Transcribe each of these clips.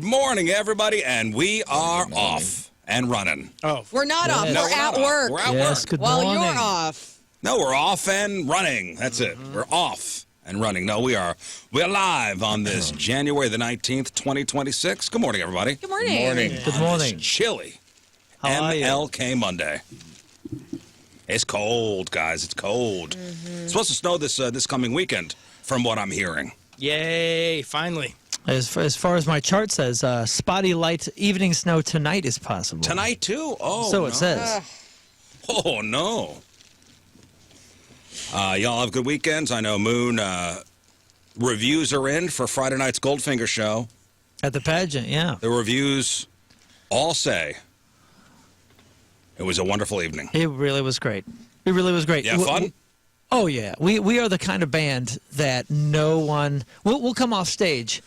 morning, everybody, and we are off and running. Oh, we're not off. No, We're at work. We're at Yes, work. good While morning. you're off. No, we're off and running. That's it. We're off and running. No, we are. We're live on this January the 19th, 2026. Good morning, everybody. Good morning. Good morning. It's chilly. How are you? MLK Monday. It's cold, guys. It's cold. It's supposed to snow this coming weekend, from what I'm hearing. yay, finally. As far as my chart says, spotty light evening snow tonight is possible. Tonight, too? Oh, So no. it says. Oh, no. Y'all have good weekends. I know Moon reviews are in for Friday night's Goldfinger show. At the pageant, yeah. The reviews all say it was a wonderful evening. It really was great. It really was great. You have fun? Oh, yeah. We are the kind of band that no one... We'll come off stage,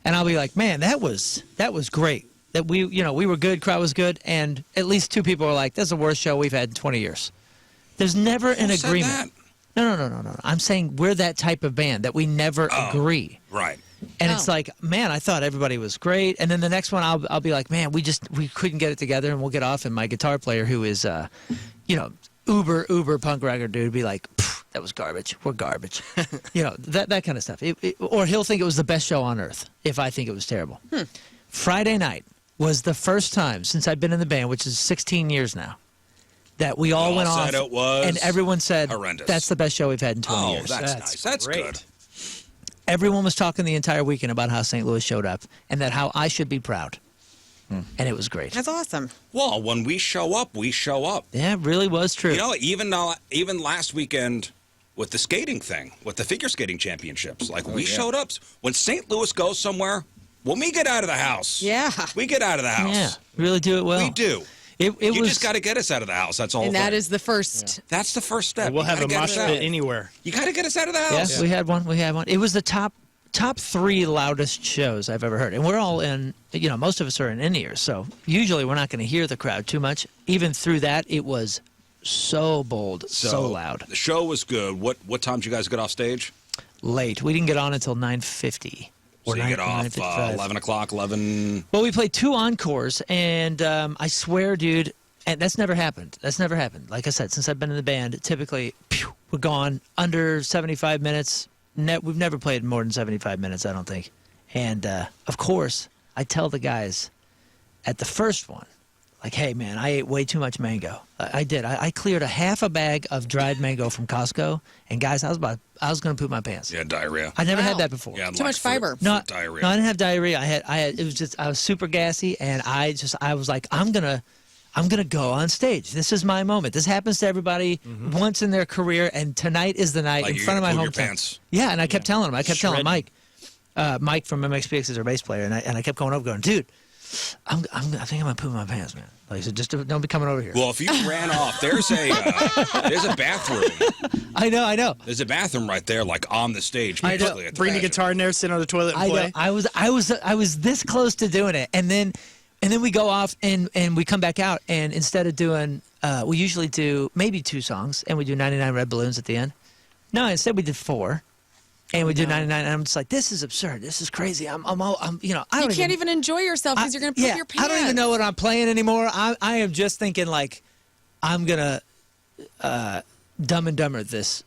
and I'll be like, man, that was great. That we were good, crowd was good, and at least two people are like, that's the worst show we've had in 20 years. There's never an Who said agreement. No. I'm saying we're that type of band that we never agree. Right. And it's like, man, I thought everybody was great. And then the next one, I'll be like, man, we couldn't get it together, and we'll get off. And my guitar player, who is, uber punk rocker dude, would be like, that was garbage. We're garbage. That kind of stuff. Or he'll think it was the best show on earth if I think it was terrible. Friday night was the first time since I've been in the band, which is 16 years now, that we all went off. Said it was and everyone said, horrendous. That's the best show we've had in 20 Oh, years. that's nice. That's great. good. Everyone was talking the entire weekend about how St. Louis showed up and that how I should be proud. And it was great. That's awesome. Well, when we show up, we show up. Yeah, it really was true. You know, even last weekend with the skating thing, with the figure skating championships, we showed up. When St. Louis goes somewhere, when we get out of the house, Yeah. we get out of the house. Yeah, really do it well. We do. You You just got to get us out of the house. That's all. And that is the first. That's the first step. We'll You have gotta a get mosh us out. pit anywhere. You got to get us out of the Yeah, house. we had one. It was the top 3 loudest shows I've ever heard. And we're all in, most of us are in in-ears. So usually we're not going to hear the crowd too much. Even through that, it was so bold, so loud. The show was good. What time did you guys get off stage? Late. We didn't get on until 9:50. So you get off 9:55. 11 o'clock, 11... Well, we played 2 encores, and I swear, dude, and that's never happened. That's never happened. Like I said, since I've been in the band, typically we're gone under 75 minutes. We've never played more than 75 minutes, I don't think. And, of course, I tell the guys at the first one, like, hey, man, I ate way too much mango. I did. I cleared a half a bag of dried mango from Costco, and, guys, I was going to poop my pants. Yeah, diarrhea. I never had that before. Yeah, Too much fiber. No, diarrhea. No, I didn't have diarrhea. I was super gassy, and I was like, I'm gonna go on stage. This is my moment. This happens to everybody once in their career, and tonight is the night Like in you're front of my gonna poop hometown. your pants. Yeah, and I kept telling him. I kept telling Shredding. Mike from MXPX is our bass player, and I kept going over, going, dude, I think I'm gonna poop my pants, man. Like, so just don't be coming over here. Well, if you ran off, there's a bathroom. I know. There's a bathroom right there, like on the stage. I know. basically, at the Bring the pageant. guitar in there, sit on the toilet and I play. know. I was this close to doing it, and then we go off and we come back out, and instead of doing, we usually do maybe 2 songs, and we do 99 Red Balloons at the end. No, instead we did 4, and we do 99, and I'm just like, this is absurd. This is crazy. I don't You can't even enjoy yourself because you're going to poop your pants. I don't even know what I'm playing anymore. I am just thinking like, I'm gonna Dumb and Dumber this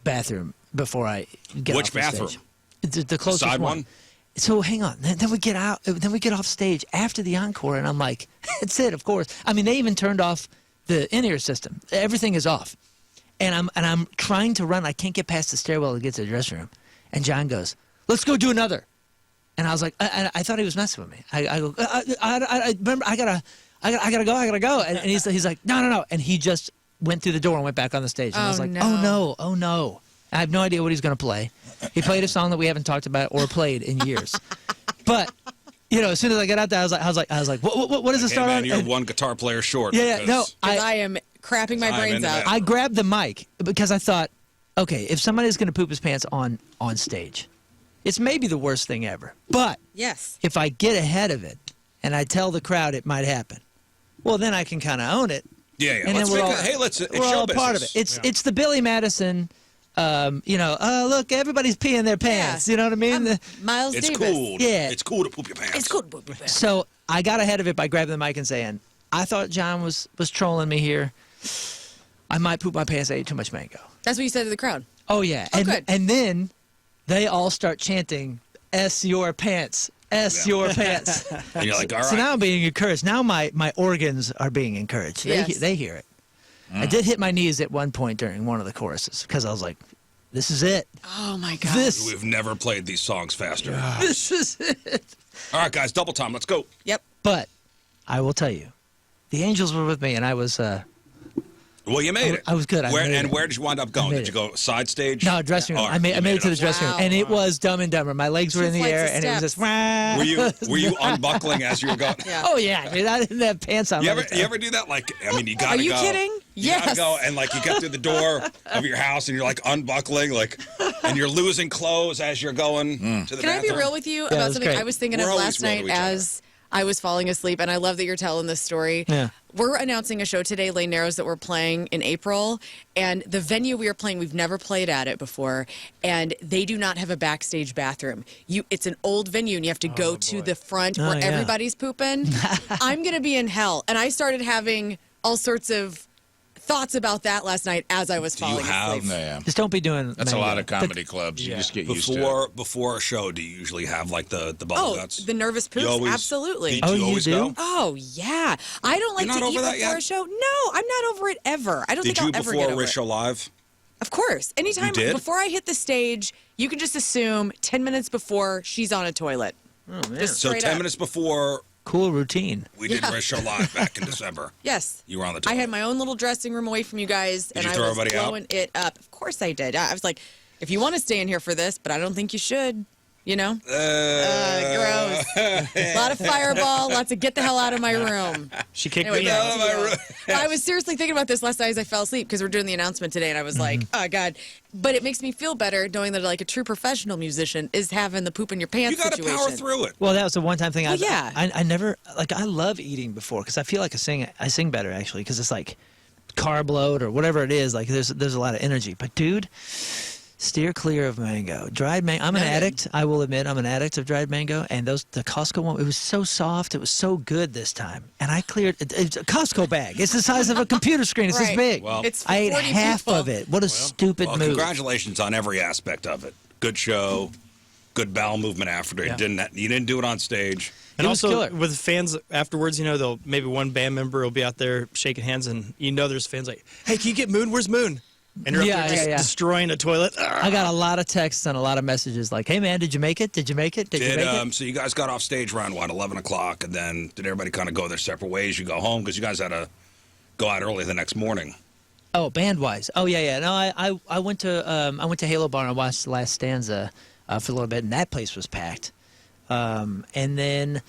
bathroom before I get Which off the bathroom? stage. The closest Side one. one? So hang on. Then we get out. Then we get off stage after the encore, and I'm like, "That's it, of course." I mean, they even turned off the in-ear system. Everything is off, and I'm trying to run. I can't get past the stairwell to get to the dressing room, and John goes, "Let's go do another." And I was like, I thought he was messing with me. I go, I remember, I gotta go. And he's like, no. And he just went through the door and went back on the stage. And I was like, oh no. I have no idea what he's going to play. He played a song that we haven't talked about or played in years. But, as soon as I got out there, I was like, what is the start man, on? you're one guitar player short. Yeah, no. because- I am crapping my brains into out. that. I grabbed the mic because I thought, okay, if somebody's going to poop his pants on stage, it's maybe the worst thing ever. But Yes. if I get ahead of it and I tell the crowd it might happen, well, then I can kind of own it. Yeah. And Let's then make it. Hey, it's we're show all part of it. business. It's the Billy Madison look, everybody's peeing their pants. Yeah. You know what I mean? Miles It's Davis. cool. Yeah. It's cool to poop your pants. It's cool to poop your pants. So I got ahead of it by grabbing the mic and saying, I thought John was trolling me here. I might poop my pants. I ate too much mango. That's what you said to the crowd. Oh, yeah. Oh, and, good. and then they all start chanting, S your pants. S your pants. And you're like, all right. So now I'm being encouraged. Now my organs are being encouraged. Yes. They hear it. I did hit my knees at one point during one of the choruses because I was like, this is it. Oh, my God. We've never played these songs faster. This is it. All right, guys, double time. Let's go. Yep. But I will tell you, the angels were with me, and I was Well, you made it. I was good. I made it. Where did you wind up going? made Did you go side stage? No, dressing room. All right, I made it to the dressing room, Wow. and it was Dumb and Dumber. My legs were Two in the flights air, of and it was just. steps. Were you unbuckling as you were going? Yeah. Oh yeah, dude, I didn't have pants on. You all the ever, time. you ever do that? Like, I mean, you gotta go. Are you kidding? You gotta Yes. go, and like you get through the door of your house, and you're like unbuckling, like, and you're losing clothes as you're going to the Can I be bathroom. real with you it about was something great. I was thinking We're of always last real night to each other. as I was falling asleep, and I love that you're telling this story. Yeah. We're announcing a show today, Les Narrows, that we're playing in April, and the venue we are playing, we've never played at it before, and they do not have a backstage bathroom. It's an old venue, and you have to go to the front where yeah. everybody's pooping. I'm going to be in hell, and I started having all sorts of thoughts about that last night as I was Do you falling have asleep. Yeah. Just don't be doing. That's a mango. lot of comedy clubs. You just get used to it. before a show? Do you usually have like the bubble Oh, guts? the nervous poops? You always- Absolutely. Do Oh, you you always do? go? Oh, yeah. I don't like You're not to eat over that before yet? a show. No, I'm not over it ever. I don't Did think you I'll ever before get over Rizz it. Show Live? Of course. Anytime You did? before I hit the stage, you can just assume 10 minutes before she's on a toilet. Oh man. Just So straight 10 up. minutes before Cool routine. we did Yeah. Rizz Show Live back in December, Yes. you were on the I toilet. had my own little dressing room away from you guys, and you I throw was everybody out? blowing it up. Of course I did. I was like, if you want to stay in here for this, but I don't think you should, you know? Gross. A lot of fireball, lots of get the hell out of my room. She kicked Anyway, me yeah. out. I was seriously thinking about this last night as I fell asleep because we're doing the announcement today, and I was like, oh, God. But it makes me feel better knowing that, like, a true professional musician is having the poop in your pants You got to situation. power through it. Well, that was the one time thing. Well, yeah. I never like. I love eating before because I feel like I sing better actually because it's like carb load or whatever it is. Like there's a lot of energy. But dude, steer clear of mango. Dried mango. I'm an Noted. addict. I will admit I'm an addict of dried mango. And the Costco one, it was so soft. It was so good this time. And I cleared. It's a Costco bag. It's the size of a computer screen. It's this Right. big. Well, It's for I ate 40 half people. of it. What a stupid Well, move. congratulations on every aspect of it. Good show, good bowel movement after it. Yeah. You didn't do it on stage. And It was also killer. with fans afterwards, they'll maybe one band member will be out there shaking hands, and there's fans like, "Hey, can you get Moon? Where's Moon?" And you're up Yeah, there just yeah. destroying a toilet. I got a lot of texts and a lot of messages like, "Hey man, did you make it? Did you make it? Did you make it?" So you guys got off stage around 11 o'clock, and then did everybody kind of go their separate ways? You go home because you guys had to go out early the next morning. Oh, band wise. Oh yeah. No, I went to Halo Bar and watched the last stanza for a little bit, and that place was packed. And then,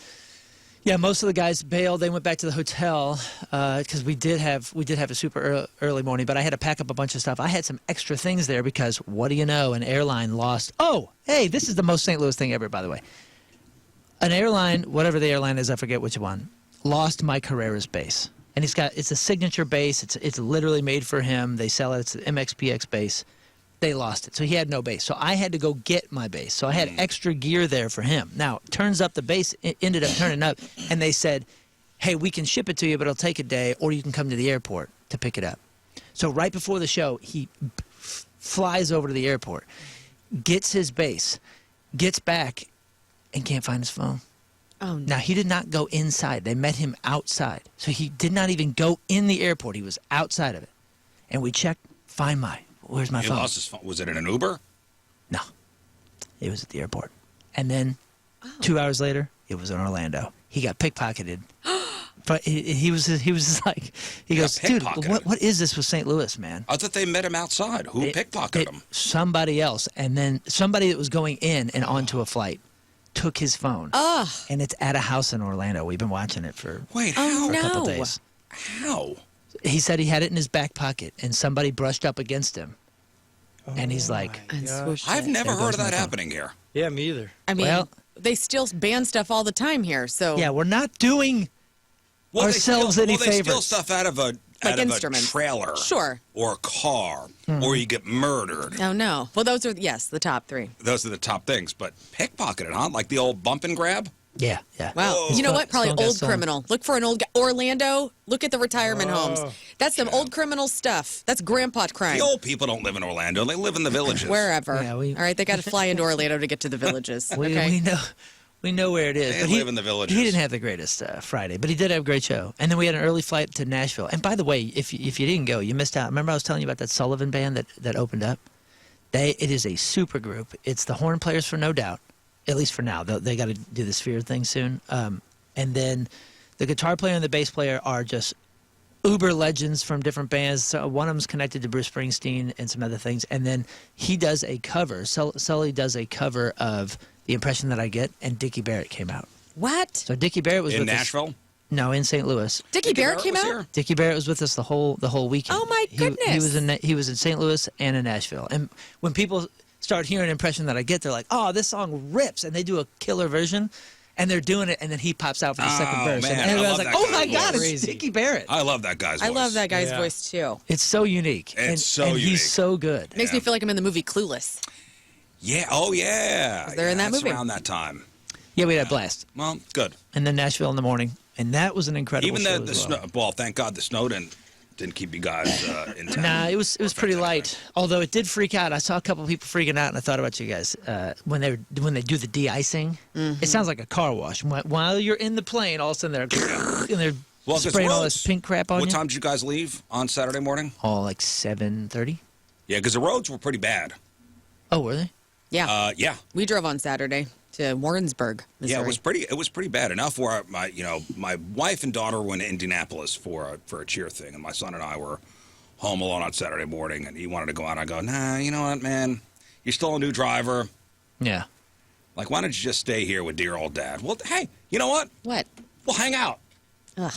yeah, most of the guys bailed. They went back to the hotel because we did have a super early morning. But I had to pack up a bunch of stuff. I had some extra things there because what do you know? An airline lost. Oh, hey, this is the most St. Louis thing ever, by the way. An airline, whatever the airline is, I forget which one, lost Mike Herrera's bass. And it's a signature bass. It's literally made for him. They sell it. It's an MXPX bass. They lost it. So he had no bass. So I had to go get my bass. So I had extra gear there for him. Now, turns up the bass ended up turning up, and they said, hey, we can ship it to you, but it'll take a day, or you can come to the airport to pick it up. So right before the show, he flies over to the airport, gets his bass, gets back, and can't find his phone. Oh, no. Now, he did not go inside. They met him outside. So he did not even go in the airport. He was outside of it. And we checked, where's my He phone? lost his phone. Was it in an Uber? No. It was at the airport. And then 2 hours later, it was in Orlando. He got pickpocketed. But he was just like, he goes, dude, pickpocketed. what is this with St. Louis, man? I thought they met him outside. Who pickpocketed him? Somebody else. And then somebody that was going in and onto a flight took his phone. Ugh. And it's at a house in Orlando. We've been watching it for Wait, Oh, how? a couple no. days. How? He said he had it in his back pocket, and somebody brushed up against him. And he's like, And swooshed I've it. never There heard goes of my that phone. happening here. Yeah, me either. I mean, Well- they still ban stuff all the time here, so. yeah, we're not doing Well, ourselves any They steal favors. stuff out of a Like out of instruments. a trailer. Sure. Or a car. Or you get murdered. Oh, no. Well, those are, yes, the top three. Those are the top things. But pickpocketed, huh? Like the old bump and grab? Yeah. Wow. Whoa. You know what? Probably Strong old song. criminal. Look for an old guy. Orlando, look at the retirement homes. That's some old criminal stuff. That's grandpa crime. The old people don't live in Orlando. They live in the villages. Wherever. Yeah, All right, they got to fly into Orlando to get to the villages. We know where it is. They but live in the villages. He didn't have the greatest Friday, but he did have a great show. And then we had an early flight to Nashville. And by the way, if you didn't go, you missed out. Remember I was telling you about that Sullivan band that opened up? It is a super group. It's the horn players for No Doubt, at least for now. They got to do the Sphere thing soon. And then the guitar player and the bass player are just uber legends from different bands. So one of them's connected to Bruce Springsteen and some other things. And then he does a cover. Sully does a cover of The Impression That I Get, and Dickie Barrett came out. What? So Dickie Barrett was In with Nashville? us. No, in St. Louis. Dickie Barrett came was out? here? Dickie Barrett was with us the whole weekend. Oh, my goodness. He was in St. Louis and in Nashville. And when people start hearing Impression That I Get, they're like, "Oh, this song rips!" And they do a killer version, and they're doing it, and then he pops out for the second verse, man, and I everybody's love like, that "Oh my guy's God, voice. it's Dickie Barrett!" I love that guy's voice. I love that guy's Yeah. voice, too. It's so unique. It's so and unique. he's so good. Makes me feel like I'm in the movie Clueless. Yeah. Oh, yeah. They're in that That's movie. around that time. Yeah, we had a blast. Well, good. And then Nashville in the morning, and that was an incredible Even show the as well. snow. Well, thank God the snow didn't keep you guys in town. Nah, it was pretty light. Although it did freak out. I saw a couple of people freaking out, and I thought about you guys when they do the de-icing. It sounds like a car wash. While you're in the plane, all of a sudden they're Well, 'cause spraying all roads- this pink crap on What you. time did you guys leave on Saturday morning? Oh, like 7:30. Yeah, because the roads were pretty bad. Oh, were they? Yeah. Yeah. We drove on Saturday to Warrensburg, Missouri. Yeah, it was pretty bad enough where my wife and daughter went to Indianapolis for a cheer thing, and my son and I were home alone on Saturday morning, and he wanted to go out. I go, nah, you know what, man, you're still a new driver. Yeah. Like, why don't you just stay here with dear old dad? Well, hey, you know what? What? We'll hang out.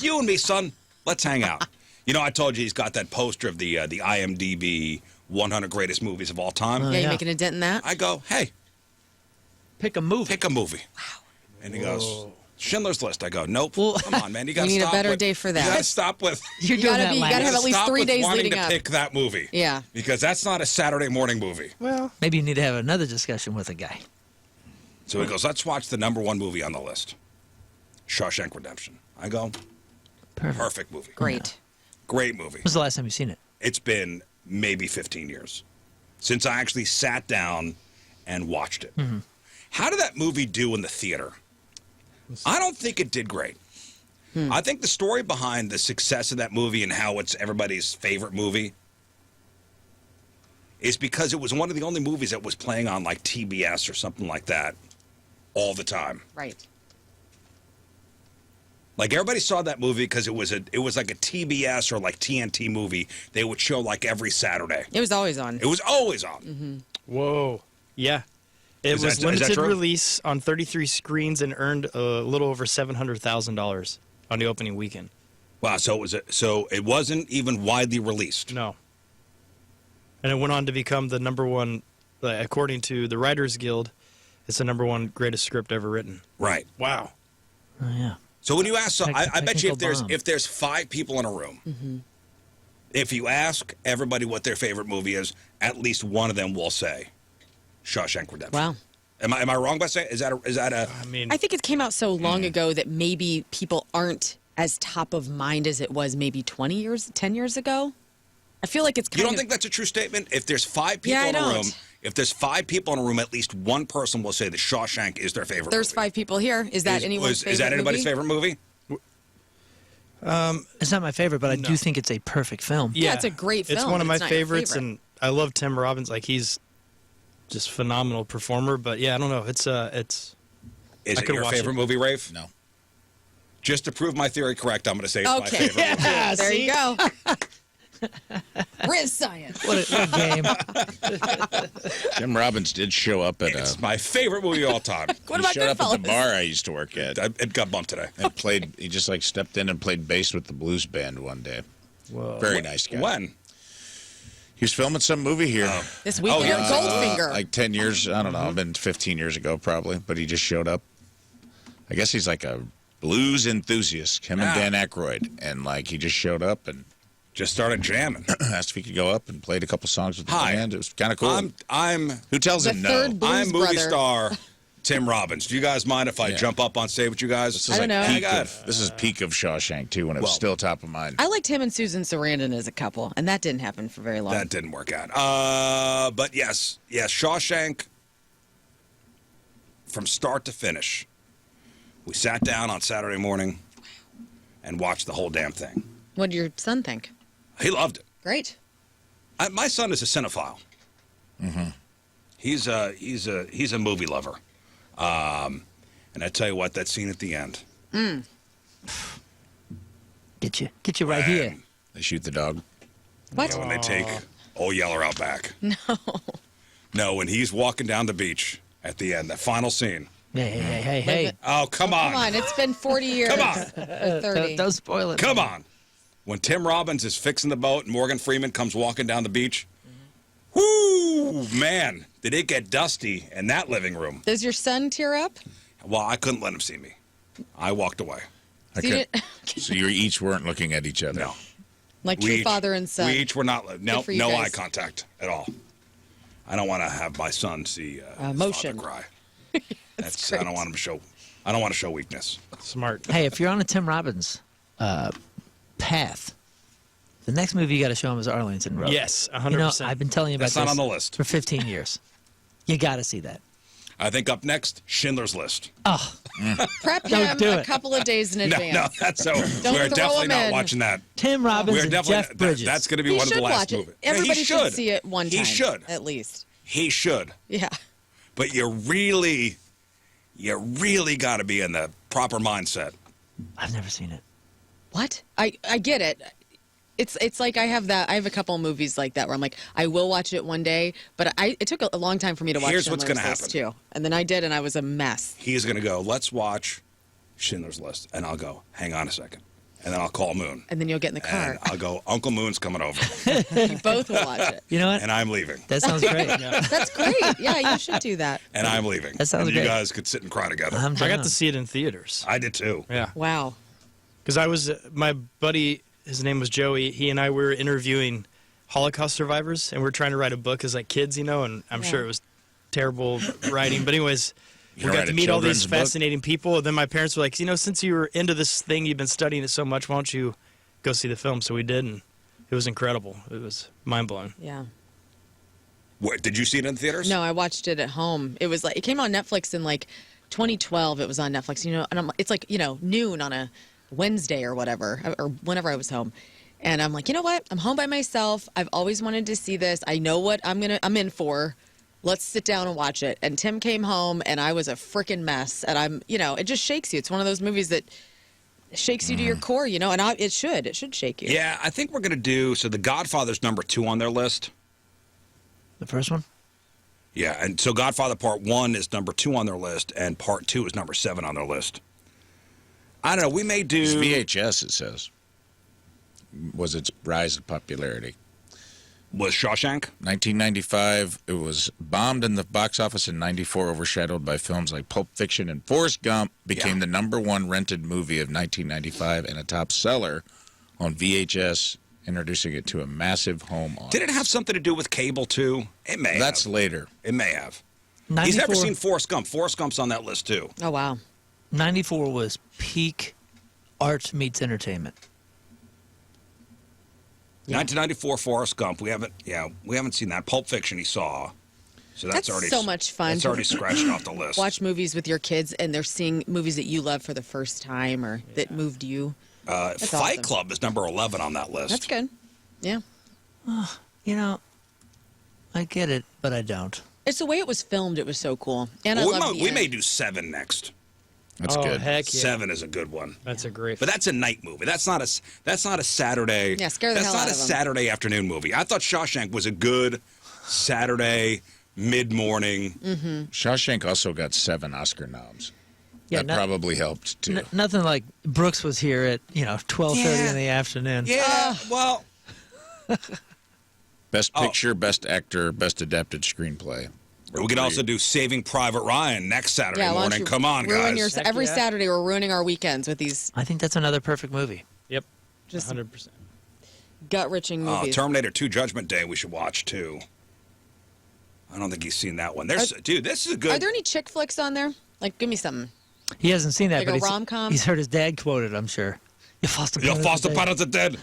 You and me, son. Let's hang out. You know, I told you he's got that poster of the IMDb 100 greatest movies of all time. Yeah, you yeah. making a dent in that? I go, hey, Pick a movie. pick a movie. Wow. And he goes, Schindler's List. I go, nope. Well- Come on, man. You got to We need a stop better with- day for You that. got to stop with. You're You doing gotta that be- you last. gotta have at least Stop 3 with days wanting leading to up. pick that movie. Yeah. Because that's not a Saturday morning movie. Well, Maybe you need to have another discussion with a guy. So he goes, let's watch the number one movie on the list, Shawshank Redemption. I go, perfect movie. Great. Great movie. When was the last time you seen it? It's been maybe 15 years since I actually sat down and watched it. Mm-hmm. How did that movie do in the theater? I don't think it did great. I think the story behind the success of that movie and how it's everybody's favorite movie is because it was one of the only movies that was playing on like TBS or something like that all the time. Right. Like everybody saw that movie because it was like a TBS or like TNT movie they would show like every Saturday. It was always on. It was always on. whoa. Yeah. It Is was that- is that limited true? release on 33 screens and earned a little over $700,000 on the opening weekend. Wow, so it wasn't even widely released. No. And it went on to become the number one, according to the Writers Guild, it's the number one greatest script ever written. Right. Wow. Oh, yeah. So when you ask, so I bet you Technical bomb. if there's 5 people in a room, if you ask everybody what their favorite movie is, at least one of them will say Shawshank Redemption. Wow. Am I wrong by saying is that a I mean, I think it came out so long ago that maybe people aren't as top of mind as it was maybe 10 years ago. I feel like it's kind You don't of... think that's a true statement? If there's 5 people Yeah, I in a room, don't. if there's 5 people in a room, at least one person will say that Shawshank is their favorite There's movie. 5 people here. Is that anyone's favorite Is that anybody's movie? favorite movie? It's not my favorite, but I do think it's a perfect film. Yeah, it's a great It's film, one of but my it's not your favorites, favorite. and I love Tim Robbins. Like, he's just phenomenal performer. But yeah, I don't know. It's Is I it could your watch favorite it. movie, Rafe? No. Just to prove my theory correct, I'm going to say it's my Okay. favorite movie. There you go. Rizz science. What a game. Tim Robbins did show up at It's my favorite movie of all time. What he about showed up at the Goodfellas? bar I used to work at It got bumped today. and played. He just like stepped in and played bass with the blues band one day. Whoa. Very nice guy. When? He was filming some movie here. This weekend, yeah. Goldfinger. Like 10 years, I don't know, been 15 years ago probably, but he just showed up. I guess he's like a blues enthusiast, him and Dan Aykroyd, and like he just showed up and Just started jamming. Asked if he could go up and played a couple songs with the Hi. band. It was kind of cool. I'm Who tells The him no? third Blues I'm movie brother. star Tim Robbins. Do you guys mind if I Yeah. jump up on stage with you guys? This is I don't know. peak God. of, this is peak of Shawshank too, when it was Well- still top of mind. I liked him and Susan Sarandon as a couple, and that didn't happen for very long. That didn't work out. But yes, Shawshank, from start to finish, we sat down on Saturday morning and watched the whole damn thing. What did your son think? He loved it. Great. My son is a cinephile. Mm-hmm. He's a movie lover. And I tell you what, that scene at the end. Get you right here. They shoot the dog. What? When they take Old Yeller out back. No, when he's walking down the beach at the end, that final scene. Hey. Oh, come on. Come on, it's been 40 years. Come on. Or 30. Don't spoil it. Come on. When Tim Robbins is fixing the boat and Morgan Freeman comes walking down the beach. Whoo, man, did it get dusty in that living room. Does your son tear up? Well, I couldn't let him see me. I walked away. So you didn't- So you each weren't looking at each other. No. like true father and son. We each were not. No, for you no guys. eye contact at all. I don't want to have my son see his Emotion. father cry. That's I don't want him to show. I don't want to show weakness. Smart. Hey, if you're on a Tim Robbins path, the next movie you got to show him is Arlington Road. Yes, 100%. You know, I've been telling you about That's not this on the list. for 15 years. You got to see that. I think up next, Schindler's List. Oh, Prep Don't him do a it. couple of days in No, advance. that's so. Don't We're throw definitely him not in. watching that. Tim Robbins We're and definitely. Jeff Bridges. That's going to be He one of should the last watch it. movies. Everybody he should see it one time. He should. At least. He should. Yeah. But you really got to be in the proper mindset. I've never seen it. What? I get it. It's like I have a couple of movies like that where I'm like, I will watch it one day, but it took a long time for me to watch Here's what's Schindler's gonna List happen. too. And then I did, and I was a mess. He's going to go, let's watch Schindler's List. And I'll go, hang on a second. And then I'll call Moon. And then you'll get in the car. And I'll go, Uncle Moon's coming over. You both will watch it. You know what? And I'm leaving. That sounds great. That's great. Yeah, you should do that. And I'm leaving. That sounds and you great. guys could sit and cry together. I'm I got down. to see it in theaters. I did too. Yeah. Wow. Because I was, my buddy, his name was Joey, he and I were interviewing Holocaust survivors, and we were trying to write a book as like kids, you know, and I'm sure it was terrible writing. But anyways, we gonna got write to a meet all these children's book? fascinating people. And then my parents were like, you know, since you were into this thing, you've been studying it so much, why don't you go see the film? So we did, and it was incredible. It was mind-blowing. Yeah. What, did you see it in theaters? No, I watched it at home. It was like it came on Netflix in like 2012. It was on Netflix, you know, and it's like, you know, noon on a Wednesday or whatever, or whenever I was home. And I'm like, you know what? I'm home by myself. I've always wanted to see this. I know what I'm in for. Let's sit down and watch it. And Tim came home, and I was a freaking mess. And it just shakes you. It's one of those movies that shakes you to your core, you know. And it should shake you. Yeah, I think we're going to do, so The Godfather's number 2 on their list. The first one? Yeah, and so Godfather Part 1 is number 2 on their list, and Part 2 is number 7 on their list. I don't know, we may do... It's VHS, it says, was its rise in popularity. Was Shawshank? 1995, it was bombed in the box office in 94, overshadowed by films like Pulp Fiction and Forrest Gump, became Yeah. the number 1 rented movie of 1995 and a top seller on VHS, introducing it to a massive home audience. Did it have something to do with cable, too? It may That's have. later. It may have. 94, He's never seen Forrest Gump. Forrest Gump's on that list, too. Oh wow. 94 was peak art meets entertainment. 1994 Forrest Gump. We haven't seen that. Pulp Fiction he saw. So That's already so much fun. That's already scratched off the list. Watch movies with your kids, and they're seeing movies that you love for the first time or that moved you. Fight awesome. Club is number 11 on that list. That's good. Yeah. You know, I get it, but I don't. It's the way it was filmed. It was so cool. And I love We may do 7 next. That's Oh, good. heck yeah. 7 is a good one. That's a great But that's a night movie. That's not a Saturday. Yeah, scare the That's hell not out a of 'em. Saturday afternoon movie. I thought Shawshank was a good Saturday mid-morning. Mm-hmm. Shawshank also got 7 Oscar noms. Yeah, that probably helped, too. Nothing like Brooks was here at 12:30 in the afternoon. Yeah, well, Best Picture, Best Actor, Best Adapted Screenplay. we could also do Saving Private Ryan next Saturday why don't morning. you Come on, ruin guys. your- every yeah. Saturday we're ruining our weekends with these. I think that's another perfect movie. Yep. Just 100%. Gut-wrenching movies. Terminator 2 Judgment Day we should watch, too. I don't think he's seen that one. Dude, this is a good... Are there any chick flicks on there? Like, give me something. He hasn't seen that, Like but a rom-com? he's heard his dad quoted, I'm sure. Your foster Your parents foster are dead. parents are dead.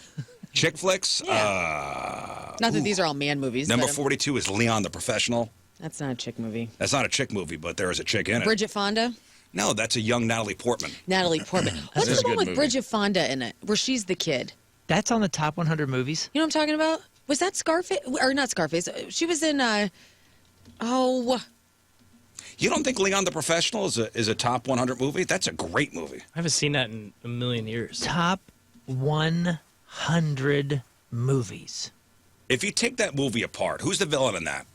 Chick flicks? Not that these are all man movies. Number but, 42 is Leon the Professional. That's not a chick movie. That's not a chick movie, but there is a chick in it. Bridget Fonda? No, that's a young Natalie Portman. Natalie Portman. What's is the a one good with movie. Bridget Fonda in it, where she's the kid? That's on the top 100 movies. You know what I'm talking about? Was that Scarface? Or not Scarface. She was in, You don't think Leon the Professional is a top 100 movie? That's a great movie. I haven't seen that in a million years. Top 100 movies. If you take that movie apart, who's the villain in that?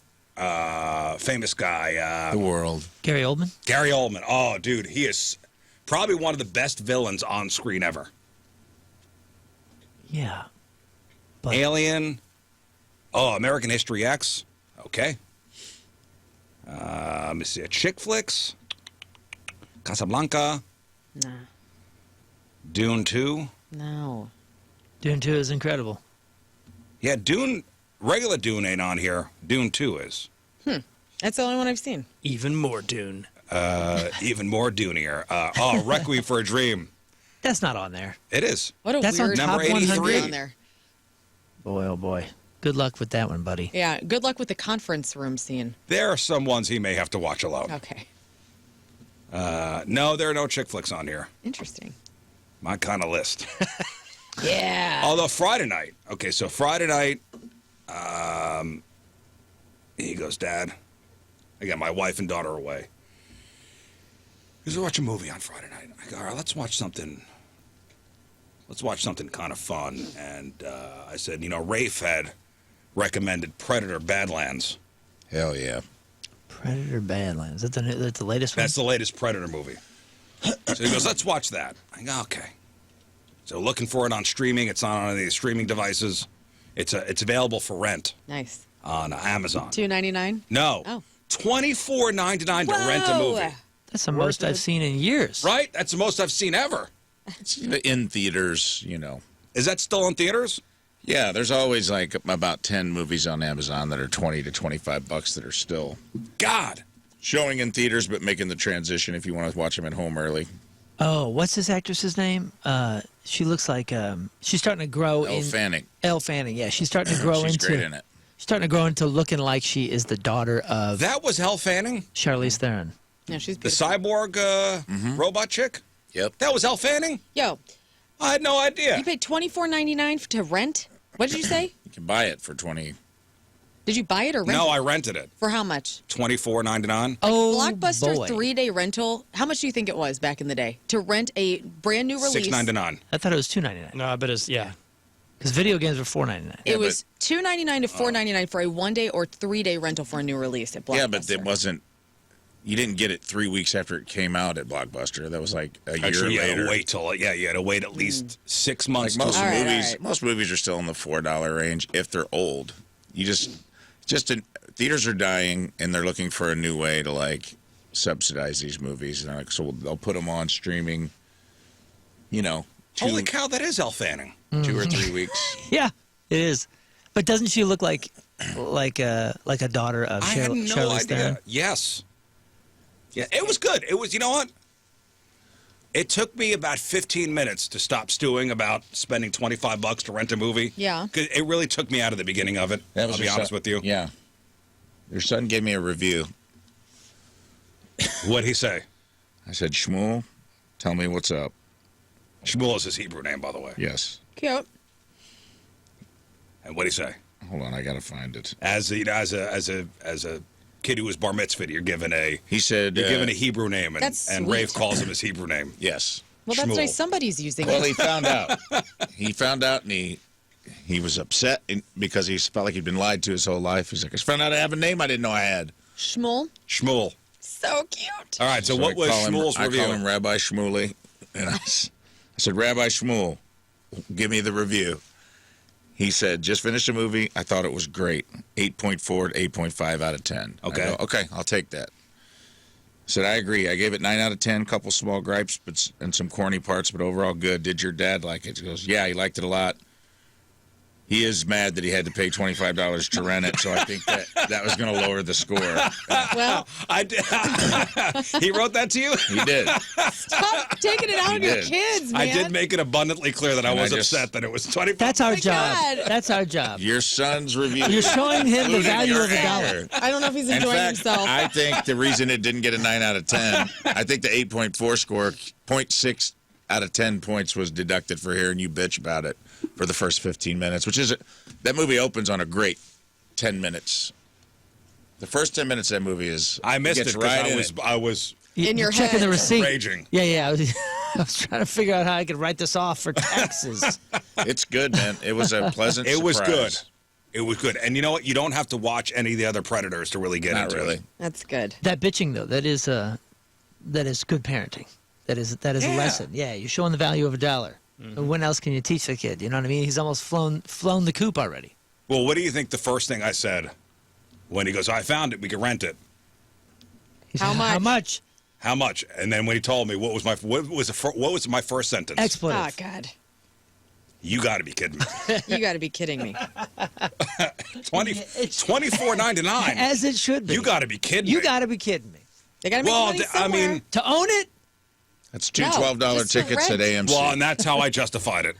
Famous guy. The World. Gary Oldman? Gary Oldman. Oh, dude, he is probably one of the best villains on screen ever. Yeah. But Alien. Oh, American History X. Okay. Let me see. Chick flicks. Casablanca. nah, Dune 2. no. Dune 2 is incredible. Yeah, Dune. Regular Dune ain't on here. Dune 2 is. That's the only one I've seen. Even more Dune. Even more Dunier. Requiem for a Dream. That's not on there. It is. What a That's on weird top Number movie 83. on there. Boy, oh boy. Good luck with that one, buddy. Yeah, good luck with the conference room scene. There are some ones he may have to watch alone. Okay, No, there are no chick flicks on here. interesting. My kind of list. Yeah. Although Friday night. Okay, so Friday night, he goes, Dad, I got my wife and daughter away. He goes, watch a movie on Friday night. I go, all right, let's watch something. Let's watch something kind of fun. And I said, Rafe had recommended Predator Badlands. Hell yeah. Predator Badlands. That's the latest one? That's the latest Predator movie. So he goes, let's watch that. I go, okay. So looking for it on streaming. It's on one of these streaming devices. It's available for rent Nice. on Amazon. $2.99. No. Oh. $24.99 to rent a movie. That's the most I've seen in years. Right? That's the most I've seen ever. It's in theaters, Is that still in theaters? Yeah, there's always like about 10 movies on Amazon that are 20 to 25 bucks that are still God. showing in theaters but making the transition if you want to watch them at home early. Oh, what's this actress's name? She looks like she's starting to grow Elle Fanning. Elle Fanning, yeah. She's starting to grow She's into great in it. She's starting to grow into looking like she is the daughter of That was Elle Fanning? Charlize Theron. No, she's The beautiful. cyborg robot chick? Yep. That was Elle Fanning? Yo, I had no idea. you paid $24.99 to rent? What did you say? You can buy it for 20. Did you buy it or rent No, it? I rented it. For how much? $24.99. Oh, Blockbuster boy. 3-day rental. How much do you think it was back in the day to rent a brand new release? $6.99. I thought it was $2.99. No, I bet it's, yeah. Because video games were $4.99. It was $2.99 to $4.99 for a 1-day or 3-day rental for a new release at Blockbuster. Yeah, but it wasn't. You didn't get it 3 weeks after it came out at Blockbuster. That was like a Actually, year you had later. to wait till you had to wait at least 6 months. Like most All right, movies, all right. most movies are still in the $4 range if they're old. You theaters are dying and they're looking for a new way to like subsidize these movies. And they're like, so they'll put them on streaming. Holy cow, that is Elle Fanning. 2 or 3 weeks. Yeah, it is. But doesn't she look like a daughter of I had no Charlize idea. Theron? Yes. Yeah, it was good. It was, you know what? It took me about 15 minutes to stop stewing about spending $25 to rent a movie. Yeah. 'Cause it really took me out of the beginning of it. I'll be your honest son- with you. Yeah. Your son gave me a review. What'd he say? I said, Shmuel, tell me what's up. Shmuel is his Hebrew name, by the way. Yes. Cute. And what'd he say? Hold on, I gotta find it. As a kid who was bar mitzvahed, you're given a He said, a Hebrew name, and, That's and sweet. Rafe calls him his Hebrew name. yes. Well, that's Shmuel. nice. Somebody's using Well, it. he found out. He found out, and he was upset because he felt like he'd been lied to his whole life. He's like, I just found out I have a name I didn't know I had. Shmuel. Shmuel. So cute. All right, so what I was call him- Shmuel's review? I call him Rabbi Shmuley. And I said, Rabbi Shmuel, give me the review. He said, just finished a movie. I thought it was great. 8.4 to 8.5 out of 10. Okay. I go, okay, I'll take that. I said, I agree. I gave it 9 out of 10, couple small gripes and some corny parts, but overall good. Did your dad like it? He goes, yeah, he liked it a lot. He is mad that he had to pay $25 to rent it, so I think that was going to lower the score. Well, I did. He wrote that to you? He did. stop taking it out on your kids, man. I did make it abundantly clear that I was I just- upset that it was 25. That's our my job. God. That's our job. Your son's review. You're showing him the including value your of a dollar. anger. I don't know if he's In enjoying fact, himself. I think the reason it didn't get a 9 out of 10, I think the 8.4 score, 0.6 out of 10 points was deducted for hearing you bitch about it for the first 15 minutes, which is that movie opens on a great 10 minutes. The first 10 minutes of that movie is I missed it gets because right I was In your checking head. the receipt. raging. Yeah. I was trying to figure out how I could write this off for taxes. It's good, man. It was a pleasant It was surprise. good. It was good. And you know what? You don't have to watch any of the other Predators to really get Not into really. it. That's good. That bitching though, that is good parenting. That is a Yeah. lesson. Yeah, you're showing the value of a dollar. And when else can you teach the kid? You know what I mean? He's almost flown the coop already. Well, what do you think the first thing I said when he goes, I found it, we can rent it? He How said, much? How much? How much? And then when he told me what was my first sentence? Oh, Expletive. God. You got to be kidding me. You got to be kidding me. $24.99. As it should be. You got to be kidding me. You got to be kidding me. They got to make Well, money I somewhere. mean, To own it? That's two No, $12 just for tickets at rent. AMC. well, and that's how I justified it.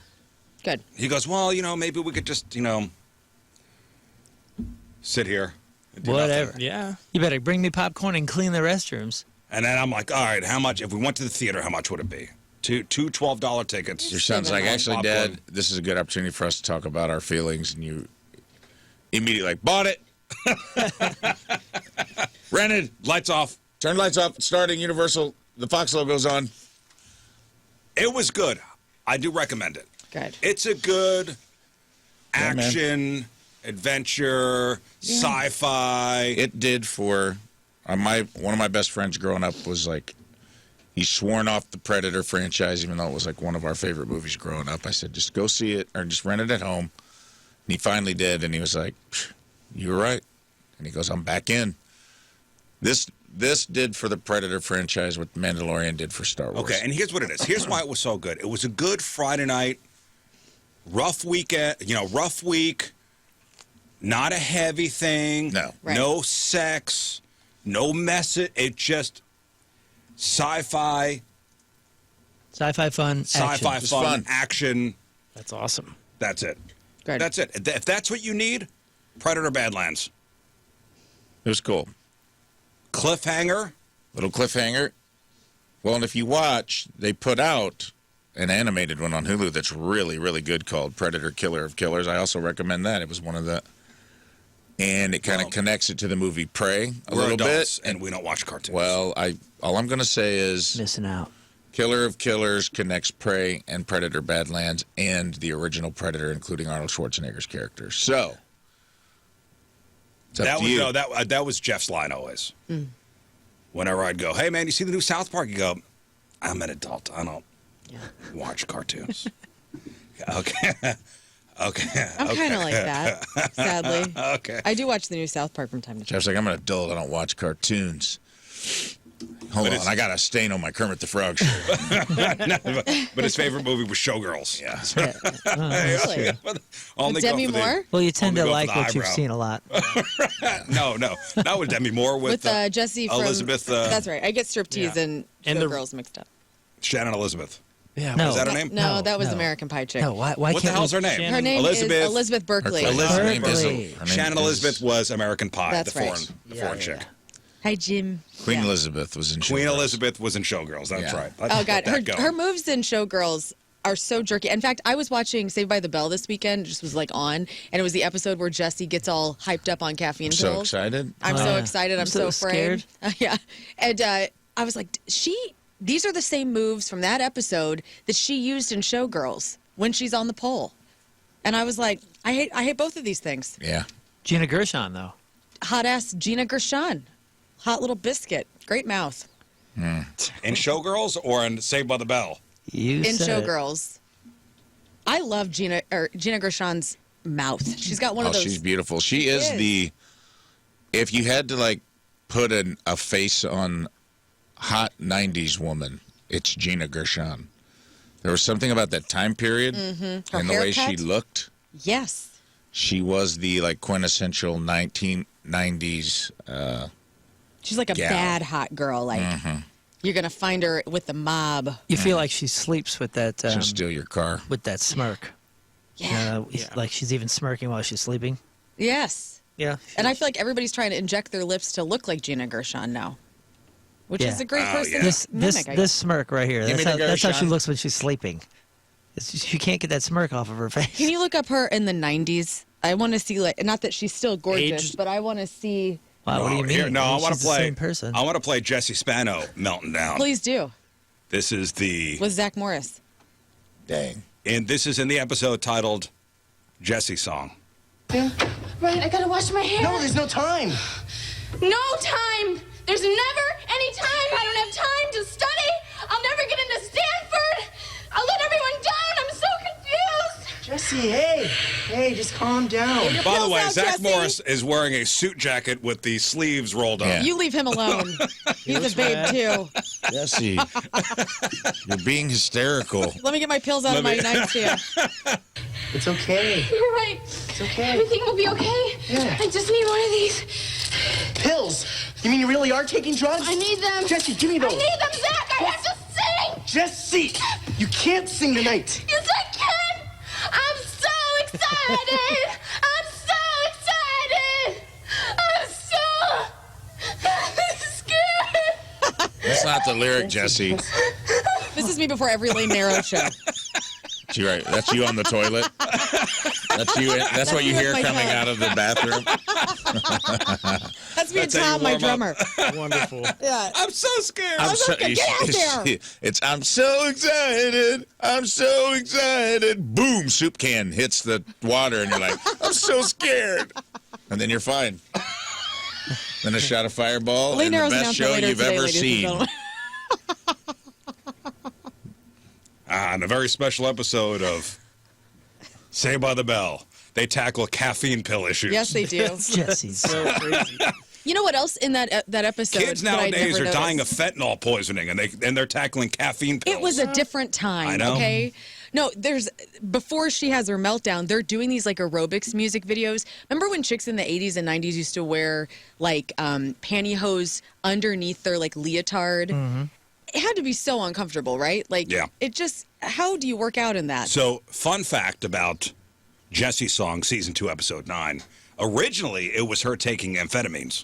Good. He goes, well, maybe we could just, sit here. And do Whatever. nothing. Yeah. You better bring me popcorn and clean the restrooms. And then I'm like, all right, how much? If we went to the theater, how much would it be? Two $12 tickets. Your son's like, Saving actually, popcorn. Dad, this is a good opportunity for us to talk about our feelings. And you immediately like, bought it. Rented. Lights off. Turn lights off. Starting Universal. The Fox logo's on. It was good. I do recommend it. Good. It's a good Yeah, man. action, adventure, sci-fi. It did for one of my best friends growing up was like, he sworn off the Predator franchise, even though it was like one of our favorite movies growing up. I said, just go see it or just rent it at home. And he finally did, and he was like, you were right. And he goes, I'm back in. This did for the Predator franchise what Mandalorian did for Star Wars. Okay, and here's what it is. Here's why it was so good. It was a good Friday night, rough weekend, rough week, not a heavy thing. No. Right. No sex, no mess. It just sci-fi Fun. fun, action. fun. action. That's awesome. That's it. Good. That's it. If that's what you need, Predator Badlands. It was cool. Cliffhanger. Little cliffhanger. Well, and if you watch, they put out an animated one on Hulu that's really, really good called Predator Killer of Killers. I also recommend that. It was one of the... And it kind of Well, connects it to the movie Prey a We're little adults, bit. and we don't watch cartoons. Well, all I'm going to say is Missing out. Killer of Killers connects Prey and Predator Badlands and the original Predator, including Arnold Schwarzenegger's character. So, it's up that to was you. no, that was Jeff's line always. Whenever I'd go, hey man, you see the new South Park? You go, I'm an adult. I don't watch cartoons. Okay. Okay. I'm kind of like that, sadly. Okay. I do watch the new South Park from time to time. Jeff's like, I'm an adult. I don't watch cartoons. Hold on. I got a stain on my Kermit the Frog shirt. But his favorite movie was Showgirls. Yeah. Really? Only With go Demi for the- Moore? Well, you tend Only to go for like the what you've eyebrow. seen a lot. No, not with Demi Moore. With Jesse from... Elizabeth. That's right. I get striptease Yeah. and And the- Showgirls mixed up. Shannon Elizabeth. Yeah. No. Is that her name? No, that was no. American Pie chick. No, why What the can't hell's we- her name? Shannon- Her name Elizabeth. is Elizabeth Berkley. Elizabeth name is- Berkley. her name Shannon is- Elizabeth was American Pie, That's the right. foreign chick. Hi, Jim. Queen Yeah. Elizabeth was in Queen Showgirls. Elizabeth was in Showgirls. That's Yeah. right. Oh, God. Let that go. Her moves in Showgirls are so jerky. In fact, I was watching Saved by the Bell this weekend. It just was like on. And it was the episode where Jesse gets all hyped up on caffeine So pills. excited. I'm Oh, so yeah. excited. I'm I'm so so afraid. scared. Yeah. And I was like, these are the same moves from that episode that she used in Showgirls when she's on the pole. And I was like, I hate both of these things. Yeah. Gina Gershon, though. Hot ass Gina Gershon. Hot little biscuit. Great mouth. In Showgirls or in Saved by the Bell? You In said it. Showgirls. I love Gina Gershon's mouth. She's got one of those. She's beautiful. She is is. the. If you had to like put a face on hot '90s woman, it's Gina Gershon. There was something about that time period Her and the way she haircut. looked. Yes. She was the like quintessential 1990s. She's like a gal. bad hot girl. Like you're gonna find her with the mob. You feel like she sleeps with that She'll steal your car. with that smirk. Yeah. Like she's even smirking while she's sleeping. Yes. Yeah. And I feel like everybody's trying to inject their lips to look like Gina Gershon now, which Yeah. is a great Oh, person. yeah. to This mimic, I this guess. smirk right here. Give me That's the how she Gershon. looks when she's sleeping. You can't get that smirk off of her face. Can you look up her in the 90s? I want to see, like, not that she's still gorgeous, Aged. but I want to see. Wow, what do you mean? Here, no, I want She's to the play. same person. I want to play Jesse Spano melting down. Please do. This is the With Zach Morris. Dang. and this is in the episode titled Jesse Song. Right, I gotta wash my hair. No, there's no time. No time! There's never any time! I don't have time to study! I'll never get into Stanford! I'll let everyone down! I'm so confused! Jesse, hey, just calm down. Your By the pills way, out, Zach Jesse. Morris is wearing a suit jacket with the sleeves rolled up. Yeah. You leave him alone. He's a babe, too. Jesse, you're being hysterical. Let me get my pills out of my nightstand. It's okay. You're right. It's okay. Everything will be okay. Yeah. I just need one of these. Pills? You mean you really are taking drugs? I need them. Jesse, give me those. I need them, Zach! I have to sing! Jesse, you can't sing tonight. Yes, I can! I'm so excited! I'm so excited! I'm so scared! That's not the lyric, Jesse. This is me before every Lane Narrow show. You're right. That's you on the toilet. That's you. That's what you you with hear my coming dog. out of the bathroom. That's me and That's how you Tom, my warm drummer. Wonderful. Yeah. I'm so scared. I'm so, Get out there. I'm so excited. I'm so excited. Boom! Soup can hits the water, and you're like, I'm so scared. And then you're fine. Then a shot of Fireball, Lane and the Narrow's best announcement show later you've today, ever ladies and seen. gentlemen. On a very special episode of Saved by the Bell, they tackle caffeine pill issues. Yes, they do. Jesse's. So crazy. You know what else in that episode? Kids that I nowadays never are dying of noticed? fentanyl poisoning, and they're tackling caffeine pills. It was a different time. I know. Okay. No, before she has her meltdown, they're doing these like aerobics music videos. Remember when chicks in the 80s and 90s used to wear like pantyhose underneath their like leotard? It had to be so uncomfortable, right? Like, Yeah. It just, how do you work out in that? So, fun fact about Jesse's Song, Season 2, Episode 9. Originally, it was her taking amphetamines.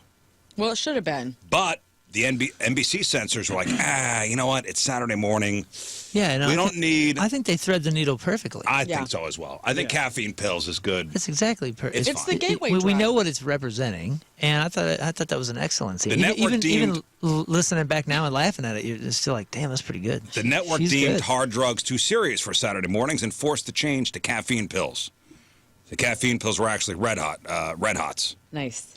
Well, it should have been. But the NBC censors were like, you know what? It's Saturday morning. Yeah, no, We don't need... I think they thread the needle perfectly. I Yeah. think so as well. I think caffeine pills is good. It's exactly It's It's the fine. gateway we drug. know what it's representing, and I thought that was an excellent scene. The network even listening back now and laughing at it, you're still like, damn, that's pretty good. The network She's deemed good. hard drugs too serious for Saturday mornings and forced the change to caffeine pills. The caffeine pills were actually Red Hots. Nice.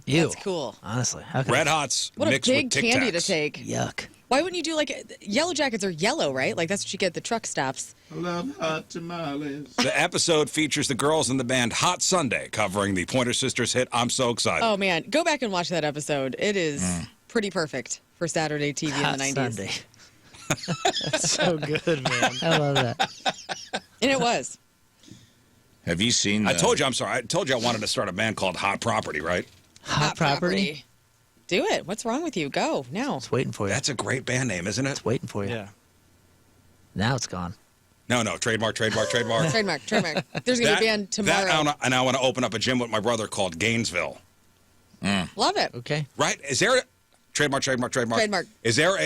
Ew. That's cool. Honestly, how could Red Hots What a mixed big with Tic candy to Tacs. take. yuck. Why wouldn't you do like Yellow Jackets are yellow, right? Like that's what you get at the truck stops. I love hot tamales. The episode features the girls in the band Hot Sunday covering the Pointer Sisters hit I'm So Excited. Oh man, go back and watch that episode. It is pretty perfect for Saturday TV Hot in the 90s. Sunday. So good, man. I love that. And it was. Have you seen? I told you, I'm sorry. I told you I wanted to start a band called Hot Property, right? Hot property. Do it. What's wrong with you? Go now. It's waiting for you. That's a great band name, isn't it? It's waiting for you. Yeah. Now it's gone. No, trademark. Trademark. There's gonna be a band tomorrow. And I want to open up a gym with my brother called Gainesville. Love it. Okay. Right? Is there a trademark? Trademark. Is there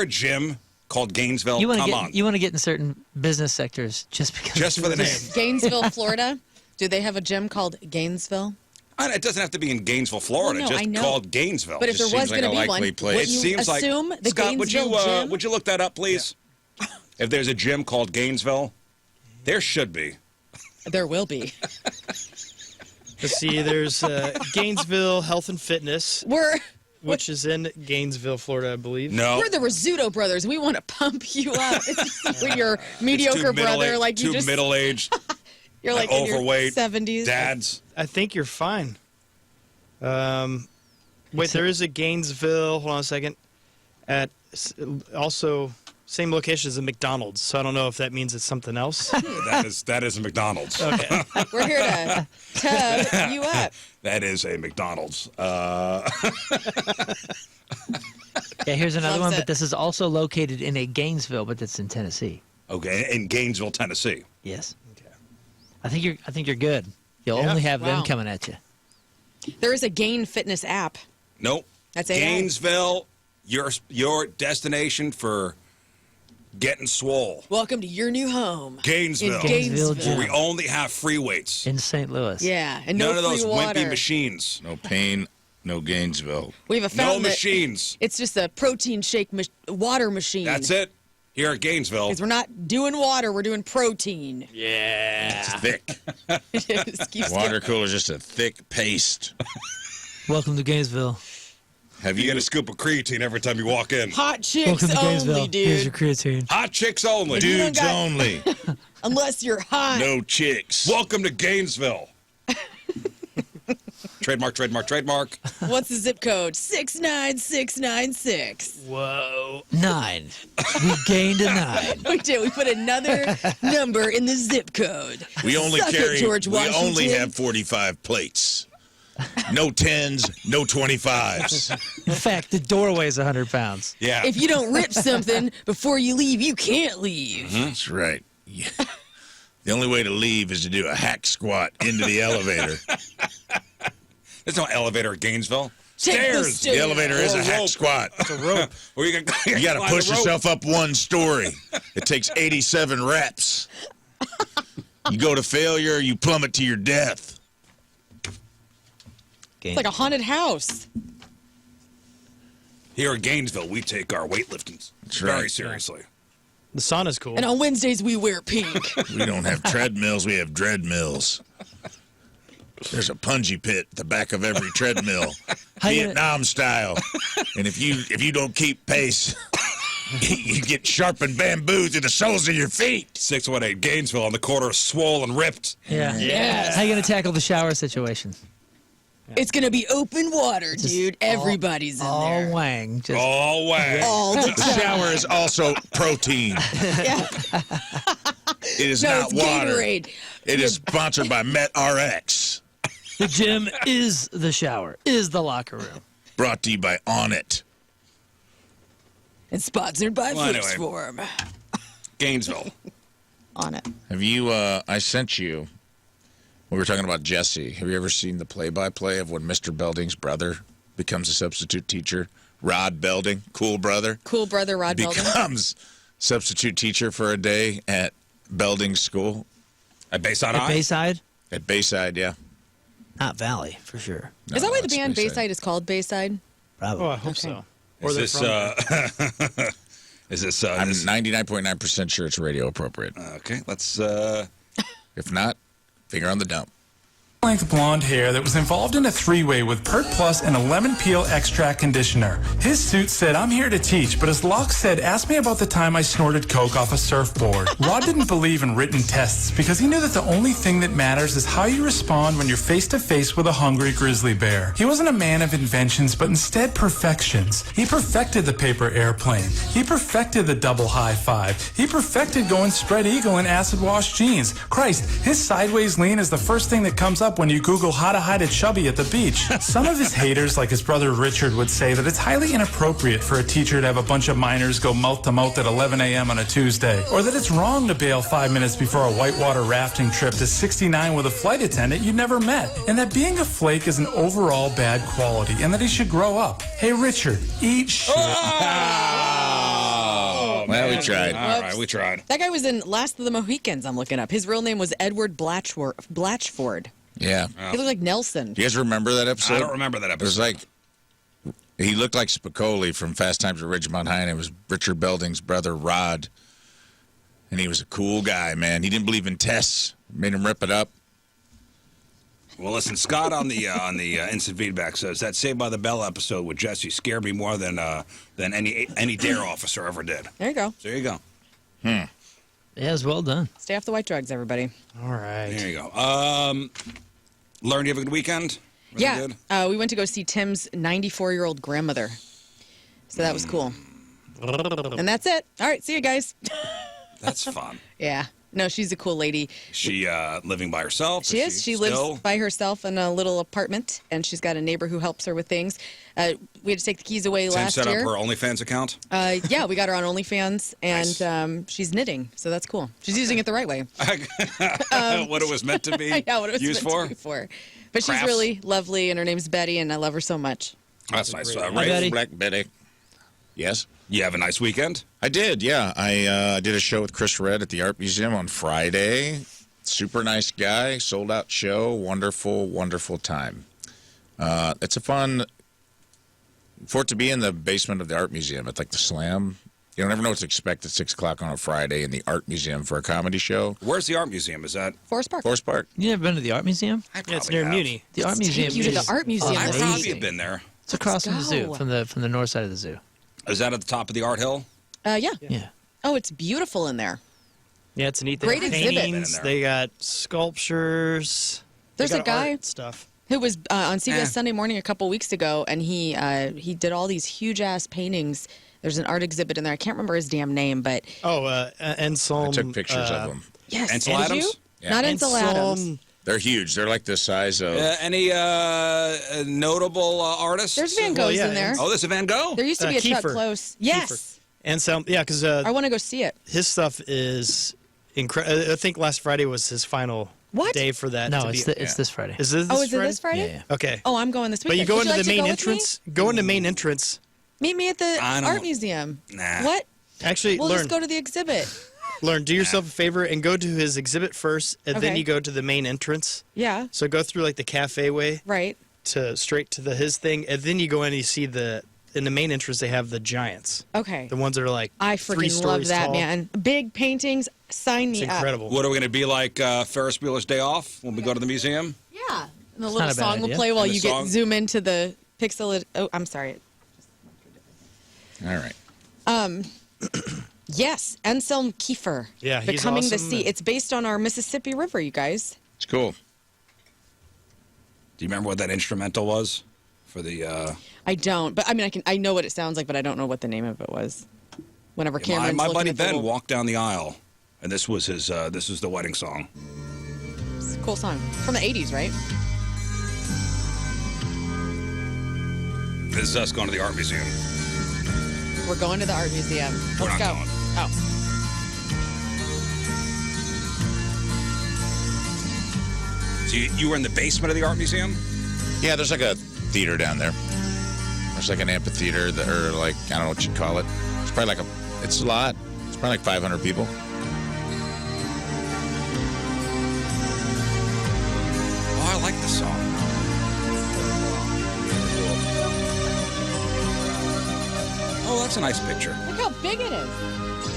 a gym called Gainesville? You want to Come get on. you want to get in certain business sectors just because Just for the name. Gainesville, Florida. Do they have a gym called Gainesville? It doesn't have to be in Gainesville, Florida. Well, no, I just know. called Gainesville. But if there Just was seems like going to a be one, likely place. would it you seems like assume the Scott, Gainesville gym? would you look that up, please? If there's a gym called Gainesville, there should be. There will be. Let's see, there's Gainesville Health and Fitness, We're which is in Gainesville, Florida, I believe. No. the Rizzuto brothers. We want to pump you up. It's when your mediocre brother, like you just middle-aged, you're like overweight in your 70s. dads. I think you're fine. Wait, there is a Gainesville. Hold on a second. Also, same location as a McDonald's, so I don't know if that means it's something else. That is a McDonald's. Okay. We're here to tub you up. That is a McDonald's. Yeah, here's another Loves one, it. but this is also located in a Gainesville, but it's in Tennessee. Okay, in Gainesville, Tennessee. Yes. Okay. I think you're good. You'll Yeah. only have Wow. them coming at you. There is a Gain Fitness app. Nope. That's AI. Gainesville, your destination for getting swole. Welcome to your new home. Gainesville. In Gainesville. Gainesville, Where we only have free weights. In St. Louis. Yeah, and no None of free those water. wimpy machines. No pain, no Gainesville. We have No found that machines. it's just a protein shake water machine. That's it. Here at Gainesville. Because we're not doing water, we're doing protein. It's thick. Just keeps Water cooler is just a thick paste. Welcome to Gainesville. Have You you get a scoop of creatine every time you walk in. Hot chicks Welcome to Gainesville. only, Here's your dude. creatine. Hot chicks only. you don't dudes got- only? Unless you're hot. No chicks. Welcome to Gainesville. Trademark. What's the zip code? 69696. Whoa. 9. We gained a 9. We did. We put another number in the zip code. We only Suck it, carry. George We only Washington. have 45 plates. No 10s, no 25s. In fact, the doorway's 100 pounds. Yeah. If you don't rip something before you leave, you can't leave. That's right. Yeah. The only way to leave is to do a hack squat into the elevator. There's no elevator at Gainesville. Take the Stairs. stairs. The elevator is Or a a hack rope. squat. Or you You got to push yourself up one story. It takes 87 reps. You go to failure, you plummet to your death. It's like a haunted house. Here at Gainesville, we take our weightlifting very right. seriously. The sauna's cool. And on Wednesdays, we wear pink. We don't have treadmills, we have dread mills. There's a punji pit at the back of every treadmill, How you Vietnam style. And if you don't keep pace, you get sharpened bamboo through the soles of your feet. 618 Gainesville on the corner, swole and ripped. Yeah. Yes. How you going to tackle the shower situation? It's going to be open water, dude. Everybody's in All there. wang. Just All way. All the The time. shower is also protein. Yeah. It is No, not it's water. Gatorade. It is sponsored by MetRx. the gym is the shower, is the locker room. Brought to you by On It. And sponsored by Well, Fix anyway. Form. Gainesville. On it. Have you, I sent you, we were talking about Jesse. Have you ever seen the play-by-play of when Mr. Belding's brother becomes a substitute teacher? Rod Belding, cool brother, Cool brother Rod Belding. becomes substitute teacher for a day at Belding's school At Bayside At High? Bayside, at Bayside, yeah. not Valley, for sure. Is that why the it's band Bayside is called Bayside? Probably. Oh, I hope so. Or Is they're this, from is this, I'm this- 99.9% sure it's radio appropriate. okay, let's, If not, finger on the dump. Length blonde hair that was involved in a three-way with Pert Plus and a lemon peel extract conditioner. His suit said, "I'm here to teach," but his locks said, "Ask me about the time I snorted coke off a surfboard." Rod didn't believe in written tests because he knew that the only thing that matters is how you respond when you're face-to-face with a hungry grizzly bear. He wasn't a man of inventions, but instead perfections. He perfected the paper airplane. He perfected the double high five. He perfected going spread eagle in acid wash jeans. Christ, his sideways lean is the first thing that comes up when you Google how to hide a chubby at the beach. Some of his haters, like his brother Richard, would say that it's highly inappropriate for a teacher to have a bunch of minors go mouth to mouth at 11 a.m. on a Tuesday, or that it's wrong to bail 5 minutes before a whitewater rafting trip to 69 with a flight attendant you never met, and that being a flake is an overall bad quality, and that he should grow up. Hey, Richard, eat shit. Oh, well, we tried. all right, we tried. That guy was in Last of the Mohicans, I'm looking up. His real name was Edward Blatchford. Yeah. He looked like Nelson. Do you guys remember that episode? I don't remember that It was episode. like, he looked like Spicoli from Fast Times at Ridgemont High, and it was Richard Belding's brother, Rod. And he was a cool guy, man. He didn't believe in tests. Made him rip it up. Well, listen, Scott on the instant feedback says that Saved by the Bell episode with Jesse scared me more than any dare officer ever did. There you go. So there you go. Yeah, it was well done. Stay off the white drugs, everybody. All right. There you go. Lauren, you have a good weekend? Was it Yeah. good? We went to go see Tim's 94-year-old grandmother. So that was cool. And that's it. All right, see you guys. That's fun. Yeah. No, she's a cool lady. She living by herself? She is. She lives by herself in a little apartment, and she's got a neighbor who helps her with things. We had to take the keys away last year. Set up her OnlyFans account? Yeah, we got her on OnlyFans, and she's knitting, so that's cool. She's using it the right way. What it was meant to be yeah, what it was used meant to be for. But she's really lovely, and her name's Betty, and I love her so much. That's nice. Betty. Black Betty. Yes? You have a nice weekend? I did, yeah. I did a show with Chris Redd at the Art Museum on Friday. Super nice guy, sold out show, wonderful, wonderful time. It's a fun, for it to be in the basement of the Art Museum at like the Slam. You don't ever know what to expect at 6 o'clock on a Friday in the Art Museum for a comedy show. Where's the Art Museum? Is that Forest Park? Forest Park. You never been to the art museum? Yeah, it's near Muni. The art museum. Take you to the is art museum. I this probably week. have been there. It's across from the Let's zoo, go. from the north side of the zoo. Is that at the top of the art hill? Yeah. Yeah. Oh, it's beautiful in there. Yeah, it's neat. They Great got exhibit. paintings, they got sculptures. There's they a got guy art stuff. who was on CBS Sunday Morning a couple weeks ago, and he did all these huge ass paintings. There's an art exhibit in there. I can't remember his damn name, but Anselm. I took pictures of them. yes, Ansel did Adams? you? Yeah. Not Ansel Adams. They're huge. They're like the size of... Any notable artists? There's Van Goghs yeah, in there. Oh, there's a Van Gogh. There used to be a Chuck Kiefer. Close. Yes, Anselm, yeah, because I want to go see it. his stuff is incredible. I think last Friday was his final day for that. No, to it's, be, it's this Friday. Is this Oh, this is it Friday? this Friday? Yeah. Okay. Oh, I'm going this But weekend. you go Would into like the to main go with entrance. Go into the main entrance. Me? Meet me at the I don't- art museum. Nah. What? Actually, We'll learn. just go to the exhibit. Do yourself a favor and go to his exhibit first, and then Okay. you go to the main entrance. Yeah. So go through like the cafe way Right. to straight to his thing, and then you go in and you see in the main entrance they have the giants, Okay. the ones that are like I 3 freaking love stories that, tall. man. Big paintings. Sign me It's up. incredible. What are we going to be like Ferris Bueller's Day Off when we go to the museum? Yeah. And the not little a bad song will idea. play while And the you song- zoom into the pixel. Oh, I'm sorry. All right. Yes, Anselm Kiefer. Yeah, he's Becoming the awesome Sea. and- It's based on our Mississippi River, you guys. It's cool. Do you remember what that instrumental was for the? I don't, but I mean, I know what it sounds like, but I don't know what the name of it was. Whenever Cameron's my looking buddy at the Ben little- walked down the aisle, and this was his. This was the wedding song. It's a cool song from the '80s, right? This is us going to the art museum. We're going to the art museum. We're Let's not go. going. Oh, So you were in the basement of the art museum? Yeah, there's like a theater down there. There's like an amphitheater, or like, I don't know what you'd call it. It's probably like it's a lot. It's probably like 500 people. Oh, I like the song. Oh, that's a nice picture. look how big it is.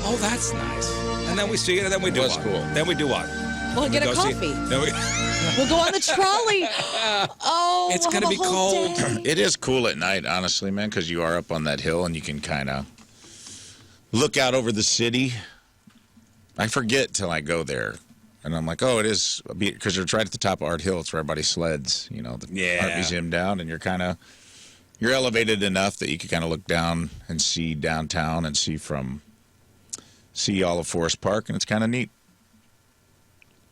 Oh, that's nice. And then we see it, and then we do was what? cool. Then we do what? We'll get a Go see- coffee. Then we- We'll go on the trolley. Oh, It's we'll gonna have a be whole cold. day. It is cool at night, honestly, man, because you are up on that hill and you can kind of look out over the city. I forget till I go there. And I'm like, oh, it is, because you're right at the top of Art Hill. It's where everybody sleds, the Yeah. art museum down, and you're elevated enough that you can kind of look down and see downtown and see all of Forest Park, and it's kind of neat.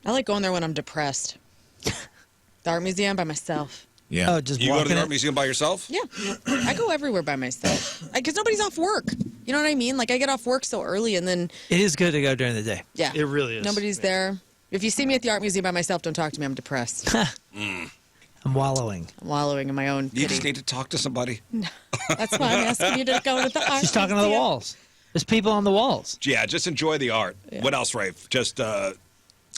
I like going there when I'm depressed. The art museum by myself. Yeah. Oh, just You go to walking the art it. museum by yourself? Yeah, I go everywhere by myself because nobody's off work. You know what I mean? Like I get off work so early, and then It is good to go during the day. yeah, It really is. nobody's there. If you see me at the art museum by myself, don't talk to me. I'm depressed. I'm wallowing. I'm wallowing in my own You just pity. need to talk to somebody. That's why I'm asking you to go to the art. She's talking to the museum. walls. There's people on the walls. Yeah, just enjoy the art. Yeah. What else, Rafe? Just Chris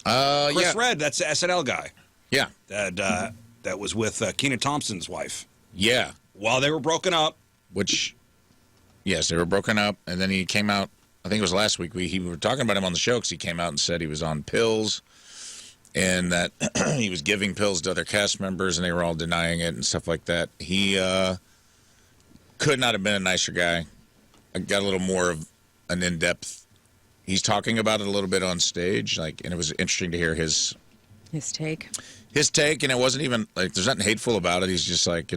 Yeah. Redd, that's the SNL guy Yeah. that was with Kenan Thompson's wife Yeah. while they were broken up. Which, yes, they were broken up, and then he came out. I think it was last week. We were talking about him on the show because he came out and said he was on pills, and that he was giving pills to other cast members, and they were all denying it and stuff like that. He could not have been a nicer guy. I got a little more of an in-depth. He's talking about it a little bit on stage, and it was interesting to hear his take. take, and it wasn't even like there's nothing hateful about it. He's just like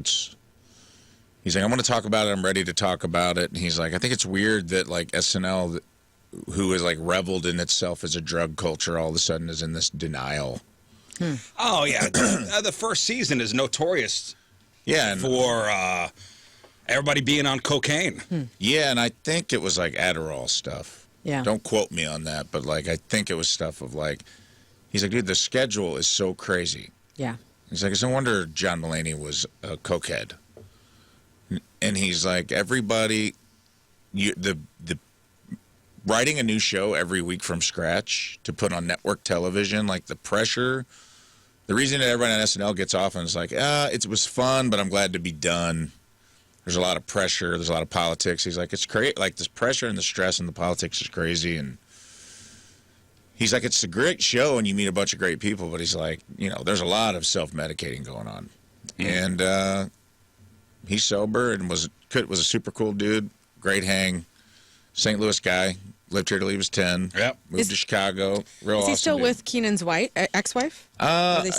He's like, I want to talk about it. I'm ready to talk about it. And he's like, I think it's weird that like SNL, who is like reveled in itself as a drug culture, all of a sudden is in this denial. Oh, yeah. The first season is notorious for everybody being on cocaine. Yeah, and I think it was like Adderall stuff. Yeah. Don't quote me on that, but like I think it was stuff of like, he's like, dude, the schedule is so crazy. Yeah. He's like, it's no wonder John Mulaney was a cokehead. And he's like, everybody, the writing a new show every week from scratch to put on network television, like the pressure. The reason that everybody on SNL gets off and is like, it was fun, but I'm glad to be done. There's a lot of pressure. There's a lot of politics. He's like, it's crazy. Like this pressure and the stress and the politics is crazy. And he's like, it's a great show and you meet a bunch of great people. But he's like, there's a lot of self-medicating going on. And he's sober and was a super cool dude. Great hang. St. Louis guy. Lived here till he was 10. Yep. Moved to Chicago. Real awesome. Is he still dude. with Keenan's ex-wife?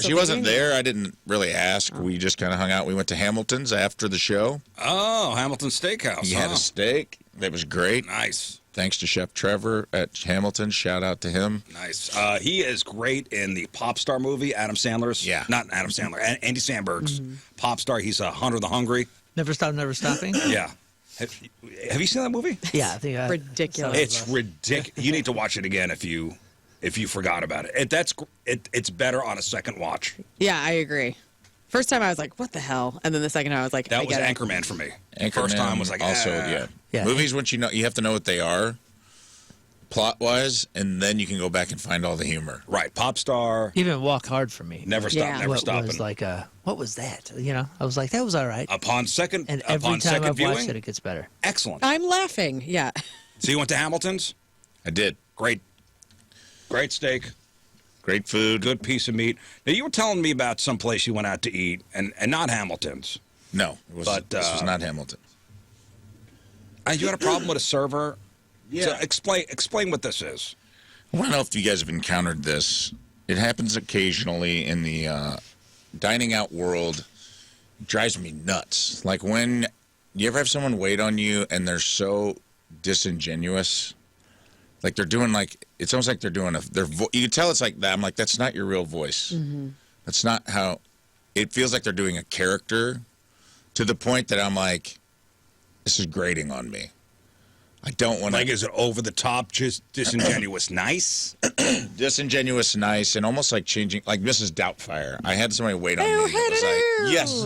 She wasn't there. I didn't really ask. We just kind of hung out. We went to Hamilton's after the show. Oh, Hamilton Steakhouse. He had a steak. That was great. Nice. Thanks to Chef Trevor at Hamilton. Shout out to him. Nice. He is great in the Pop Star movie, Adam Sandler's. Yeah. Not Adam Sandler, Andy Samberg's Pop Star. He's Hunter the Hungry. Never Stop, Never Stopping? Yeah. Have you seen that movie? Yeah, I think Ridiculous. It's ridiculous. You need to watch it again if you forgot about it. It's better on a second watch. Yeah, I agree. First time I was like, what the hell? And then the second time I was like, That I was get it. Anchorman for me. Anchorman First time was like, also, Yeah. Movies, once you have to know what they are, plot-wise, and then you can go back and find all the humor. Right. Pop Star. Even Walk Hard for me. Never Stop, Yeah. Never What Stopping. was like what was that? I was like, that was all right. Upon second And every time second I've viewing, watched it, it gets better. excellent. I'm laughing. Yeah. So you went to Hamilton's? I did. Great steak. Great food. Good piece of meat. Now, you were telling me about some place you went out to eat, and not Hamilton's. No, this was not Hamilton. You had a problem with a server? Yeah. So explain what this is. I want to know if you guys have encountered this. It happens occasionally in the dining out world. It drives me nuts. Like when you ever have someone wait on you and they're so disingenuous. Like they're doing it's almost like they're doing you can tell it's like that. I'm like, that's not your real voice. That's not how it feels like they're doing a character to the point that I'm like, this is grating on me. I don't want to. Like, is it over the top, just disingenuous, nice? Disingenuous, nice, and almost like changing, like Mrs. Doubtfire. I had somebody wait on me. That was like, yes.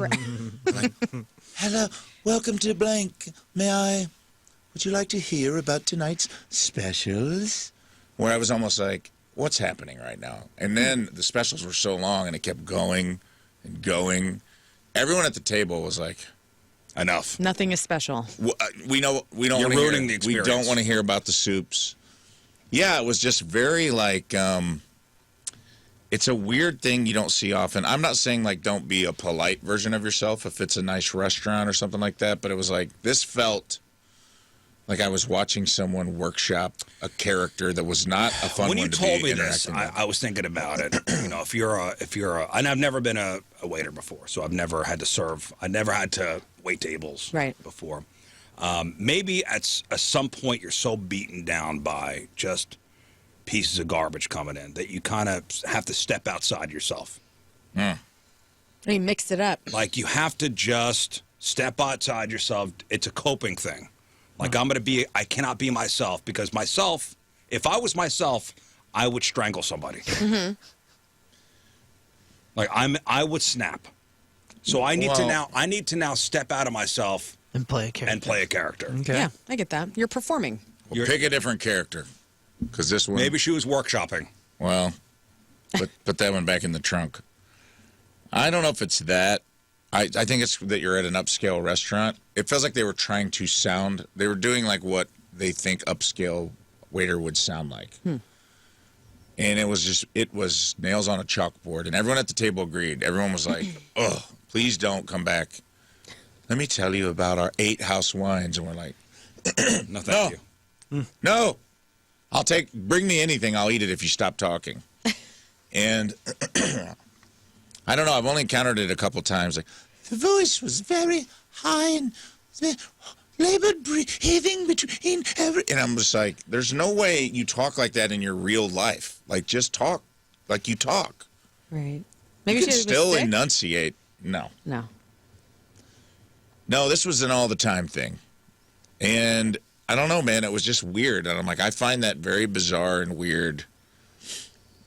Like, hello, welcome to blank. Would you like to hear about tonight's specials? Where I was almost like, what's happening right now? And then the specials were so long, and it kept going and going. Everyone at the table was like, enough. Nothing is special. We don't. You're wanna ruining hear, the experience. We don't want to hear about the soups. Yeah, it was just very like. It's a weird thing you don't see often. I'm not saying like don't be a polite version of yourself if it's a nice restaurant or something like that, but it was like this felt like I was watching someone workshop a character that was not a fun When one you to told be me this, interacting with. I was thinking about it. If you're a, and I've never been a waiter before, so I've never had to serve. I never had to wait tables before. Maybe at some point you're so beaten down by just pieces of garbage coming in that you kind of have to step outside yourself. He mixed it up. Like you have to just step outside yourself. It's a coping thing. Like I cannot be myself because if I was myself, I would strangle somebody. Like I would snap. So I need to now step out of myself And play a character. Okay. Yeah, I get that. You're performing. Well, pick a different character, because this one. Maybe she was workshopping. Well, put that one back in the trunk. I don't know if it's that. I think it's that you're at an upscale restaurant. It feels like they were trying to sound. They were doing like what they think upscale waiter would sound like. And it was nails on a chalkboard. And everyone at the table agreed. Everyone was like, oh, please don't come back. Let me tell you about our 8 house wines. And we're like, No, thank you. no, bring me anything. I'll eat it if you stop talking. And I don't know. I've only encountered it a couple times. Like, the voice was very high and labored breathing between every. And I'm just like, there's no way you talk like that in your real life. Like, just talk like you talk. Right. Maybe you can she still was sick? enunciate. No. No, this was an all the time thing. And I don't know, man. It was just weird. And I'm like, I find that very bizarre and weird.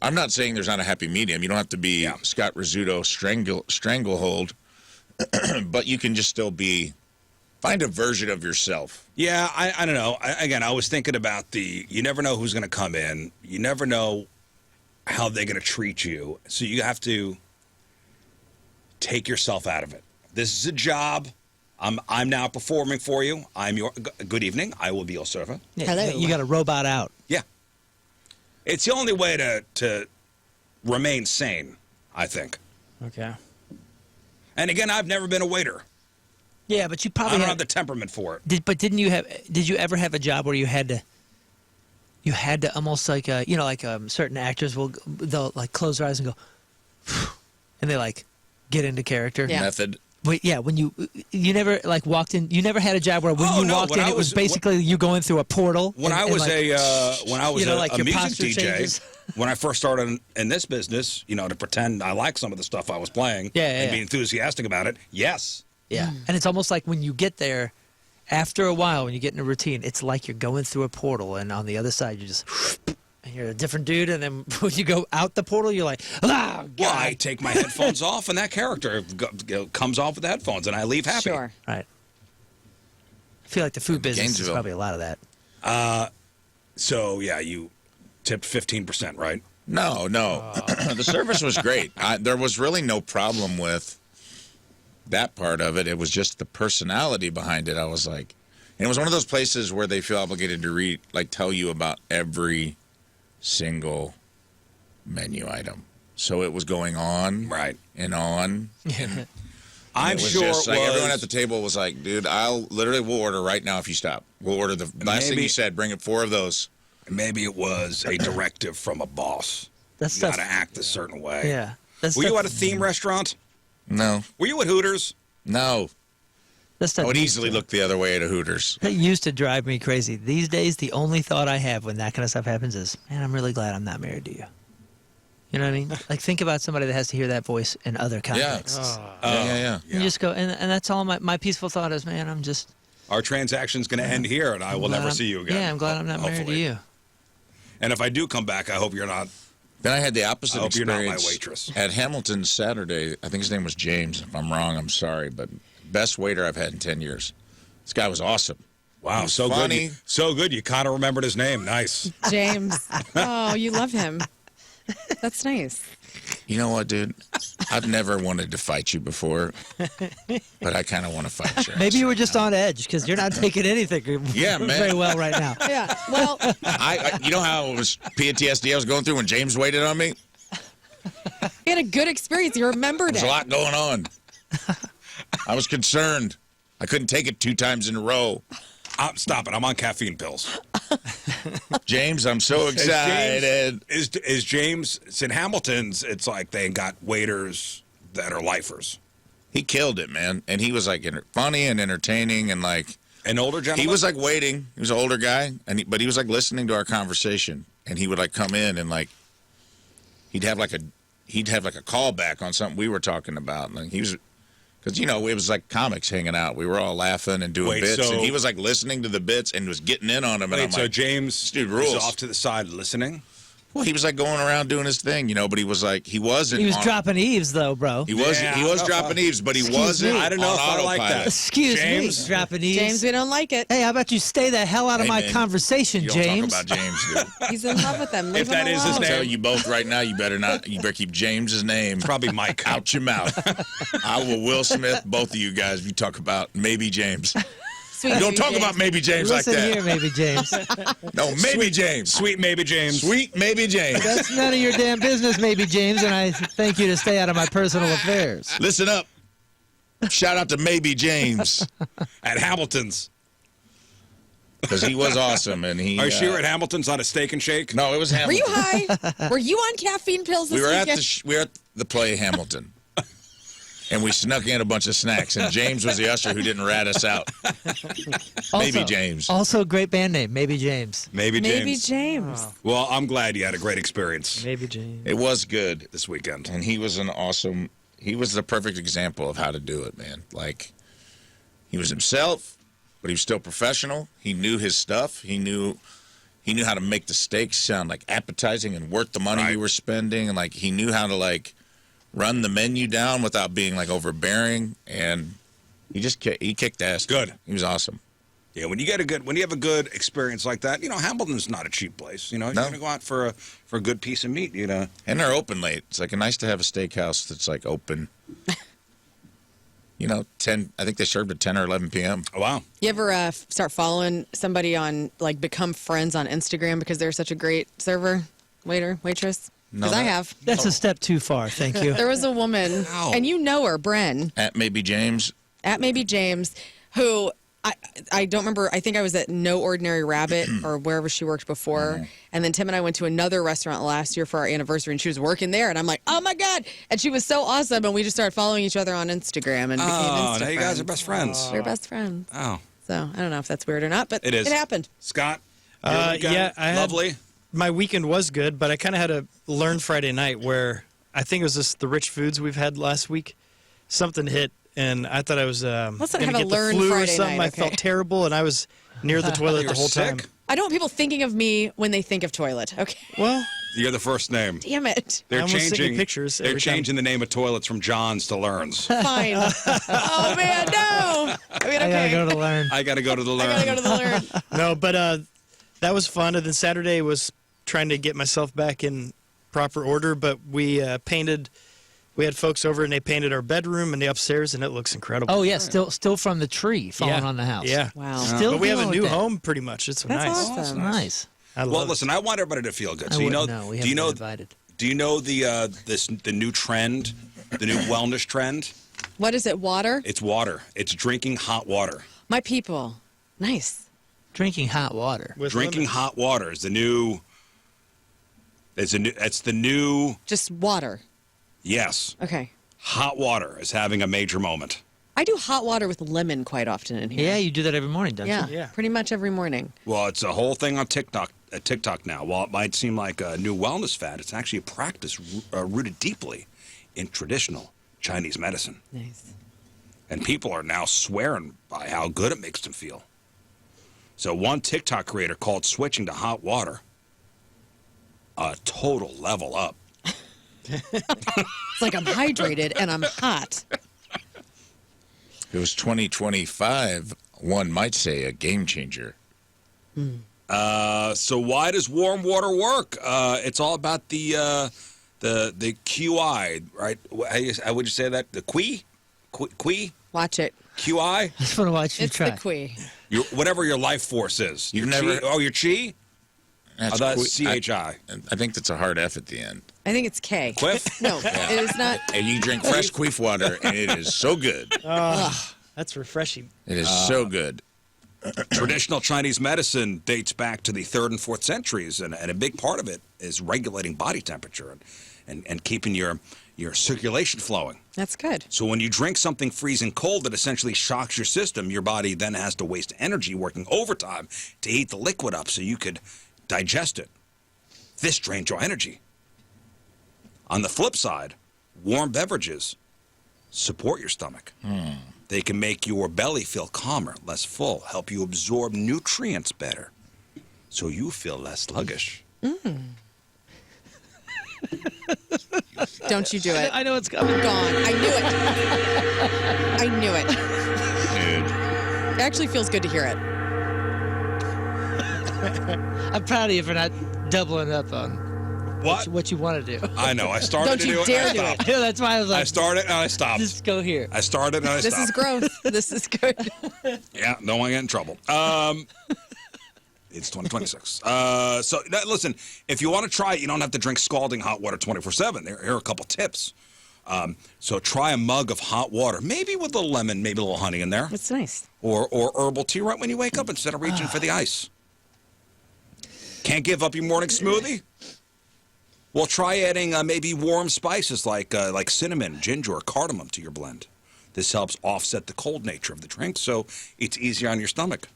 I'm not saying there's not a happy medium. You don't have to be Scott Rizzuto stranglehold, but you can just still find a version of yourself. Yeah, I don't know. I was thinking about you never know who's going to come in. You never know how they're going to treat you. So you have to take yourself out of it. This is a job. I'm now performing for you. Good evening. I will be your servant. Yeah, Hello. You got a robot out. Yeah. It's the only way to remain sane, I think. Okay. And again, I've never been a waiter. Yeah, but you I probably don't have the temperament for it. Did you ever have a job where you had to almost like certain actors they'll like close their eyes and go and they like get into character. Yeah. Method. Wait, yeah, when you never like walked in, you never had a job where when you walked in, it was basically you going through a portal. When I was a music DJ, changes. when I first started in this business, to pretend I like some of the stuff I was playing and be enthusiastic about it. Yes. Yeah, and it's almost like when you get there, after a while, when you get in a routine, it's like you're going through a portal, and on the other side, and you're a different dude, and then when you go out the portal, you're like, ah, God. Well, I take my headphones off, and that character comes off with the headphones, and I leave happy. Sure. Right. I feel like the food business is Gainesville. probably a lot of that. So, yeah, you tipped 15%, right? No. The service was great. There was really no problem with that part of it. It was just the personality behind it. I was like, and it was one of those places where they feel obligated to tell you about every single menu item. So it was going on, Right. and on. And I'm it was sure just it like was. everyone at the table was like, dude, we'll order right now if you stop. We'll order the last thing you said. Bring it 4 of those. Maybe it was a directive from a boss. That's You stuff. got to act a certain way. Yeah. Were you at a theme restaurant? No. Were you at Hooters? No. That stuff I would used easily to- look the other way at a Hooters. That used to drive me crazy. These days, the only thought I have when that kind of stuff happens is, man, I'm really glad I'm not married to you. You know what I mean? Like, think about somebody that has to hear that voice in other contexts. Yeah. You just go, and that's all my peaceful thought is, man, I'm just. Our transaction's going to end here, and I will never see you again. Yeah, I'm glad I'm not married to hopefully. you. And if I do come back, I hope you're not. Then I had the opposite I hope you're not experience. my waitress. At Hamilton Saturday, I think his name was James. If I'm wrong, I'm sorry, but best waiter I've had in 10 years. This guy was awesome. Wow, was so funny. good. So good. You kind of remembered his name. Nice. James. Oh, you love him. That's nice. You know what, dude? I've never wanted to fight you before, but I kind of want to fight you. Maybe you were just on edge because you're not taking anything Yeah, man. very well right now. Yeah. Well, You know how it was PTSD I was going through when James waited on me? he had a good experience. He remembered There's it. a lot going on. I was concerned. I couldn't take it 2 times in a row. Stop it. I'm on caffeine pills. James, I'm so excited. Is James, it's in Hamilton's, it's like they got waiters that are lifers. He killed it, man. And he was like funny and entertaining and like. An older gentleman? He was like waiting. He was an older guy, but he was like listening to our conversation. And he would like come in and like he'd have like a callback on something we were talking about. And he was. Because, it was like comics hanging out. We were all laughing and doing bits. And he was like listening to the bits and was getting in on them. And I'm so like, James dude is rules. off to the side listening? Well, he was like going around doing his thing, but he was like, he wasn't. He was dropping eaves, though, bro. He was dropping eaves, but he wasn't. I don't know if I like that. Excuse James? me, dropping eaves. James, we don't like it. Hey, how about you stay the hell out of Hey, my man, conversation, You don't James? talk about James, dude. He's in love with them. Leave If that him is his alone. name. Tell you both right now, you better keep James's name Probably Mike. out your mouth. I will Will Smith both of you guys if you talk about maybe James. Sweet You don't baby talk James. about maybe James Listen like that. here, maybe James. No, maybe James. Sweet maybe James. Sweet maybe James. That's none of your damn business, maybe James, and I thank you to stay out of my personal affairs. Listen up. Shout out to maybe James. At Hamilton's. Because he was awesome. And he. Are you sure at Hamilton's on a steak and shake? No, it was Were Hamilton. you high? Were you on caffeine pills this We were weekend? at the play Hamilton. And we snuck in a bunch of snacks, and James was the usher who didn't rat us out. Maybe James. Also, a great band name, Maybe James. Maybe James. Maybe James. Well, I'm glad you had a great experience Maybe James. It was good. this weekend. And he was the perfect example of how to do it, man. Like, he was himself, but he was still professional. He knew his stuff. He knew how to make the steaks sound like appetizing and worth the money you were spending. And like, he knew how to like run the menu down without being like overbearing. And he kicked ass. Good. He was awesome. Yeah, when you have a good experience like that, Hamilton's not a cheap place. You're gonna go out for a good piece of meat. And they're open late. It's like nice to have a steakhouse that's like open. 10. I think they served at 10 or 11 p.m. Oh, wow. You ever start following somebody on, like, become friends on Instagram because they're such a great server, waiter, waitress? Because I have. That's a step too far. Thank you. There was a woman, and you know her, Bren. At Maybe James, who I don't remember. I think I was at No Ordinary Rabbit or wherever she worked before. And then Tim and I went to another restaurant last year for our anniversary, and she was working there. And I'm like, oh, my God. And she was so awesome. And we just started following each other on Instagram and became Insta now you guys are friends. best friends. We're best friends. Oh, So I don't know if that's weird or not, but it is. It happened. Scott? your weekend? Yeah, Lovely. My weekend was good, but I kind of had to learn Friday night where I think it was just the rich foods we've had last week. Something hit, and I thought I was going to have a get learn the flu Friday or something. night, I okay. felt terrible, and I was near the toilet You the were whole sick? time. I don't want people thinking of me when they think of toilet. Okay. Well, You're the first name. Damn it. They're I almost sent you changing pictures They're every time. changing the name of toilets from John's to Learns. Fine. Oh, man, no. I mean, okay. I gotta go to learn. I got to go to the I Learn. gotta go to the learn. no, but that was fun. And then Saturday was trying to get myself back in proper order, but we painted. We had folks over, and they painted our bedroom and the upstairs, and it looks incredible. Oh yeah, still from the tree falling on the house. Yeah. Wow. Still But we have a dealing new with that. home, pretty much. It's That's nice. awesome. Nice. I love Well, it. listen, I want everybody to feel good. So I you know, wouldn't know. We do you haven't know, been invited. do you know the new trend, the new wellness trend? What is it, water? It's water. It's drinking hot water. My people. Nice. Drinking hot water. With Drinking lemons. hot water is the new. It's the new. Just water. Yes, Okay. hot water is having a major moment. I do hot water with lemon quite often in here. Yeah, you do that every morning, don't Yeah. you? Yeah. Pretty much every morning. Well, it's a whole thing on TikTok. TikTok now. While it might seem like a new wellness fad, it's actually a practice rooted deeply in traditional Chinese medicine. Nice. And people are now swearing by how good it makes them feel. So one TikTok creator called switching to hot water a total level up. It's like I'm hydrated and I'm hot. If it was 2025, one might say a game changer. So why does warm water work? It's all about the QI, right? How would you say that? The QI? Watch it. QI? I just want to watch you It's try. the Quee. Whatever your life force is. You've Your never- chi? Oh, your chi? That's That's qui- CHI. I think that's a hard F at the end. I think it's K. Quiff? No, it is not. And you drink fresh queef water, and it is so good. That's refreshing. It is so good. Traditional Chinese medicine dates back to the 3rd and 4th centuries, and a big part of it is regulating body temperature and keeping your circulation flowing. That's good. So when you drink something freezing cold that essentially shocks your system, your body then has to waste energy working overtime to heat the liquid up so you could digest it. This drains your energy. On the flip side, warm beverages support your stomach. They can make your belly feel calmer, less full, help you absorb nutrients better, so you feel less sluggish. Don't you do it. I know it's coming. Gone. I knew it. I knew it. Dude. It actually feels good to hear it. I'm proud of you for not doubling up on what you want to do. I know. I started Don't to you do it. dare and do I it. stopped. Yeah, that's why I was like, I started and I stopped. just go here. I started and I This stopped. is growth. This is good. Yeah, don't want to get in trouble. It's 2026. So now, listen, if you want to try it, you don't have to drink scalding hot water 24/7. Here are a couple tips. So try a mug of hot water, maybe with a little lemon, maybe a little honey in there, It's nice. or herbal tea right when you wake up instead of reaching for the ice. Can't give up your morning smoothie? Well, try adding maybe warm spices like cinnamon, ginger, or cardamom to your blend. This helps offset the cold nature of the drink, so it's easier on your stomach.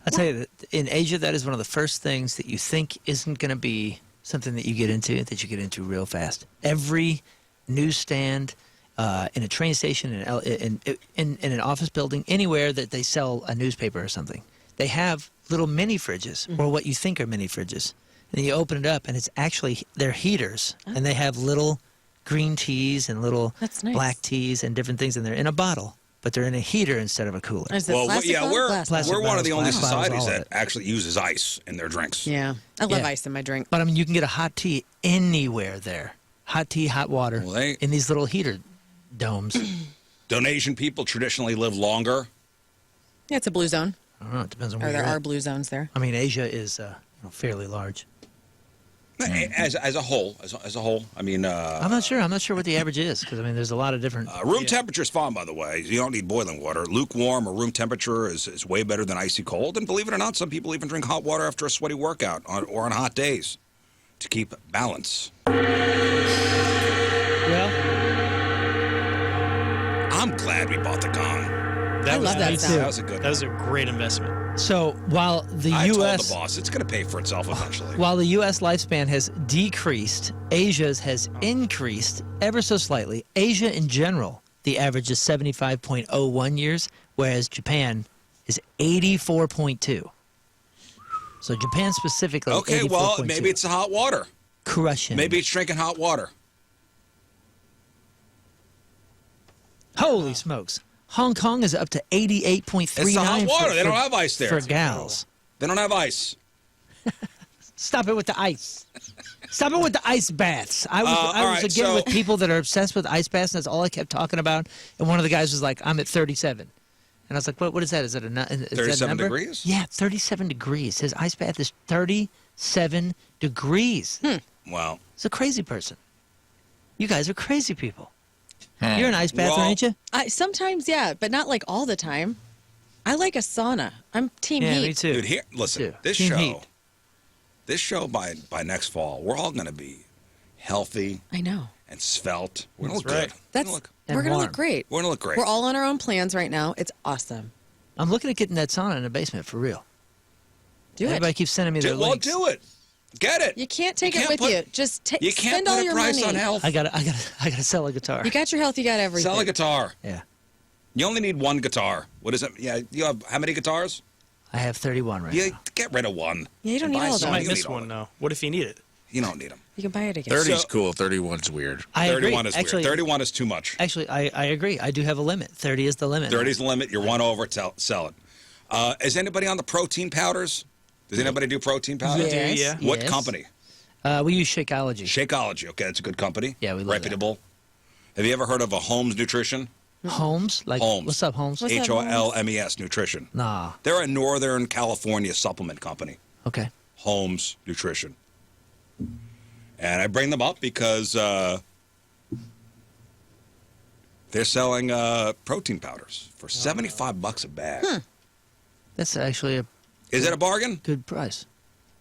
I'll tell you that in Asia, that is one of the first things that you think isn't going to be something that you get into real fast. Every newsstand, in a train station, in an office building, anywhere that they sell a newspaper or something, they have little mini fridges, or what you think are mini fridges. And you open it up, and it's actually, they're heaters, and they have little green teas and little black teas and different things in there in a bottle, but they're in a heater instead of a cooler. Is it plastic bottle? We're one of the only glass societies bottles, that actually uses ice in their drinks. Yeah, I love ice in my drink. But I mean, you can get a hot tea anywhere there. Hot tea, hot water, in these little heater domes. Don't Asian people traditionally live longer? Yeah, it's a blue zone. I don't know. It depends on where Or there you're are at. blue zones there. I mean, Asia is fairly large. As a whole, I mean, I'm not sure. I'm not sure what the average is because I mean, there's a lot of different. room temperature is fine, by the way. You don't need boiling water. Lukewarm or room temperature is way better than icy cold. And believe it or not, some people even drink hot water after a sweaty workout or on hot days to keep balance. Well, I'm glad we bought the gong. I love that sound. That was a good. That was a great investment. so while the I told U.S. the boss it's going to pay for itself eventually. While the U.S. lifespan has decreased, Asia's has increased ever so slightly. Asia in general, the average is 75.01 years, whereas Japan is 84.2. So Japan specifically, Okay, 84.2. well, maybe it's the hot water. crushing. Maybe it's drinking hot water. Holy smokes. Hong Kong is up to 88.39. It's the hot water. They don't have ice there. For gals. They don't have ice. Stop it with the ice. Stop it with the ice baths. I was all right, again so- with people that are obsessed with ice baths, and that's all I kept talking about. And one of the guys was like, I'm at 37. And I was like, what is that? Is it a, is that a 37 number? degrees? Yeah, 37 degrees. His ice bath is 37 degrees. Wow. It's a crazy person. You guys are crazy people. You're an ice bather, Well- ain't you? Sometimes, yeah, but not like all the time. I like a sauna. I'm team Yeah, heat. me too. Dude, here, listen, Too. this Team show, heat. by next fall, we're all going to be healthy I know. and svelte. We're going to That's look right. good. That's We're And we're gonna warm. look great. going to look great. We're all on our own plans right now. It's awesome. I'm looking at getting that sauna in the basement for real. Do Everybody it. keeps sending me their links. do it. Get it. You can't take You it can't with put- you. Just You can't spend all put a your price money. on health. I gotta sell a guitar. You got your health. You got everything. Sell a guitar. Yeah. You only need one guitar. What is it? Yeah, you have how many guitars? I have 31 right Yeah, now. get rid of one. Yeah, you don't And need buy all of some. them. Might You miss need all one of though. What if you need it? You don't need them. You can buy it again. 30's So- cool. 31's weird. I agree. 31 is Actually, weird. 31 is too much. Actually, I agree. I do have a limit. 30 is the limit. 30 is the limit. You're one over. Sell it. Is anybody on the protein powders? Does anybody do protein powders? Yes. Yeah. What Yes. company? We use Shakeology. Shakeology. Okay, that's a good company. Yeah, we love that. reputable. Have you ever heard of a Holmes Nutrition? Holmes? Like, Holmes. what's up, Holmes? What's up, HOLMES Nutrition. Nah. They're a Northern California supplement company. Okay. Holmes Nutrition. And I bring them up because they're selling protein powders for $75 a bag. That's actually a Is it a bargain? good price.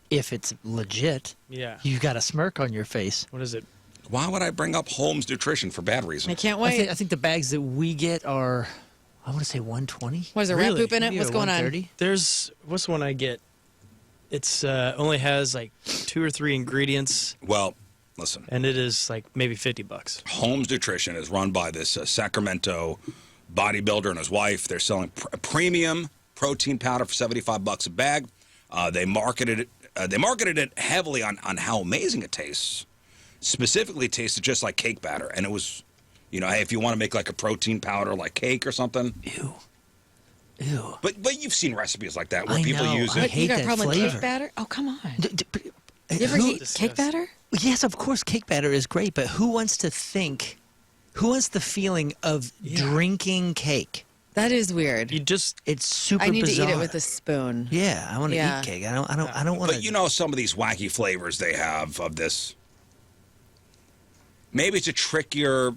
If it's legit, Yeah. you got a smirk on your face. What is it? Why would I bring up Holmes Nutrition for bad reason? I can't I wait. think the bags that we get are, I want to say 120. What is there rat Really? poop in it? Maybe What's or going on? 130. There's what's the one I get? It's only has like 2 or 3 ingredients, Well, listen. and it is like maybe $50. Holmes Nutrition is run by this Sacramento bodybuilder and his wife. They're selling a premium protein powder for $75 a bag. They marketed it heavily on how amazing it tastes. Specifically, it tasted just like cake batter, and it was, hey, if you want to make like a protein powder like cake or something. Ew. But you've seen recipes like that where I people know. use I it. hate You got a that problem with flavor. cake batter? Oh, come on. You You ever eat cake batter? Yes, of course, cake batter is great, but who wants to think? Who wants the feeling of drinking cake? That is weird. You just It's super I need bizarre. to eat it with a spoon. Yeah, I want to Yeah. eat cake. I don't want to. But some of these wacky flavors they have of this. Maybe it's to trick your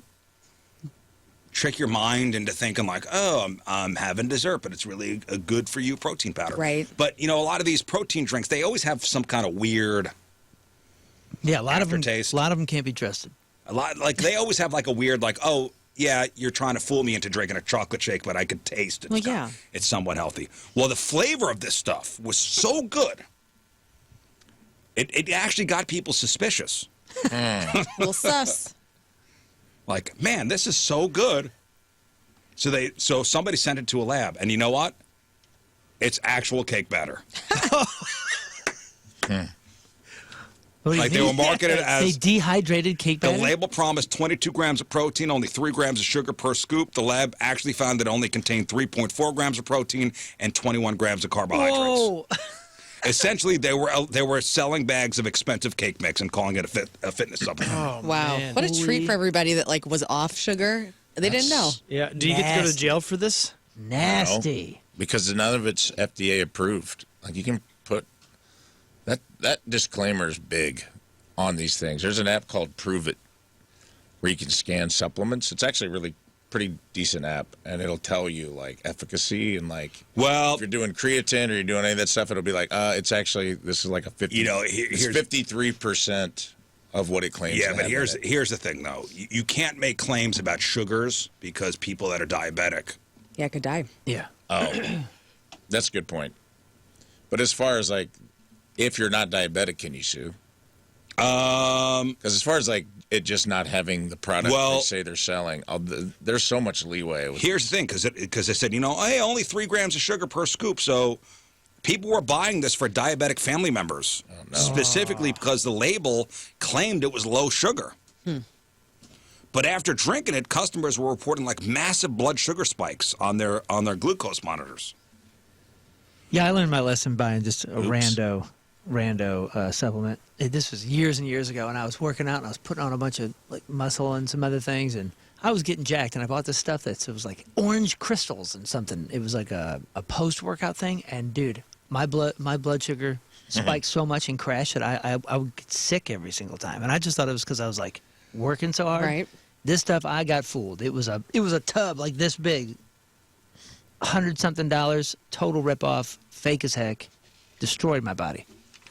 mind into thinking like, oh, I'm having dessert, but it's really a good for you protein powder. Right. But a lot of these protein drinks, they always have some kind of weird Yeah, a lot of them. Aftertaste. A lot of them can't be trusted. A lot, like they always have like a weird, like, oh yeah, you're trying to fool me into drinking a chocolate shake, but I could taste it. Well, yeah. It's somewhat healthy. Well, the flavor of this stuff was so good, it actually got people suspicious. Little sus. Like, man, this is so good. So somebody sent it to a lab, and you know what? It's actual cake batter. What do you Like they mean? were marketed as They dehydrated cake the batter? label promised 22 grams of protein, only 3 grams of sugar per scoop. The lab actually found that it only contained 3.4 grams of protein and 21 grams of carbohydrates. Whoa. Essentially, they were selling bags of expensive cake mix and calling it a fitness supplement. Oh, Wow. man. What a treat for everybody that like was off sugar. They didn't know. Yeah. Do you get to go to jail for this? Nasty. Because none of it's FDA approved. Like you can put that disclaimer is big on these things. There's an app called Prove It where you can scan supplements. It's actually a really pretty decent app, and it'll tell you like efficacy and like Well, if you're doing creatine or you're doing any of that stuff, it'll be like it's actually this is like a 50. You know, it's 53% of what it claims. yeah, to but have here's in it. the thing though. You can't make claims about sugars because people that are diabetic. Yeah, I could die. Yeah. That's a good point. But as far as like, if you're not diabetic, can you sue? Because as far as like it just not having the product they say they're selling, there's so much leeway. Here's the thing, because they said, hey, only 3 grams of sugar per scoop, so people were buying this for diabetic family members, specifically because the label claimed it was low sugar. But after drinking it, customers were reporting like massive blood sugar spikes on their glucose monitors. Yeah, I learned my lesson buying just a rando supplement. This was years and years ago, and I was working out and I was putting on a bunch of like muscle and some other things, and I was getting jacked. And I bought this stuff it was like orange crystals and something. It was like a post-workout thing, and dude, my blood sugar spiked so much and crashed that I would get sick every single time. And I just thought it was because I was like working so hard. Right. This stuff, I got fooled. It was a tub like this big, $100-something, total ripoff, fake as heck, destroyed my body.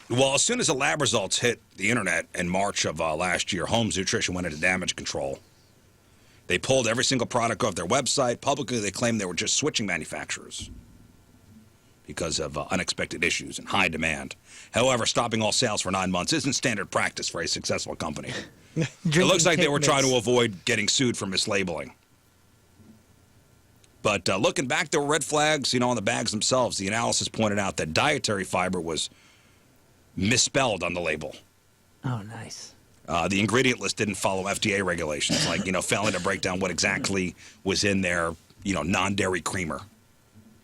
Well, as soon as the lab results hit the internet in March of last year, Holmes Nutrition went into damage control. They pulled every single product off their website. Publicly, they claimed they were just switching manufacturers because of unexpected issues and high demand. However, stopping all sales for 9 months isn't standard practice for a successful company. It looks like they were trying to avoid getting sued for mislabeling. But looking back, there were red flags, on the bags themselves. The analysis pointed out that dietary fiber was misspelled on the label. Oh, nice. The ingredient list didn't follow FDA regulations, like, failing to break down what exactly was in their, non-dairy creamer.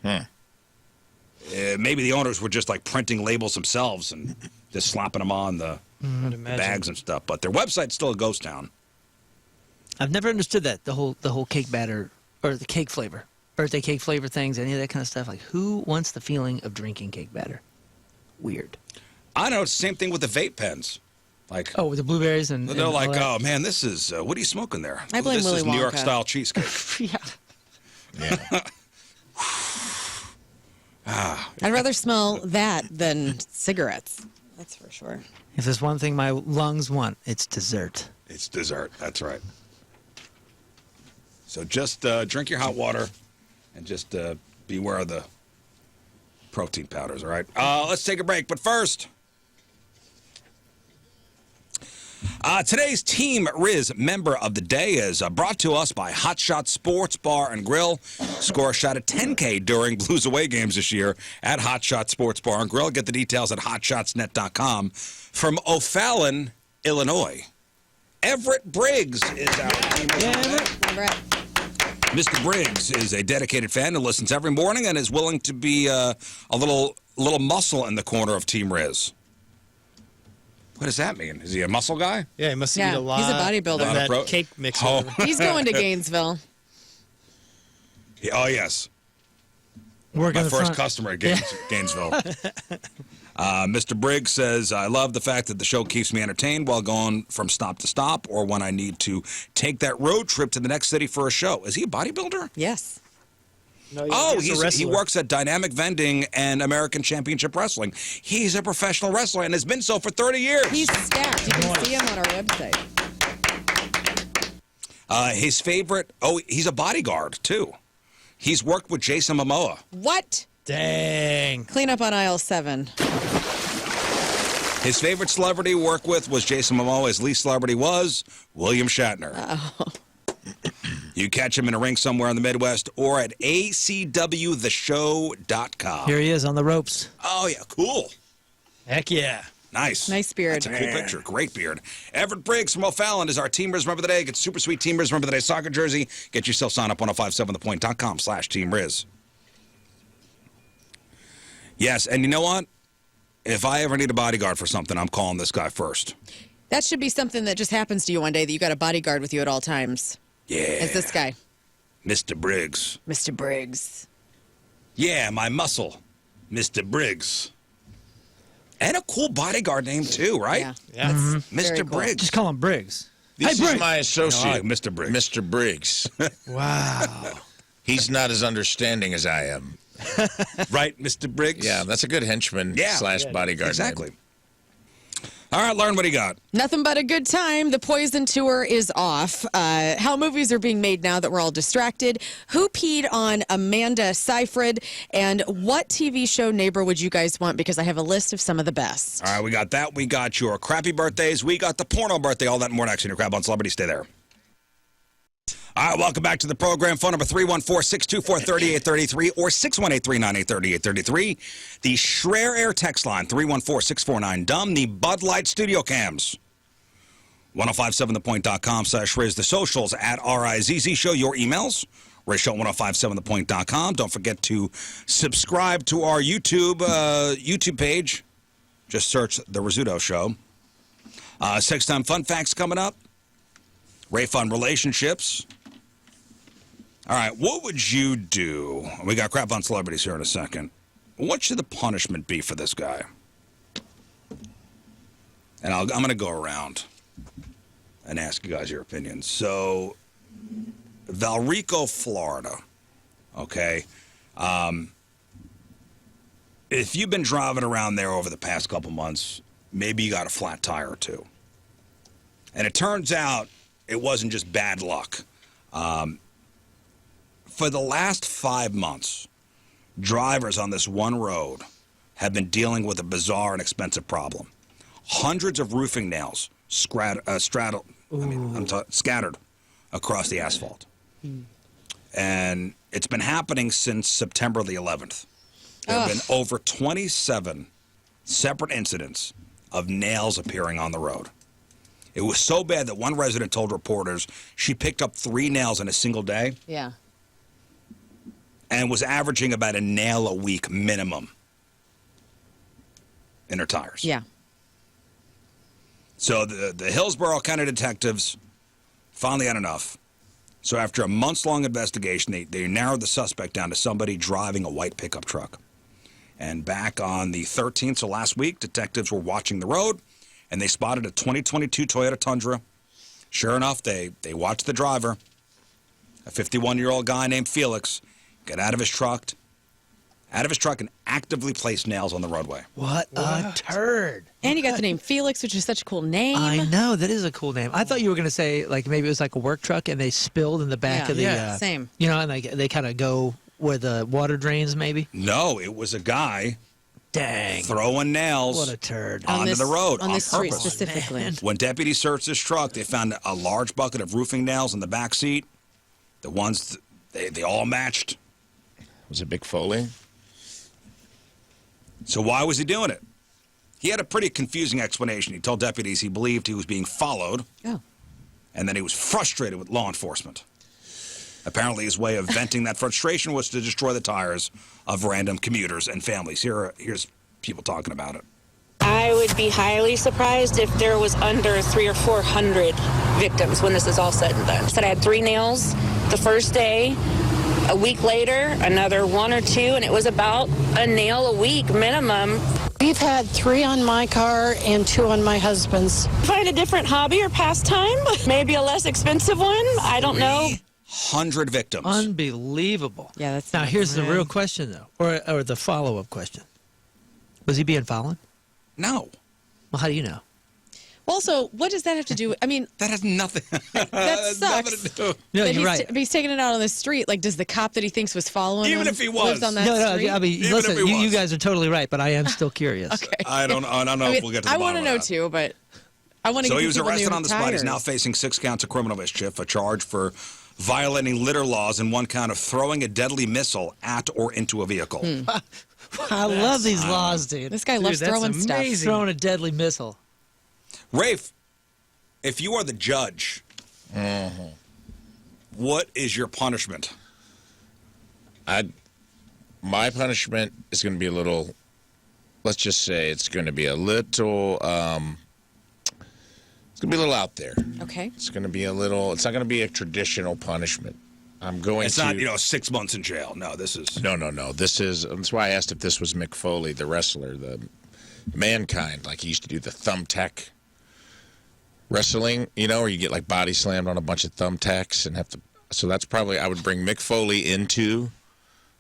Maybe the owners were just, like, printing labels themselves and just slapping them on the bags and stuff. But their website's still a ghost town. I've never understood that, the whole cake batter, or the cake flavor, birthday cake flavor things, any of that kind of stuff. Like, who wants the feeling of drinking cake batter? Weird. I know, it's the same thing with the vape pens. Like, oh, with the blueberries and they're all like, that. oh man, this is what are you smoking there? I blame this Willy is New York Wonka. style cheesecake. Yeah. I'd rather smell that than cigarettes. That's for sure. If there's one thing my lungs want, it's dessert. It's dessert. That's right. So just drink your hot water and just beware of the protein powders. All right. Let's take a break, but first. Today's Team Rizz member of the day is brought to us by Hot Shot Sports Bar and Grill. Score a shot at $10K during Blues away games this year at Hot Shot Sports Bar and Grill. Get the details at hotshotsnet.com. From O'Fallon, Illinois, Everett Briggs is our team member. Mr. Briggs is a dedicated fan who listens every morning and is willing to be a little muscle in the corner of Team Rizz. What does that mean? Is he a muscle guy? Yeah, he must eat a lot. He's a bodybuilder. Of that cake mix. Oh. He's going to Gainesville. Oh, yes. Work My on the first front. customer at Gainesville. Mr. Briggs says, I love the fact that the show keeps me entertained while going from stop to stop or when I need to take that road trip to the next city for a show. Is he a bodybuilder? Yes. No, Oh, he's a he wrestler. works at Dynamic Vending and American Championship Wrestling. He's a professional wrestler and has been so for 30 years. He's stacked. You can see him on our website. His favorite, he's a bodyguard, too. He's worked with Jason Momoa. What? Dang. Clean up on aisle 7. His favorite celebrity to work with was Jason Momoa. His least celebrity was William Shatner. Oh. You catch him in a ring somewhere in the Midwest or at acwtheshow.com. Here he is on the ropes. Oh, yeah, cool. Heck yeah. Nice. Nice beard. That's a cool picture. Great beard. Everett Briggs from O'Fallon is our Team Rizz Remember the Day. Get super sweet Team Rizz Remember the Day soccer jersey. Get yourself signed up 1057thepoint.com/Team Rizz. Yes, and you know what? If I ever need a bodyguard for something, I'm calling this guy first. That should be something that just happens to you one day, that you got a bodyguard with you at all times. Yeah. It's this guy. Mr. Briggs. Mr. Briggs. Yeah, my muscle. Mr. Briggs. And a cool bodyguard name, too, right? Yeah. Yeah. Mr. Very cool. Briggs. Just call him Briggs. This Briggs. is my associate, No, Mr. Briggs. Mr. Briggs. Wow. He's not as understanding as I am. Right, Mr. Briggs? Yeah, that's a good henchman slash bodyguard. Exactly. name. All right, Lauren, what do you got? Nothing but a good time. The Poison Tour is off. How movies are being made now that we're all distracted. Who peed on Amanda Seyfried? And what TV show neighbor would you guys want? Because I have a list of some of the best. All right, we got that. We got your crappy birthdays. We got the porno birthday. All that and more next in your Crab on Celebrity. Stay there. All right, welcome back to the program. Phone number 314-624-3833 or 618-398-3833. The Schreier Air text line, 314-649-DUMB. The Bud Light Studio Cams, 1057thepoint.com/Rizz. The socials at RIZZ Show. Your emails, RizzShow1057thepoint.com. Don't forget to subscribe to our YouTube page. Just search The Rizzuto Show. 6-time fun facts coming up. Ray Fun relationships. All right, what would you do? We got crap on celebrities here in a second. What should the punishment be for this guy? And I'm going to go around and ask you guys your opinions. So, Valrico, Florida. Okay. If you've been driving around there over the past couple months, maybe you got a flat tire or two. And it turns out it wasn't just bad luck. For the last 5 months, drivers on this one road have been dealing with a bizarre and expensive problem. Hundreds of roofing nails scattered across the asphalt. And it's been happening since September the 11th. There have been over 27 separate incidents of nails appearing on the road. It was so bad that one resident told reporters she picked up 3 nails in a single day. Yeah. And was averaging about a nail a week minimum in her tires. Yeah. So the Hillsborough County detectives finally had enough. So after a months-long investigation, they narrowed the suspect down to somebody driving a white pickup truck. And back on the 13th, so last week, detectives were watching the road, and they spotted a 2022 Toyota Tundra. Sure enough, they watched the driver, a 51-year-old guy named Felix, get out of his truck and actively place nails on the roadway. What a turd. And you got the name Felix, which is such a cool name. I know, that is a cool name. I thought you were going to say, like, maybe it was like a work truck and they spilled in the back of the... same. You know, and they kind of go where the water drains, maybe? No, it was a guy throwing nails What a turd. onto the road on this street purpose. specifically. Man. When deputies searched this truck, they found a large bucket of roofing nails in the back seat. The ones, they all matched. Was it Big Foley? So why was he doing it? He had a pretty confusing explanation. He told deputies he believed he was being followed, and then he was frustrated with law enforcement. Apparently, his way of venting that frustration was to destroy the tires of random commuters and families. Here's people talking about it. I would be highly surprised if there was under 300 or 400 victims when this is all said and done. Said I had 3 nails the first day. A week later, another 1 or 2, and it was about a nail a week minimum. We've had 3 on my car and 2 on my husband's. Find a different hobby or pastime, maybe a less expensive one. I don't know. 300 victims. Unbelievable. Yeah, that's Now, nuts, here's the man. real question, though, or the follow-up question. Was he being followed? No. Well, how do you know? Also, what does that have to do with, I mean, That has nothing. that has nothing sucks. to do. No, That you're right. he's taking it out on the street. Like, does the cop that he thinks was following Even him if he lives was. on that No, street? I mean, Even listen, if he you was. guys are totally right, but I am still curious. Okay. I don't know I if we'll get to the I bottom want to of know that. too, but I want to So get he was people arrested new on the spot. He's now tires. facing 6 counts of criminal mischief, a charge for violating litter laws, and 1 count of throwing a deadly missile at or into a vehicle. I love these laws, dude. This guy Dude, loves that's throwing stuff. amazing. Throwing a deadly missile. Rafe, if you are the judge, what is your punishment? My punishment is going to be a little. Let's just say it's going to be a little. It's going to be a little out there. Okay. It's going to be a little. It's not going to be a traditional punishment. I'm going It's to. not, 6 months in jail. No, this is. No. This is. That's why I asked if this was Mick Foley, the wrestler, the Mankind. Like he used to do the thumbtack wrestling, where you get like body slammed on a bunch of thumbtacks and have to. So that's probably I would bring Mick Foley into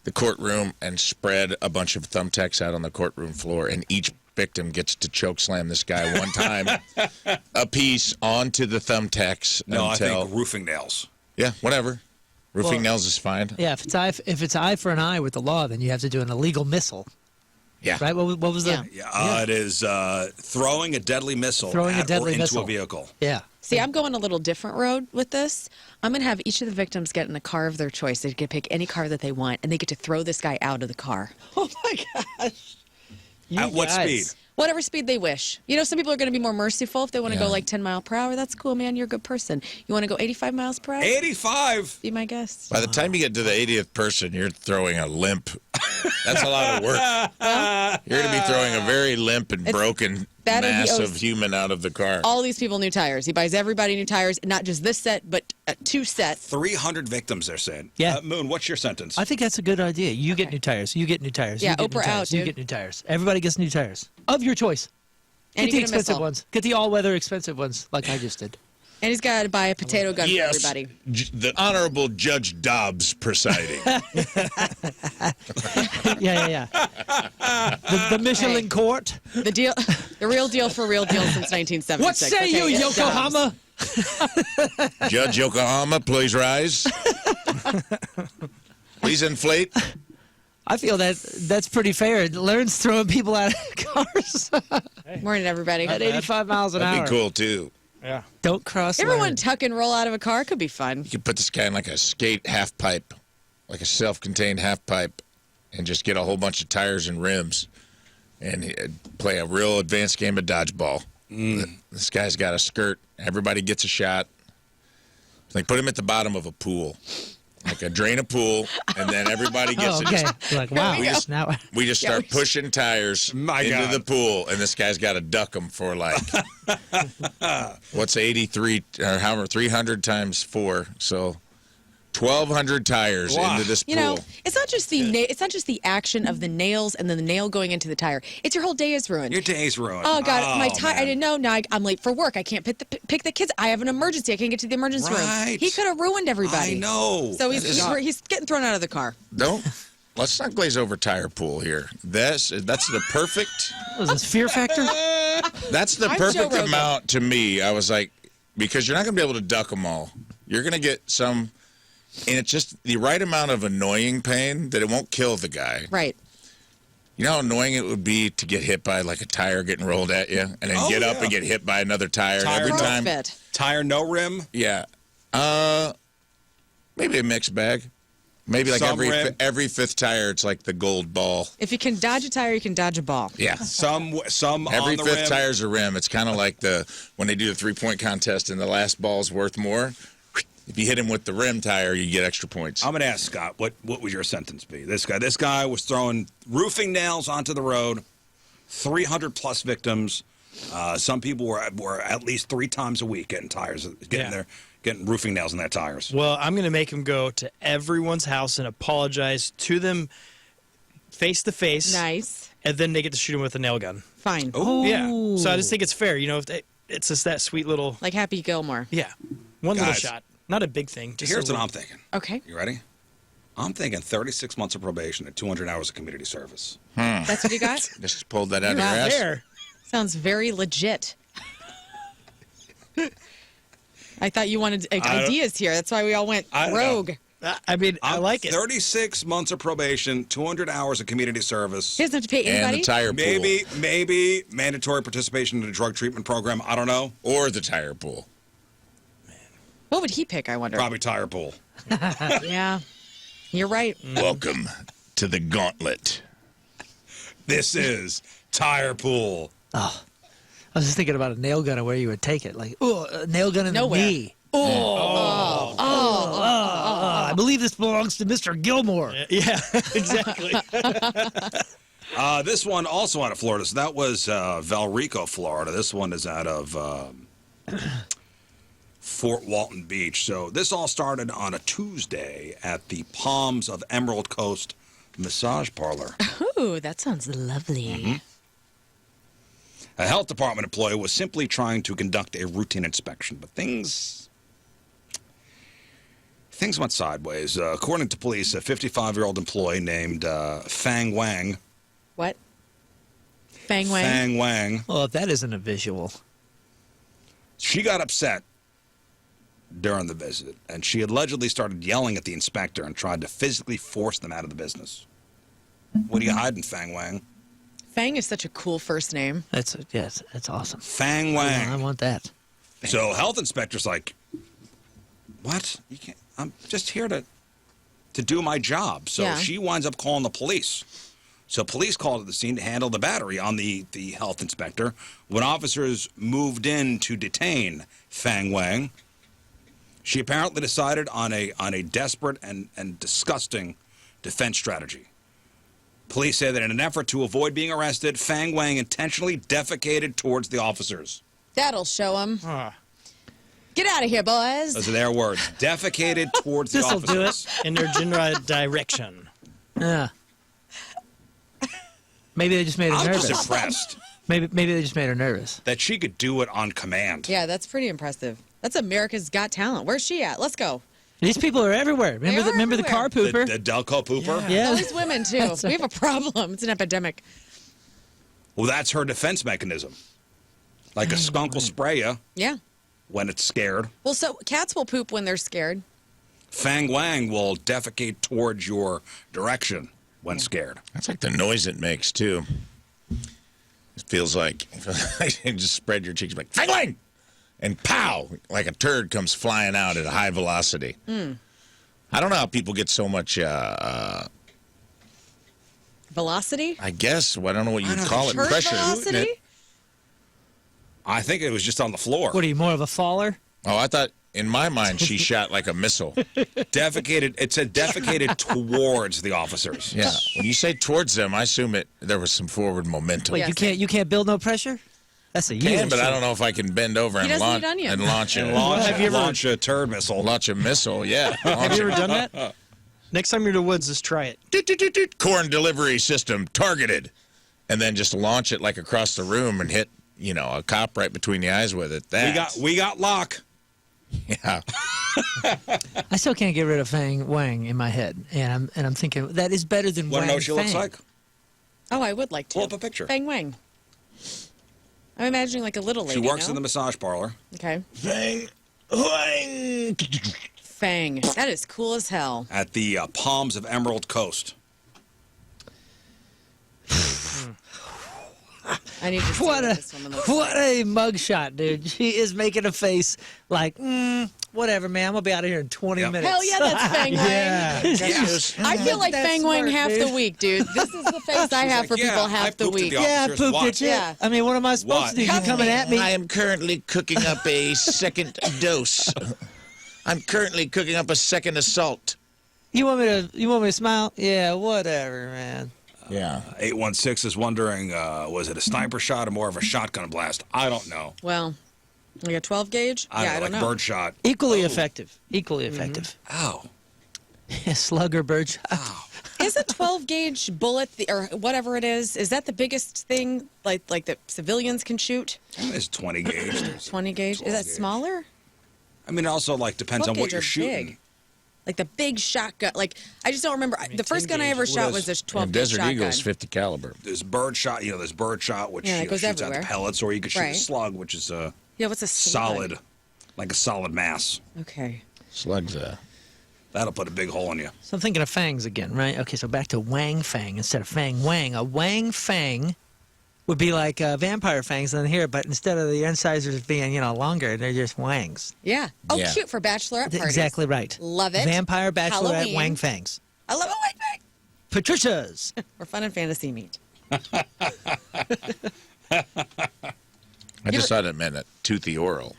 the courtroom and spread a bunch of thumbtacks out on the courtroom floor, and each victim gets to choke slam this guy one time, a piece onto the thumbtacks No, until. I think roofing nails. Yeah, whatever. Roofing Well, nails is fine. Yeah, if it's eye for an eye with the law, then you have to do an illegal missile, Yeah. right? What was the? Yeah, it is throwing a deadly missile Throwing a at deadly or into missile. a vehicle. Yeah. See, I'm going a little different road with this. I'm going to have each of the victims get in a car of their choice. They get to pick any car that they want, and they get to throw this guy out of the car. Oh my gosh. At what speed? Whatever speed they wish. Some people are going to be more merciful if they want to Yeah. go like 10 mile per hour. That's cool, man. You're a good person. You want to go 85 miles per hour? 85. Be my guest. By the time you get to the 80th person, you're throwing a limp. That's a lot of work. You're going to be throwing a very limp and broken that and he mass owes- of human out of the car. All these people new tires. He buys everybody new tires, not just this set, but 2 sets. 300 victims, they're saying. Yeah. Moon, what's your sentence? I think that's a good idea. You get new tires. You get new tires. Yeah, you get new Oprah tires. out, You dude. get new tires. Everybody gets new tires of your choice. And Get the you get a expensive missile. ones. Get the all-weather expensive ones, like I just did. And he's got to buy a potato gun for Yes, everybody. the Honorable Judge Dobbs presiding. Yeah. The Michelin Hey. court. The real deal for real deal since 1976. What say you, Okay, it's Yokohama? Judge Yokohama, please rise. Please inflate. I feel that's pretty fair. Learn's throwing people out of cars Dobbs. Morning, everybody. at 85 miles an That'd hour. be cool, too. Yeah. Don't cross. Everyone Learn. tuck and roll out of a car could be fun. You could put this guy in like a skate half pipe, like a self-contained half pipe, and just get a whole bunch of tires and rims and play a real advanced game of dodgeball. This guy's got a skirt. Everybody gets a shot. Like put him at the bottom of a pool, like drain a pool, and then everybody gets Oh, to okay. just You're like, wow. we go. Now, we just start pushing tires My into God. the pool, and this guy's got to duck them for like what's 83 or however 300 times 4, so 1,200 tires Wow. into this pool. It's not just the action of the nails and then the nail going into the tire. It's your whole day is ruined. Your day's ruined. Oh God, my tire! man. I didn't know. Now I'm late for work. I can't pick the kids. I have an emergency. I can't get to the emergency Right. room. He could have ruined everybody. I know. So he's getting thrown out of the car. Let's not glaze over tire pool here. That's the perfect. was this Fear Factor? That's the I'm Joe perfect Rogan. amount to me. I was like, because you're not going to be able to duck them all. You're going to get some, and it's just the right amount of annoying pain that it won't kill the guy. Right. You know how annoying it would be to get hit by like a tire getting rolled at you, and then get up and get hit by another tire, and every time. CrossFit. Tire no rim. Yeah. Maybe a mixed bag. Maybe like Some rim. every fifth tire, it's like the gold ball. If you can dodge a tire, you can dodge a ball. Yeah. Some Every on the fifth rim. tire's a rim. It's kind of like when they do the 3-point contest and the last ball's worth more. If you hit him with the rim tire, you get extra points. I'm gonna ask Scott, what would your sentence be? This guy was throwing roofing nails onto the road. 300 plus victims. Some people were at least 3 times a week getting roofing nails in their tires. Well, I'm going to make him go to everyone's house and apologize to them face to face. Nice. And then they get to shoot him with a nail gun. Fine. Oh, Yeah. So I just think it's fair. If it's just that sweet little, Like Happy Gilmore. yeah, one little Guys, shot. Not a big thing. Just Here's a what I'm little- thinking. Okay. You ready? I'm thinking 36 months of probation and 200 hours of community service. That's what you got? Just pulled that out of your Not ass. there. Sounds very legit. I thought you wanted ideas here. That's why we all went I don't rogue. I mean, I like it. 36 months of probation, 200 hours of community service. He doesn't have to pay anybody. And the tire pool. Maybe mandatory participation in a drug treatment program. I don't know. Or the tire pool. What would he pick, I wonder? Probably tire pool. Yeah. You're right. Welcome to the gauntlet. This is tire pool. I was just thinking about a nail gun and where you would take it. Like, oh, a nail gun in Nowhere. the knee. I believe this belongs to Mr. Gilmore. Yeah, exactly. This one also out of Florida. So that was Valrico, Florida. This one is out of Fort Walton Beach. So this all started on a Tuesday at the Palms of Emerald Coast Massage Parlor. Ooh, that sounds lovely. A health department employee was simply trying to conduct a routine inspection, but things went sideways. According to police, a 55-year-old employee named Fang Wang. What? Fang Wang? Fang Wang. Well, if that isn't a visual. She got upset during the visit, and she allegedly started yelling at the inspector and tried to physically force them out of the business. What are you hiding, Fang Wang? Fang is such a cool first name. That's awesome. Fang I Wang. want that. So health inspector's like, what? You can't. I'm just here to do my job. So Yeah. she winds up calling the police. So police called to the scene to handle the battery on the health inspector. When officers moved in to detain Fang Wang, she apparently decided on a desperate and disgusting defense strategy. Police say that in an effort to avoid being arrested, Fang Wang intentionally defecated towards the officers. That'll show him. Get out of here, boys. Those are their words. Defecated towards the This'll do officers. In their general direction. Yeah. Maybe they just made her I'm nervous. just impressed Maybe they just made her nervous. that she could do it on command. Yeah, that's pretty impressive. That's America's Got Talent. Where's she at? Let's go. These people are everywhere. Remember They are remember the car everywhere. pooper? The Delco pooper? Yeah. These women, too. We have a problem. It's an epidemic. Well, that's her defense mechanism. Like a skunk will spray you Yeah. when it's scared. Well, so cats will poop when they're scared. Fang Wang will defecate towards your direction when scared. That's like the noise it makes, too. It feels like you just spread your cheeks like, Fang Wang! And pow! Like a turd comes flying out at a high velocity. I don't know how people get so much, Velocity? I guess, well, I don't know what you'd don't call it, Turd pressure. velocity? I think it was just on the floor. What are you, more of a faller? Oh, I thought, in my mind, she shot like a missile. Defecated. It said defecated towards the officers. Yeah. When you say towards them, I assume there was some forward momentum. Wait, Yes. you can't build no pressure? That's a you. Can, but I don't know if I can bend over He and doesn't launch eat onion. and launch And a launch, you ever- launch a turd missile. launch a missile. Yeah. Have you ever done that? Next time you're in the woods, just try it. Corn delivery system targeted, and then just launch it like across the room and hit a cop right between the eyes with it. We got lock. Yeah. I still can't get rid of Fang Wang in my head, and I'm thinking that is better than Want to Wang know what she looks Fang. like? Oh, I would like to. Pull up a picture. Fang Wang. I'm imagining like a little lady. She works in no? the massage parlor. Okay. Fang Wang. Fang. That is cool as hell. At the Palms of Emerald Coast. I need to see What a this woman looks what a mugshot, dude. She is making a face like, whatever, man. I'm gonna be out of here in 20 Yep. minutes. Hell yeah, that's Fang Wang. Yeah. I feel like That's Fang Wang smart, half dude. the week, dude. This is the face I have like, for yeah, people I half the pooped at week. the Yeah, I officers. pooped Watch. at you. Yeah. I mean, what am I supposed What? to do? You Cuff coming me. at me? I am currently cooking up a second dose. I'm currently cooking up a second assault. You want me to smile? Yeah, whatever, man. Yeah. 816 is wondering, was it a sniper shot or more of a shotgun blast? I don't know. Well, like a 12 gauge? I Yeah, I don't don't know, know. like bird shot. Equally effective. Equally effective. Ow. Slugger bird shot. Is a 12 gauge bullet or whatever it is that the biggest thing like that civilians can shoot? It's 20 gauge. There's 20 gauge? Is that 12 gauge. smaller? I mean, it also like depends on what 12 you're gauge are shooting. big. Like the big shotgun. Like I just don't remember. The first gun I ever shot was a 12 gauge Desert shotgun. Eagle is 50 caliber. There's bird shot, there's bird shot, which Yeah, it goes shoots out everywhere. the pellets, or you could shoot a Right. slug, which is a Yeah, what's a slug? solid, like a solid mass. Okay. Slugs. That'll put a big hole in you. So I'm thinking of fangs again, right? Okay, so back to Wang Fang instead of Fang Wang. A Wang Fang would be like vampire fangs in here, but instead of the incisors being, longer, they're just wangs. Yeah. Oh, Yeah. cute for bachelorette parties. Exactly right. Love it. Vampire bachelorette Halloween. Wang Fangs. I love a wang fang. Patricia's. Or fun and fantasy meet. I just thought it meant a toothy oral.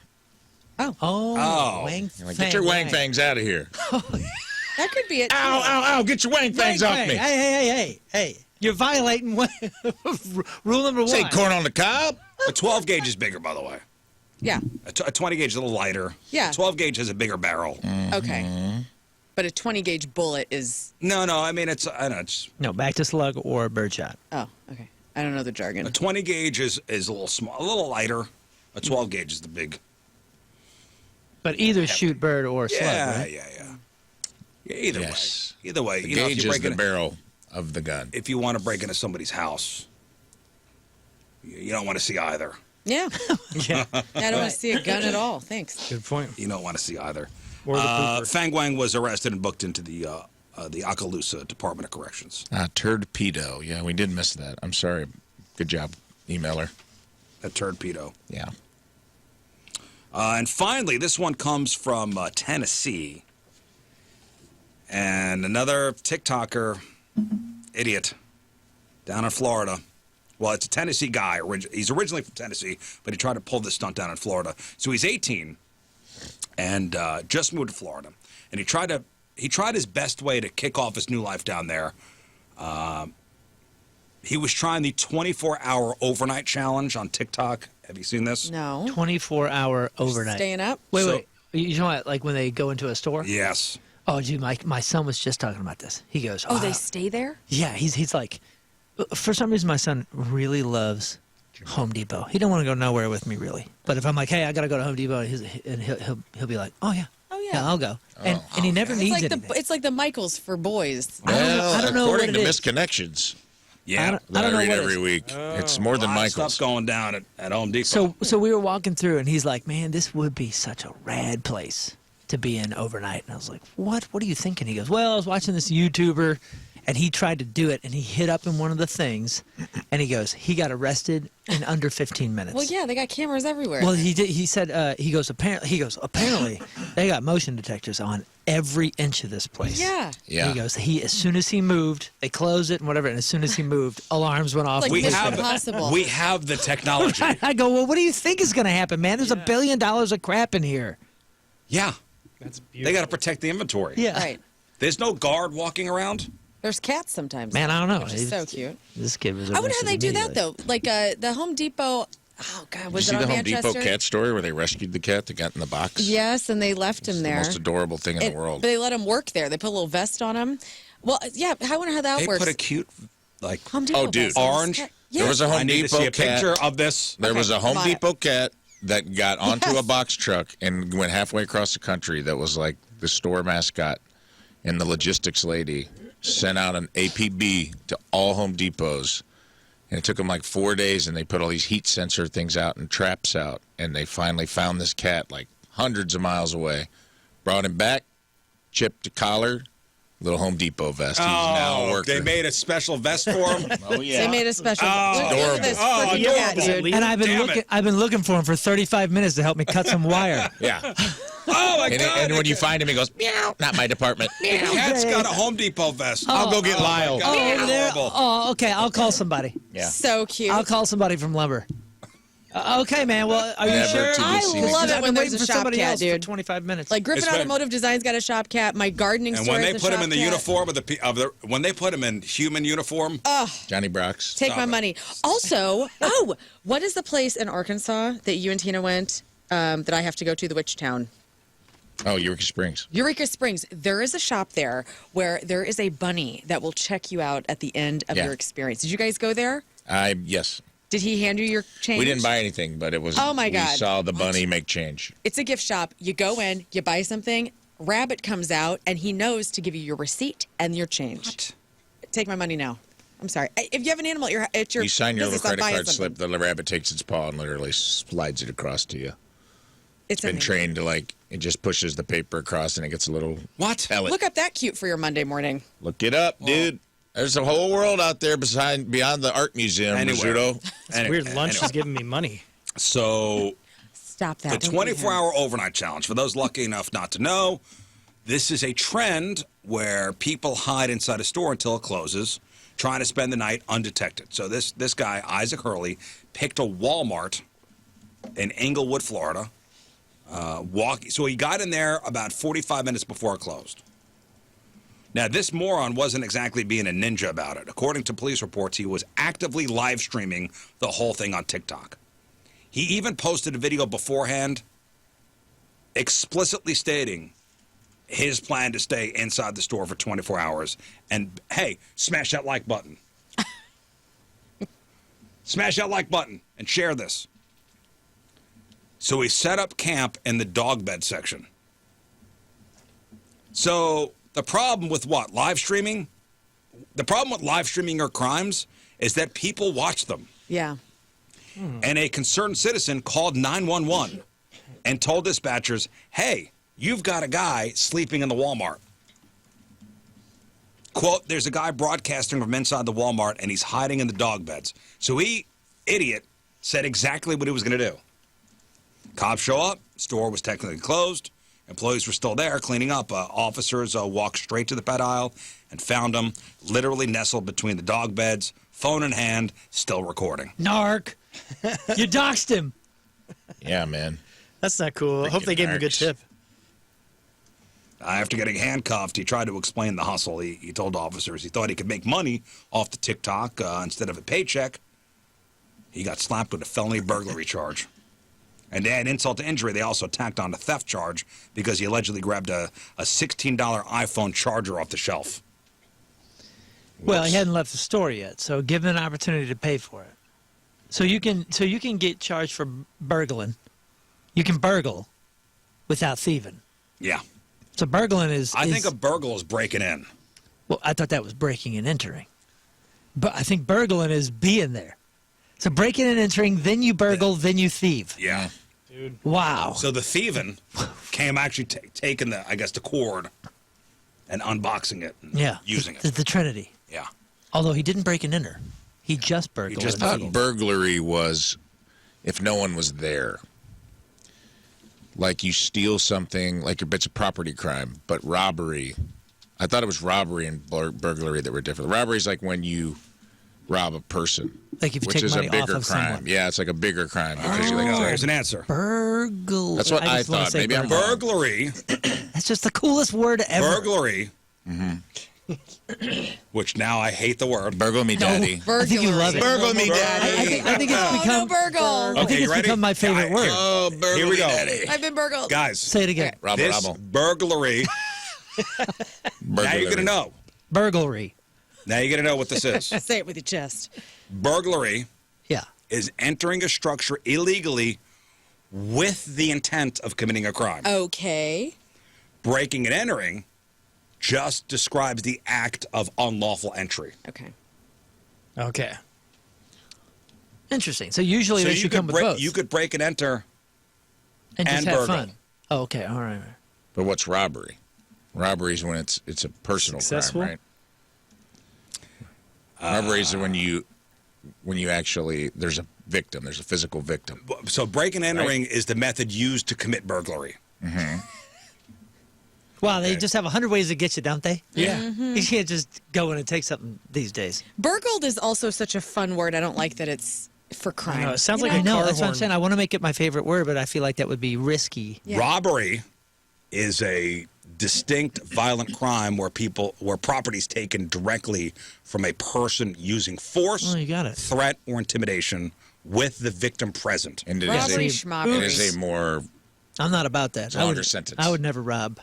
Oh, Wang You're like, Fang. get your wang fangs out of here. That could be it. too. Ow, ow, ow, get your wang fangs Wang off Fang. me. Hey. You're violating rule number one. Say corn on the cob? A 12 gauge is bigger, by the way. Yeah. A 20 gauge is a little lighter. Yeah. 12 gauge has a bigger barrel. Okay. But a 20 gauge bullet is. No, I mean I know it's No, back to slug or birdshot. Oh, okay. I don't know the jargon. a 20 gauge is a little small, a little lighter. A 12 gauge is the big. But either shoot bird or slug, right? Yeah, either Yes. way. Either way, The if gauge you is break the in, barrel of the gun. if you want to break into somebody's house, you don't want to see either. Yeah. Yeah. I don't want to see a gun at all. Thanks. Good point. You don't want to see either. Or the pooper. Fang Wang was arrested and booked into the Okaloosa Department of Corrections. Turd pedo. Yeah, we did miss that. I'm sorry. Good job, emailer. A turd pedo. Yeah. And finally, this one comes from Tennessee. And another TikToker, idiot, down in Florida. Well, it's a Tennessee guy. He's originally from Tennessee, but he tried to pull this stunt down in Florida. So he's 18 and just moved to Florida. And he tried his best way to kick off his new life down there. He was trying the 24-hour overnight challenge on TikTok. Have you seen this? No. 24-hour overnight. Staying up? Wait. You know what? Like when they go into a store? Yes. Oh, dude, my son was just talking about this. He goes, Oh, they stay there? Yeah, he's like, for some reason, my son really loves Home Depot. He don't want to go nowhere with me, really. But if I'm like, hey, I got to go to Home Depot, and he'll be like, oh, yeah. Oh, yeah. I'll go. And he never needs anything. It's like the Michaels for boys. Well, I don't know according what to it is. Misconnections, Yeah. I don't know read what it every is. week, it's more than A lot of Michael's. stuff's going down at Home Depot. So we were walking through, and he's like, man, this would be such a rad place to be in overnight. And I was like, what? What are you thinking? He goes, well, I was watching this YouTuber, and he tried to do it, and he hit up in one of the things, and he goes, he got arrested in under 15 minutes. Well, yeah, they got cameras everywhere. Well, he did. He said, he goes, apparently, they got motion detectors on every inch of this place. yeah. Yeah. He goes, as soon as he moved, they closed it and whatever, and as soon as he moved, alarms went off. Like we Mission have Impossible. we have the technology. I go, well, what do you think is going to happen, man? There's $1 billion of crap in here. Yeah. That's They beautiful. got to protect the inventory. Yeah. Right. There's no guard walking around. There's cats sometimes. Man, I don't know. Which is so cute. This kid was I wonder how arrested they do that, immediately. though. Like the Home Depot. Oh, God. Did Was you it see on the Home Manchester? Depot cat story where they rescued the cat that got in the box? Yes, and they left him It's there. the most adorable thing in the world. But they let him work there. They put a little vest on him. Well, yeah, I wonder how that They works. put a cute, like, Home Depot dude. vest on his Orange? cat. There Yeah. was a I Home need to Depot see a cat. picture of this. There was a Home bought it. Depot cat that got onto Yes. a box truck and went halfway across the country. That was like the store mascot, and the logistics lady sent out an APB to all Home Depots. And it took them like 4 days, and they put all these heat sensor things out and traps out. And they finally found this cat like hundreds of miles away. Brought him back, chipped a collar, little Home Depot vest. He's now working. They made a special vest for him. Oh, yeah. They made a special. Look at this Oh, freaking cat, adorable. dude. And I've been looking for him for 35 minutes to help me cut some wire. Yeah. Oh, my And, God. and when you find him, he goes, meow, not my department. The cat's got a Home Depot vest. I'll go get Oh, my Lyle. God. Oh, over there. Adorable. Oh, okay. I'll call somebody. Yeah. So cute. I'll call somebody from Lumber. Okay, man. Well, are you Never sure? to be I seen love again. it when I've been there's waiting a for shop somebody cat, else dude. for 25 minutes. Like Griffin It's very- Automotive Design's got a shop cat. My gardening And store when they has a put him shop in the cat. uniform of the when they put him in human uniform, Johnny Brock's. Take Stop my it. money. Also, what is the place in Arkansas that you and Tina went that I have to go to, the Witch Town? Oh, Eureka Springs. Eureka Springs. There is a shop there where there is a bunny that will check you out at the end of Yeah. your experience. Did you guys go there? Yes. Did he hand you your change? We didn't buy anything, but it was. Oh, my We God. saw the bunny make change. It's a gift shop. You go in, you buy something, Rabbit comes out, and he knows to give you your receipt and your change. What? Take my money now. I'm sorry. If you have an animal at your You sign your little business, I'm credit buying card something. slip. The rabbit takes its paw and literally slides it across to you. It's Been amazing. trained to it just pushes the paper across and it gets a little What? pellet. Look up that cute for your Monday morning. Look it up, dude. There's a whole world out there beyond the art museum, Anywhere. Rizzuto. It's weird. Lunch is giving me money. So Stop that. the 24-hour overnight challenge, for those lucky enough not to know, this is a trend where people hide inside a store until it closes, trying to spend the night undetected. So this guy, Isaac Hurley, picked a Walmart in Englewood, Florida. So he got in there about 45 minutes before it closed. Now, this moron wasn't exactly being a ninja about it. According to police reports, he was actively live streaming the whole thing on TikTok. He even posted a video beforehand explicitly stating his plan to stay inside the store for 24 hours. And, hey, smash that like button. Smash that like button and share this. So he set up camp in the dog bed section. So the problem with what? Live streaming? The problem with live streaming your crimes is that people watch them. Yeah. And a concerned citizen called 911 and told dispatchers, hey, you've got a guy sleeping in the Walmart. Quote, there's a guy broadcasting from inside the Walmart and he's hiding in the dog beds. So he, idiot, said exactly what he was going to do. Cops show up. Store was technically closed. Employees were still there cleaning up. Officers walked straight to the pet aisle and found him literally nestled between the dog beds, phone in hand, still recording. Narc. You doxed him. Yeah, man. That's not cool. I hope they gave him a good narcs. tip. After getting handcuffed, he tried to explain the hustle. He told officers he thought he could make money off the TikTok instead of a paycheck. He got slapped with a felony burglary charge. And to add insult to injury, they also tacked on a theft charge because he allegedly grabbed a $16 iPhone charger off the shelf. Well, he hadn't left the store yet, so give him an opportunity to pay for it. So you can get charged for burgling. You can burgle without thieving. Yeah. So burgling is. I think a burgle is breaking in. Well, I thought that was breaking and entering, but I think burgling is being there. So breaking and entering, then you burgle, then you thieve. Yeah. Dude. Wow. So the thieving came actually taking the cord and unboxing it and Yeah. using it. The Trinity. Yeah. Although he didn't break and enter. He just burgled. just and I thought thieved. burglary was if no one was there. Like you steal something, like it's a property crime, but robbery. I thought it was robbery and burglary that were different. Robbery is like when you rob a person, Like if you which take is a money off bigger of crime. someone. Yeah, it's like a bigger crime because you Oh, like there's an answer. Burgle. That's what I just wanna thought. say Maybe I'm burgle. wrong. Burglary. That's just the coolest word ever. Burglary. Which now I hate the word. Burgle me, daddy. I think you love it. Burgle me, I daddy. think it's Oh, become. no burgle. I think Okay, you it's ready? become my favorite word. Oh, burgle Here we me, go. daddy. I've been burgled. Guys, Say it again. Robble, this robble. burglary. Now you're going to know. Burglary. Now you're going to know what this is. Say it with your chest. Burglary Yeah. is entering a structure illegally with the intent of committing a crime. Okay. Breaking and entering just describes the act of unlawful entry. Okay. Okay. Interesting. So usually So they should come with both. you could break and enter. and just and have burgle. fun. Oh, okay. All right. But what's robbery? Robbery is when it's a personal Successful? crime, right? Robbery is when you actually there's a victim, there's a physical victim. So break and entering is the method used to commit burglary. Wow, they just have 100 ways to get you, don't they? Yeah. You can't just go in and take something these days. Burgled is also such a fun word. I don't like that it's for crime. I know, it sounds You like I a know, car that's what I'm horn. saying. I want to make it my favorite word, but I feel like that would be risky. Yeah. Robbery is a distinct violent crime where property is taken directly from a person using force, Oh, you got it. threat, or intimidation with the victim present. And it Robbery, is a more I'm not about that. Longer sentence. I would never rob.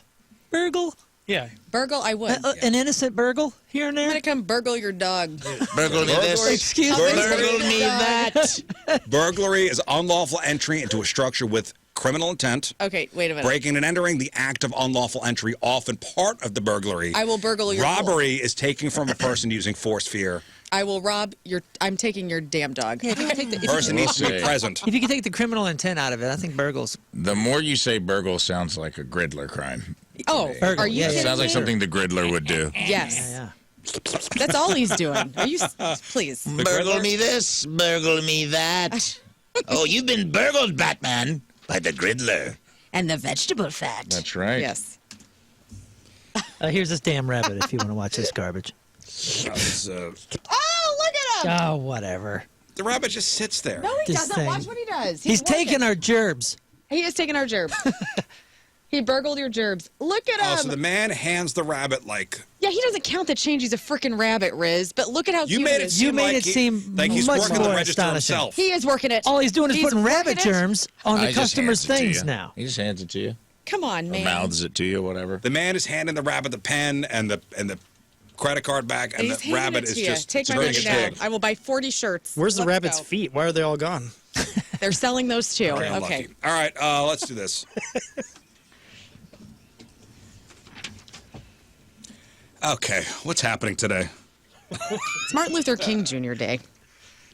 Burgle. Yeah. Burgle, I would. An innocent burgle here and I'm there. gonna come burgle your dog. Burgle me this. Excuse me. Burgle me that. Burglary is unlawful entry into a structure with criminal intent. Okay, wait a minute. Breaking and entering, the act of unlawful entry, often part of the burglary. I will burgle your Robbery is taking from a person using force, fear. I will rob your. I'm taking your damn dog. Yeah, if you can take the, Person needs to be say- present. if you can take the criminal intent out of it, I think burgles. The more you say burgle sounds like a Griddler crime. Oh, Burgle, are you yeah, kidding Sounds like me? something the Griddler would do. Yes. Yeah. That's all he's doing. Are you? Please. Burgle me this, burgle me that. Oh, you've been burgled, Batman, by the Griddler. And the vegetable fat. That's right. Yes. Here's this damn rabbit if you want to watch this garbage. Oh, look at him! Oh, whatever. The rabbit just sits there. No, he This doesn't. thing. Watch what he does. He's working. taking our gerbs. He is taking our gerbs. He burgled your gerbs. Look at him. Oh, so the man hands the rabbit like Yeah, he doesn't count the change. He's a freaking rabbit, Riz. But look at how you cute made he it is. seem You made like it seem like he's much working the more register astonishing. himself. He is working it. All he's doing is He's putting rabbit working it. germs on the He just customers' hands it to things you. now. He just hands it to you. Come on, Or man. mouths it to you, whatever. The man is handing the rabbit the pen and the credit card back, and He's the handing rabbit it is to you. just Take my turning money a now. stick. I will buy 40 shirts. Where's the Let's rabbit's go. feet? Why are they all gone? They're selling those too. Very Okay. unlucky. All right, let's do this. Okay, what's happening today? It's Martin Luther King Jr. Day.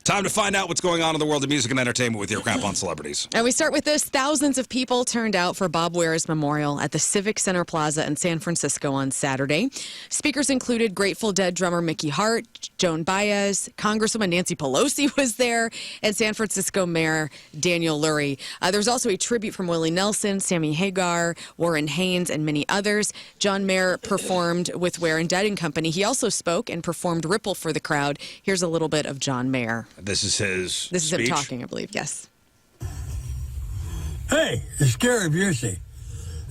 Time to find out what's going on in the world of music and entertainment with your Crampon Celebrities. And we start with this. Thousands of people turned out for Bob Ware's memorial at the Civic Center Plaza in San Francisco on Saturday. Speakers included Grateful Dead drummer Mickey Hart, Joan Baez, Congresswoman Nancy Pelosi was there, and San Francisco Mayor Daniel Lurie. There's also a tribute from Willie Nelson, Sammy Hagar, Warren Haynes, and many others. John Mayer performed with Ware and Dead and Company. He also spoke and performed Ripple for the crowd. Here's a little bit of John Mayer. This is his This is him speech. talking, I believe. Yes. Hey, it's Gary Busey,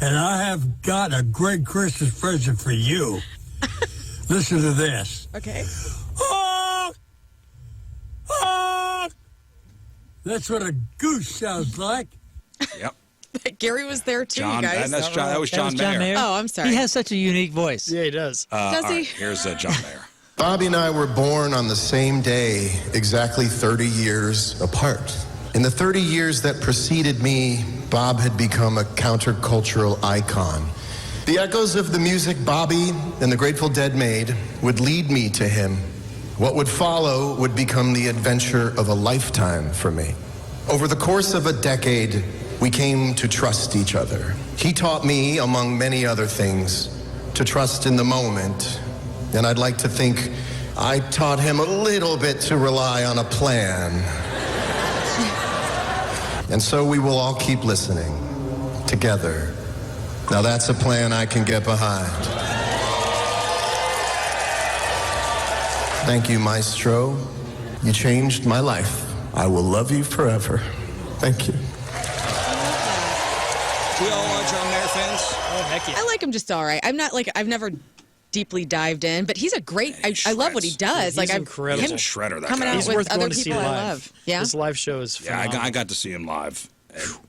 and I have got a great Christmas present for you. Listen to this. Okay. Honk! Honk! That's what a goose sounds like. Yep. Gary was there too, John, you guys. that was That John was John Mayer. Mayer. Oh, I'm sorry. He has such a unique voice. Yeah, he does. Does All he? right, here's John Mayer. Bobby and I were born on the same day, exactly 30 years apart. In the 30 years that preceded me, Bob had become a countercultural icon. The echoes of the music Bobby and the Grateful Dead made would lead me to him. What would follow would become the adventure of a lifetime for me. Over the course of a decade, we came to trust each other. He taught me, among many other things, to trust in the moment. And I'd like to think I taught him a little bit to rely on a plan. And so we will all keep listening, together. Now that's a plan I can get behind. Thank you, Maestro. You changed my life. I will love you forever. Thank you. We all John Mayer fans? Oh, heck yeah. I like him just all right. I'm not like I've never deeply dived in, but he's a great. I love what he does. He's like incredible. He's him a shredder, that coming guy. out He's with worth other going to see people live. I love. Yeah. His live show is Yeah, phenomenal. I got to see him live.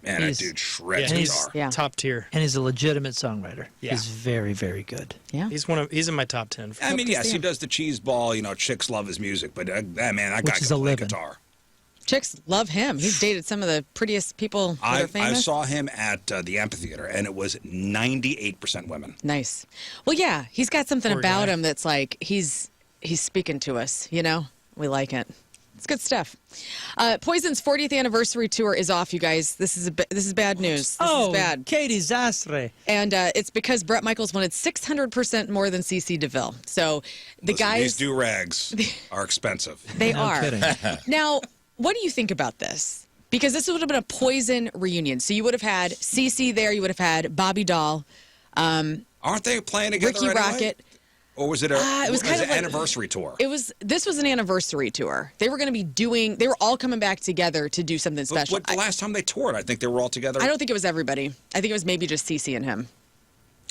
And that He's- dude shreds and guitar. he's Yeah. top tier. And he's a legitimate songwriter. Yeah. He's very, very good. Yeah. He's in my top 10. I mean, to yes, see he him. does the cheese ball. You know, chicks love his music, but man, that guy Which is can a play living. guitar. Chicks love him. He's dated some of the prettiest people that are I famous. saw him at the amphitheater, and it was 98% women. Nice. Well, yeah, he's got something Poor about guy. him that's like he's speaking to us. You know, we like it. It's good stuff. Poison's 40th anniversary tour is off, you guys. This is bad news. This is bad. Katie Zastre. And it's because Bret Michaels wanted 600% more than CC DeVille. So the Listen, guys, these do-rags are expensive. they No are. kidding. Now, what do you think about this? Because this would have been a Poison reunion. So you would have had CC there. You would have had Bobby Doll, Aren't they playing together Ricky anyway? Rocket. Or was it it was kind of an like- anniversary tour? This was an anniversary tour. They were going to be they were all coming back together to do something special. What, the last time they toured, I think they were all together. I don't think it was everybody. I think it was maybe just CC and him.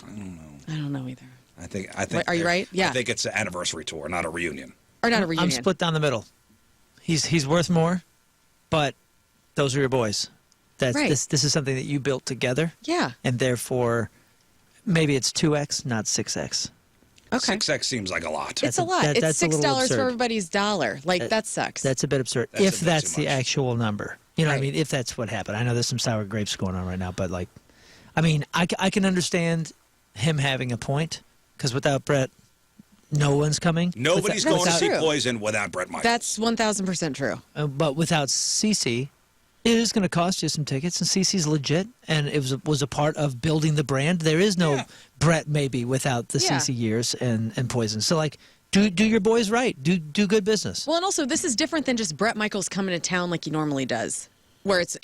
I don't know. I don't know either. I think. Are you right? Yeah. I think it's an anniversary tour, not a reunion. Or not a reunion. I'm split down the middle. He's worth more, but those are your boys. Right. This is something that you built together, Yeah. and therefore maybe it's 2x, not 6x. Okay. 6X seems like a lot. It's a lot. That's It's a little $6 absurd. for everybody's dollar. Like, that sucks. That's a bit absurd. That's a If bit that's too the much. actual number. You know what I Right. mean? If that's what happened. I know there's some sour grapes going on right now, but like, I mean, I can understand him having a point because without Brett, no one's coming. Nobody's That's going to see true. Poison without Bret Michaels. That's 1,000% true. But without Cece, it is going to cost you some tickets, and Cece's legit, and it was a part of building the brand. There is no Brett maybe without the Yeah. Cece years and Poison. So like, do your boys right. Do good business. Well, and also, this is different than just Bret Michaels coming to town like he normally does, where it's,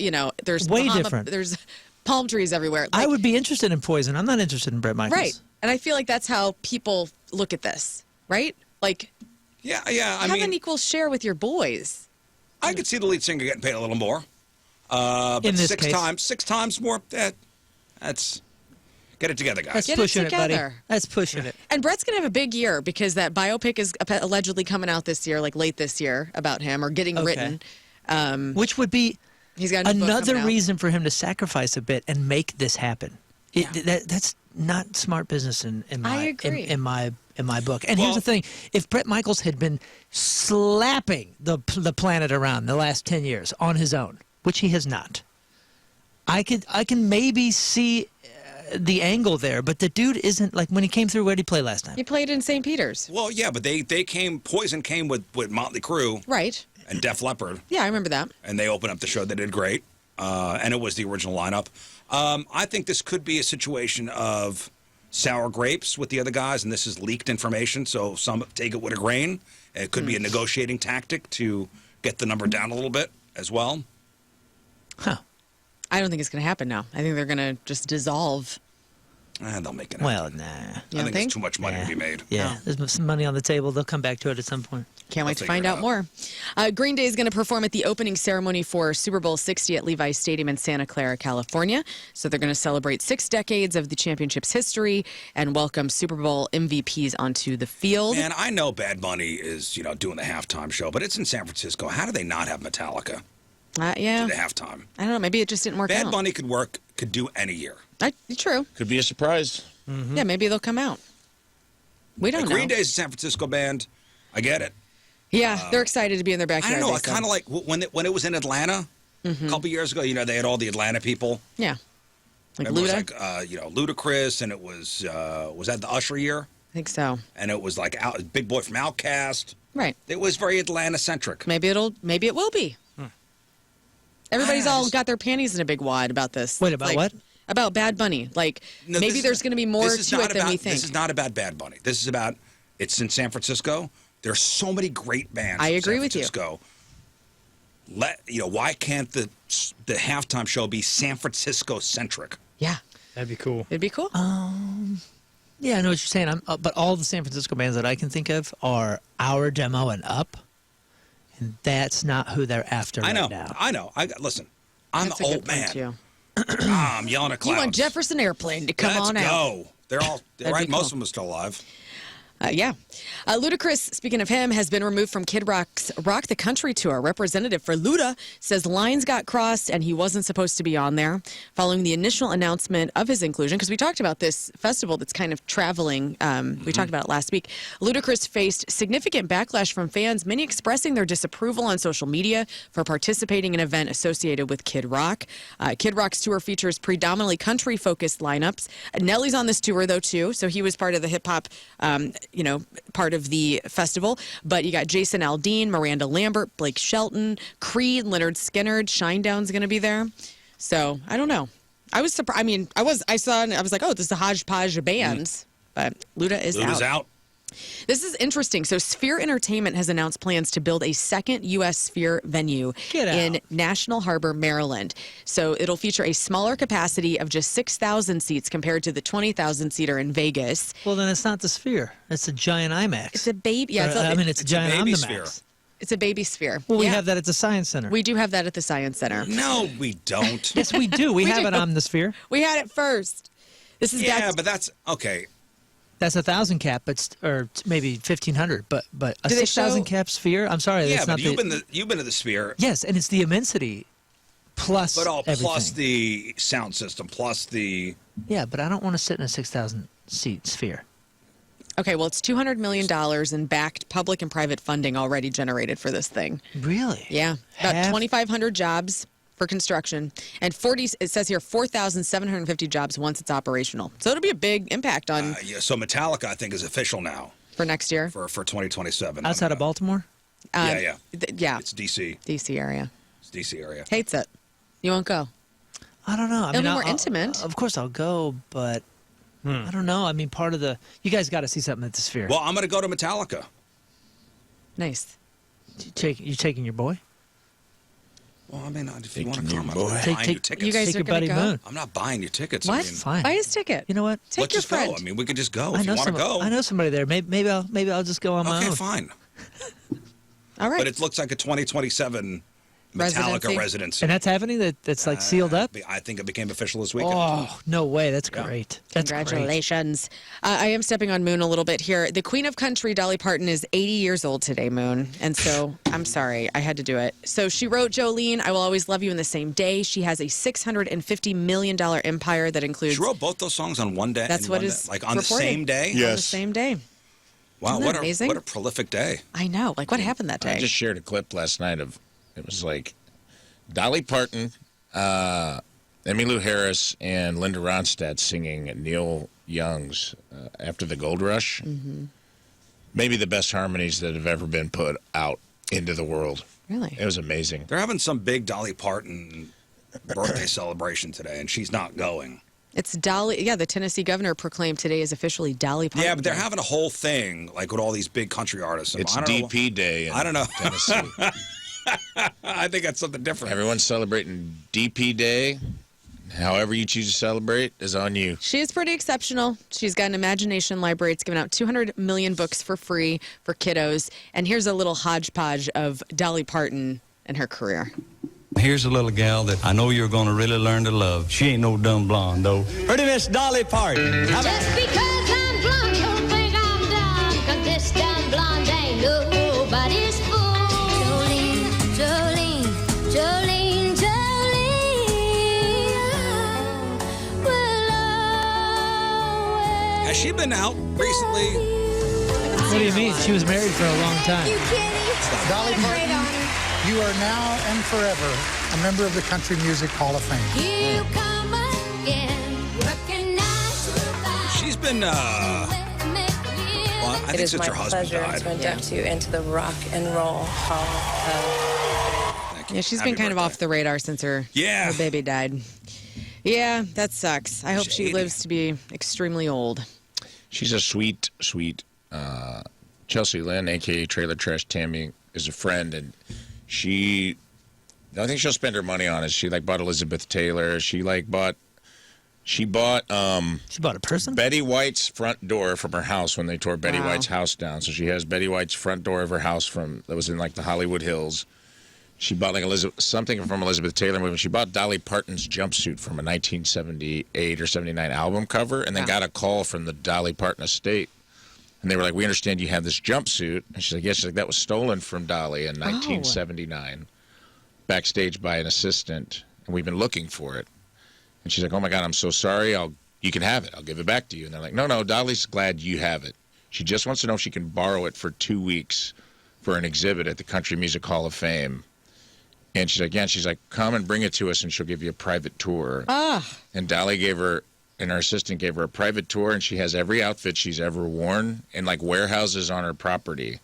there's Way different. There's palm trees everywhere. I Like, would be interested in Poison. I'm not interested in Brett Michaels. right. And I feel like that's how people look at this, right? Like, yeah. I have mean, an equal share with your boys. I could see the lead singer getting paid a little more. But In this six case. times more. That's get it together, guys. That's Get it pushing it, buddy. together. That's pushing it. And Brett's going to have a big year because that biopic is allegedly coming out this year, like late this year, about him or getting Okay. written. Which would be He's got a new book another coming out. reason for him to sacrifice a bit and make this happen. That's not smart business in my I agree. in my book. And here's Well- the thing: if Bret Michaels had been slapping the planet around the last 10 years on his own, which he has not, I can maybe see the angle there. But the dude isn't like when he came through. Where did he play last time? He played in St. Peter's. Well, yeah, but Poison came with Motley Crue Right. and Def Leppard, Yeah, I remember that. and they opened up the show. They did great, and it was the original lineup. I think this could be a situation of sour grapes with the other guys, and this is leaked information, so some take it with a grain. It could be a negotiating tactic to get the number down a little bit as well. Huh. I don't think it's going to happen now. I think they're going to just dissolve. They'll make it. Well, happen. nah. You I don't think there's too much money to be made. Yeah, there's some money on the table. They'll come back to it at some point. Can't wait to figure find it out out. more. Green Day is going to perform at the opening ceremony for Super Bowl 60 at Levi's Stadium in Santa Clara, California. So they're going to celebrate 6 decades of the championship's history and welcome Super Bowl MVPs onto the field. Man, I know Bad Bunny is, doing the halftime show, but it's in San Francisco. How do they not have Metallica Yeah. do the halftime? I don't know. Maybe it just didn't work Bad out. Bunny could do any year. True. Could be a surprise. Yeah, maybe they'll come out. We don't Like know. Green Day's a San Francisco band. I get it. Yeah, they're excited to be in their I backyard. don't know. they I said. kind of like when it was in Atlanta a couple years ago. They had all the Atlanta people. Yeah. Like Remember, Luda? it was like Ludacris, and it was that the Usher year? I think so. And it was like Big Boy from Outkast. Right. It was very Atlanta centric. Maybe it will be. Everybody's all got their panties in a big wad about this. Wait, about what? About Bad Bunny. Like, No, maybe this there's is- going to be more this is to not it than we about- think. This is not about Bad Bunny. This is about it's in San Francisco. There's so many great bands. I in agree San with you. Francisco. Why can't the halftime show be San Francisco centric? Yeah. That'd be cool. It'd be cool. Yeah, I know what you're saying. But all the San Francisco bands that I can think of are our demo and up, and that's not who they're after I know. right now. I know. Listen. I'm That's a an good old point, man. too. I'm yelling at You clouds. want Jefferson Airplane to come Let's on go. out. They're all That'd right. be Most cool. of them are still alive. Yeah. Ludacris, speaking of him, has been removed from Kid Rock's Rock the Country tour. Representative for Luda says lines got crossed and he wasn't supposed to be on there. Following the initial announcement of his inclusion, because we talked about this festival that's kind of traveling. We talked about it last week. Ludacris faced significant backlash from fans, many expressing their disapproval on social media for participating in an event associated with Kid Rock. Kid Rock's tour features predominantly country-focused lineups. Nelly's on this tour, though, too, so he was part of the hip-hop part of the festival. But you got Jason Aldean, Miranda Lambert, Blake Shelton, Creed, Leonard Skinner, Shinedown's going to be there. So I don't know. I was surprised. I mean, I saw and I was like, oh, this is a hodgepodge of bands. But Luda is Luda's out. This is interesting. So Sphere Entertainment has announced plans to build a second U.S. Sphere venue in National Harbor, Maryland. So it'll feature a smaller capacity of just 6,000 seats compared to the 20,000-seater in Vegas. Well, then it's not the Sphere. It's a giant IMAX. It's a baby. Yeah, it's a giant baby Omnimax. Sphere. It's a baby Sphere. Well, we Yeah. have that at the Science Center. We do have that at the Science Center. No, we don't. Yes, we do. We have it on the Sphere. We had it first. This is Yeah, but that's okay. That's 1,000 cap, or maybe 1,500. But a Do they 6,000 show- cap Sphere. I'm sorry, Yeah, that's but not you've been to the Sphere. Yes, and it's the immensity plus everything. Plus the sound system, plus the... Yeah, but I don't want to sit in a 6,000-seat sphere. Okay, well, it's $200 million in backed public and private funding already generated for this thing. Really? Yeah. About 2,500 jobs for construction. And it says here, 4,750 jobs once it's operational. So it'll be a big impact on... so Metallica, I think, is official now. For next year? For 2027. Outside of Baltimore? Yeah. Yeah. It's D.C. D.C. area. It's D.C. area. Hates it. You won't go. I don't know. It'll be more intimate. Of course I'll go, but I don't know. I mean, part of the... You guys got to see something at the Sphere. Well, I'm going to go to Metallica. Nice. You taking your boy? Well, I mean, if you want to come, I'm Take buying you tickets. You guys Take are your buddy going to go? Moon. I'm not buying you tickets. What? I mean, Fine. Buy his ticket. You know what? Take let's your just friend. go. I mean, we could just go I if know you want to go. I know somebody there. Maybe I'll just go on my own. Okay, fine. All right. But it looks like a 2027 Metallica residency. And that's happening? That's like sealed up? I think it became official this weekend. Oh, no way. That's great. That's Congratulations. I am stepping on Moon a little bit here. The Queen of Country, Dolly Parton, is 80 years old today, Moon. And so, I'm sorry, I had to do it. So she wrote Jolene, I Will Always Love You in the Same day. She has a $650 million empire that includes... She wrote both those songs on one day? That's what is like on reported. the same day? Yes. On the same day. Wow, Isn't that amazing? what a prolific day. I know. Like, what happened that day? I just shared a clip last night of, it was like Dolly Parton, Emmylou Harris, and Linda Ronstadt singing Neil Young's After the Gold Rush. Mm-hmm. Maybe the best harmonies that have ever been put out into the world. Really? It was amazing. They're having some big Dolly Parton birthday celebration today, and she's not going. It's Dolly. Yeah, the Tennessee governor proclaimed today is officially Dolly Parton. Yeah, but they're having a whole thing, like with all these big country artists. It's DP Day in I don't know. Tennessee. I think that's something different. Everyone's celebrating DP Day. However you choose to celebrate is on you. She is pretty exceptional. She's got an imagination library. It's giving out 200 million books for free for kiddos. And here's a little hodgepodge of Dolly Parton and her career. Here's a little gal that I know you're going to really learn to love. She ain't no dumb blonde, though. Pretty Miss Dolly Parton. Just because I'm blonde, don't think I'm dumb. 'Cause this dumb blonde ain't nobody's fool. Jolene, Jolene, Jolene, Jolene. Will always... Has she been out recently? What do you mean? She was married for a long time. You kidding? Dolly Parton, you are now and forever a member of the Country Music Hall of Fame. Here you come again, working 9 to 5. She's been, well, I It think is since my her husband pleasure died. to induct you into the Rock and Roll Hall of Yeah, she's been kind of off the radar since her baby died. Yeah, that sucks. I hope she lives to be extremely old. She's a sweet, sweet Chelsea Lynn, a.k.a. Trailer Trash Tammy, is a friend, and the only thing she'll spend her money on is she bought Elizabeth Taylor. She bought a person? Betty White's front door from her house when they tore Betty White's house down. So she has Betty White's front door of her house that was in the Hollywood Hills. She bought something from Elizabeth Taylor movie. She bought Dolly Parton's jumpsuit from a 1978 or 79 album cover, and then got a call from the Dolly Parton estate. And they were like, "We understand you have this jumpsuit." And she's like, "Yes." She's like, "That was stolen from Dolly in 1979, backstage by an assistant, and we've been looking for it." And she's like, "Oh my God, I'm so sorry. You can have it. I'll give it back to you." And they're like, "No, Dolly's glad you have it. She just wants to know if she can borrow it for 2 weeks for an exhibit at the Country Music Hall of Fame." And she's like, "Yeah." And she's like, "Come and bring it to us, and she'll give you a private tour." And Dolly and her assistant gave her a private tour, and she has every outfit she's ever worn in warehouses on her property.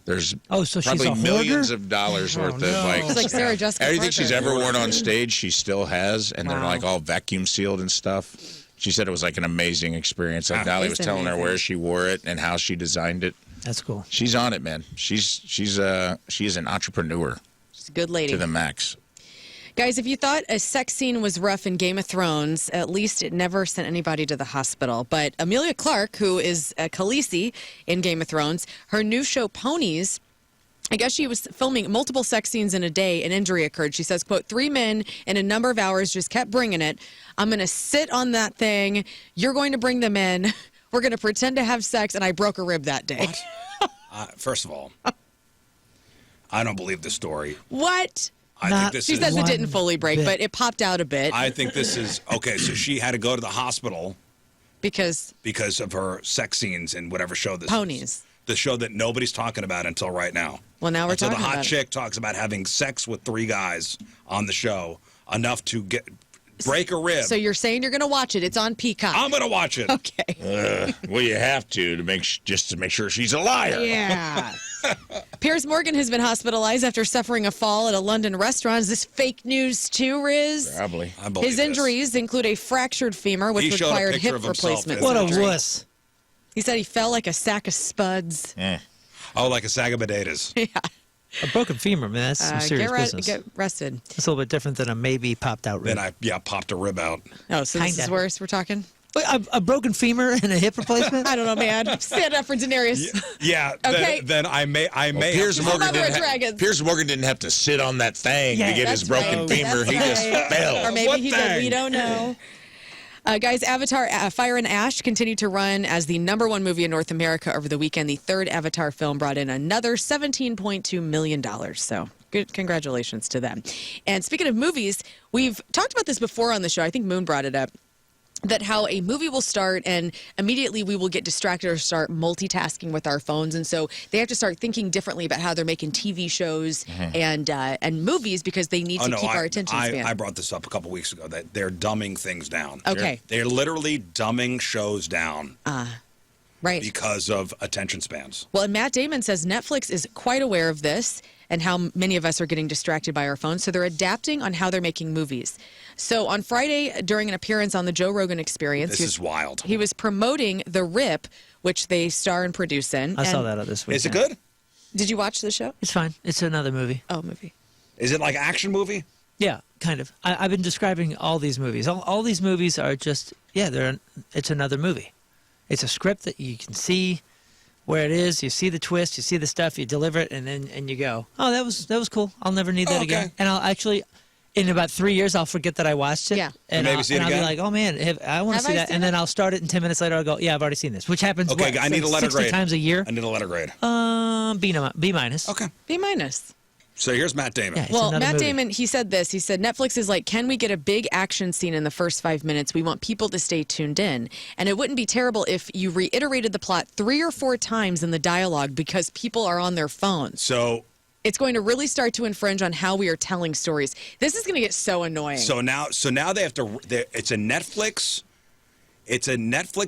There's so she's probably a hoarder? millions of dollars worth of It's like Sarah Jessica everything Parker. she's ever worn on stage, she still has, and they're all vacuum sealed and stuff. She said it was an amazing experience. Dolly was telling her where she wore it and how she designed it. That's cool. She's on it, man. She is an entrepreneur. She's a good lady. To the max. Guys, if you thought a sex scene was rough in Game of Thrones, at least it never sent anybody to the hospital. But Emilia Clarke, who is Khaleesi in Game of Thrones, her new show Ponies, I guess she was filming multiple sex scenes in a day. An injury occurred. She says, quote, 3 men in a number of hours just kept bringing it. I'm going to sit on that thing. You're going to bring them in. We're going to pretend to have sex. And I broke a rib that day. First of all, I don't believe the story. What? I think this She is. says it didn't fully break, but it popped out a bit. I think this is okay. So she had to go to the hospital because of her sex scenes in whatever show this Ponies. is. The show that nobody's talking about until right now. Well, now we're until talking the hot about chick talks about having sex with 3 guys on the show, enough to break a rib. So you're saying you're going to watch it? It's on Peacock. I'm going to watch it. Okay. Well, you have to make sure she's a liar. Yeah. Piers Morgan has been hospitalized after suffering a fall at a London restaurant. Is this fake news too, Riz? Probably. I believe His injuries include a fractured femur, which He showed a required picture hip of himself replacement. in What a surgery. wuss. He said he fell like a sack of spuds. Oh, like a sack of potatoes. Yeah. A broken femur, man. That's some serious business. Get rested. It's a little bit different than a maybe popped out rib. Then I popped a rib out. Oh, so this is Kinda. worse, we're talking? A broken femur and a hip replacement? I don't know, man. Stand up for Daenerys. Yeah. Okay. Then I may. Piers Hold Morgan, on, we're dragons. Piers Morgan didn't have to sit on that thing Yeah, to get his That's broken right. femur. That's He just right. fell. Or maybe What he did. We thing? don't know. Guys, Avatar Fire and Ash continued to run as the #1 movie in North America over the weekend. The third Avatar film brought in another $17.2 million. So good, congratulations to them. And speaking of movies, we've talked about this before on the show. I think Moon brought it up. That how a movie will start and immediately we will get distracted or start multitasking with our phones, and so they have to start thinking differently about how they're making TV shows and movies because they need to keep our attention span. I brought this up a couple weeks ago that they're dumbing things down. Okay. They're literally dumbing shows down Right. because of attention spans. Well, and Matt Damon says Netflix is quite aware of this and how many of us are getting distracted by our phones, so they're adapting on how they're making movies. So on Friday, during an appearance on the Joe Rogan Experience, This is wild. he was promoting The Rip, which they star and produce in. I saw And that this week. Is it good? Did you watch the show? It's fine. It's another movie. Oh, movie. Is it like action movie? Yeah, kind of. I've been describing all these movies. All these movies are just, it's another movie. It's a script that you can see where it is. You see the twist, you see the stuff, you deliver it, and you go, oh, that was cool. I'll never need that again. And I'll actually, in about 3 years, I'll forget that I watched it. Yeah. And Maybe see it I'll again? be like, oh man, I want to Have see I that. seen And then it? I'll start it, and 10 minutes later I'll go, yeah, I've already seen this. Which happens, Okay, what, I need a letter 60 grade. times a year? I need a letter grade. B minus. Okay. B minus. So here's Matt Damon. Yeah. It's Well, another Matt movie. Damon, he said this. He said, Netflix is like, can we get a big action scene in the first 5 minutes? We want people to stay tuned in. And it wouldn't be terrible if you reiterated the plot 3 or 4 times in the dialogue because people are on their phones. So It's going to really start to infringe on how we are telling stories. This is going to get so annoying. So now they have to. It's a Netflix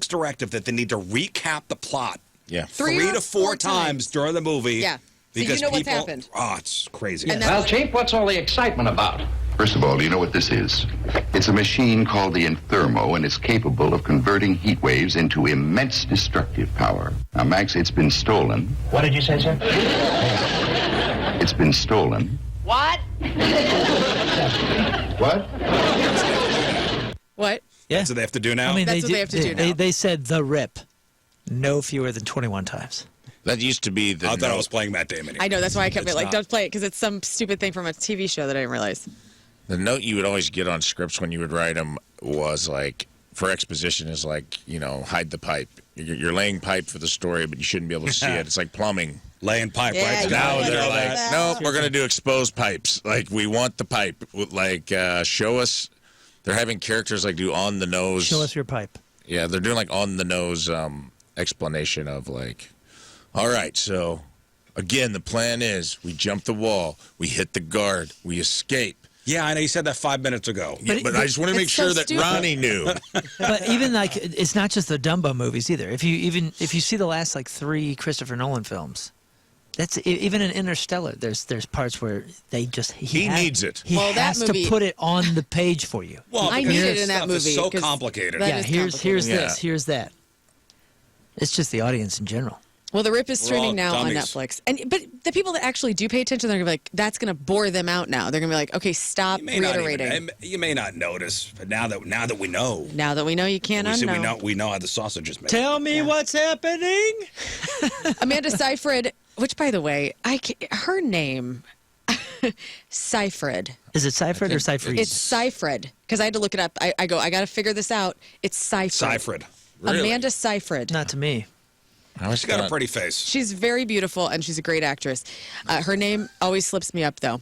directive that they need to recap the plot. Yeah. 3 to 4 times during the movie. Yeah. So you Because know what's people, happened. Oh, it's crazy. And Well, Chief, what's all the excitement about? First of all, do you know what this is? It's a machine called the Inthermo, and it's capable of converting heat waves into immense destructive power. Now, Max, it's been stolen. What did you say, sir? It's been stolen. What? What? What? Yeah. That's what they have to do now. I mean, That's what they have to do now. They said The Rip no fewer than 21 times. That used to be the. I thought I was playing Matt Damon. I know, that's why I kept It's it like, not. don't play it because it's some stupid thing from a TV show that I didn't realize. The note you would always get on scripts when you would write them was like, for exposition, is like, hide the pipe. You're laying pipe for the story, but you shouldn't be able to see it. It's like plumbing. Laying pipe Yeah, right you now. Now know they're what like, that- nope, we're going to do exposed pipes. Like, we want the pipe. Like, show us. They're having characters like do on the nose. Show us your pipe. Yeah, they're doing like on the nose explanation of like, all right, so again, the plan is we jump the wall, we hit the guard, we escape. Yeah, I know you said that 5 minutes ago. But I just want to make It's so sure that stupid. Ronnie knew. But even like, it's not just the Dumbo movies either. If you see the last like 3 Christopher Nolan films, that's even in Interstellar. There's parts where they just He needs it. He Well, that has movie- to put it on the page for you. Well, I because need it this in that stuff is movie, so 'cause complicated. that Yeah, is here's complicated. this, here's that. It's just the audience in general. Well, The Rip is We're all streaming now on dummies. Netflix. But the people that actually do pay attention, they're going to be like, that's going to bore them out now. They're going to be like, okay, stop You may not reiterating. even- you may not notice, but now that we know, Now that we know you can't we see, unknow. we know how the sausage is made. Tell me what's happening. Amanda Seyfried, which, by the way, her name, Seyfried. Is it Seyfried or Seyfried? It's Seyfried, because I had to look it up. I got to figure this out. It's Seyfried. Seyfried. Really? Amanda Seyfried. Not to me. She's got a pretty face. She's very beautiful, and she's a great actress. Her name always slips me up, though.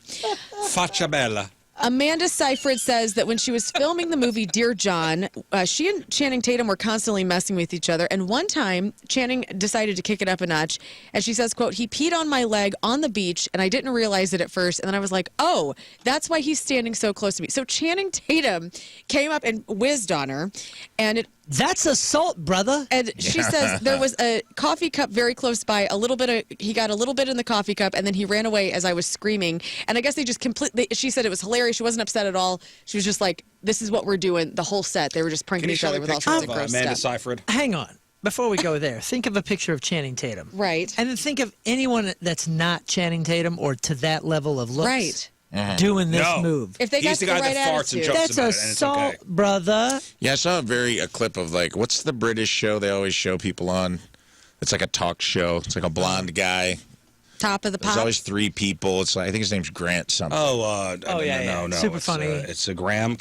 Faccia bella. Amanda Seyfried says that when she was filming the movie Dear John, she and Channing Tatum were constantly messing with each other. And one time, Channing decided to kick it up a notch. And she says, quote, he peed on my leg on the beach, and I didn't realize it at first. And then I was like, oh, that's why he's standing so close to me. So Channing Tatum came up and whizzed on her. And that's assault, brother. And she says there was a coffee cup very close by. He got a little bit in the coffee cup, and then he ran away as I was screaming. And I guess they just she said it was hilarious. She wasn't upset at all. She was just like, this is what we're doing the whole set. They were just pranking each other with all sorts of gross Amanda stuff. Seyfried. Hang on. Before we go there, think of a picture of Channing Tatum. Right. And then think of anyone that's not Channing Tatum or to that level of looks. Right. Doing this move. If they got He's the guy right that farts and attitude. jokes That's about it, and it's assault, okay. brother. Yeah, I saw a clip of like, what's the British show they always show people on? It's like a talk show. It's like a blonde guy. Top of the There's pop. always three people. It's like, I think his name's Grant something. No. Super it's, funny. It's a Graham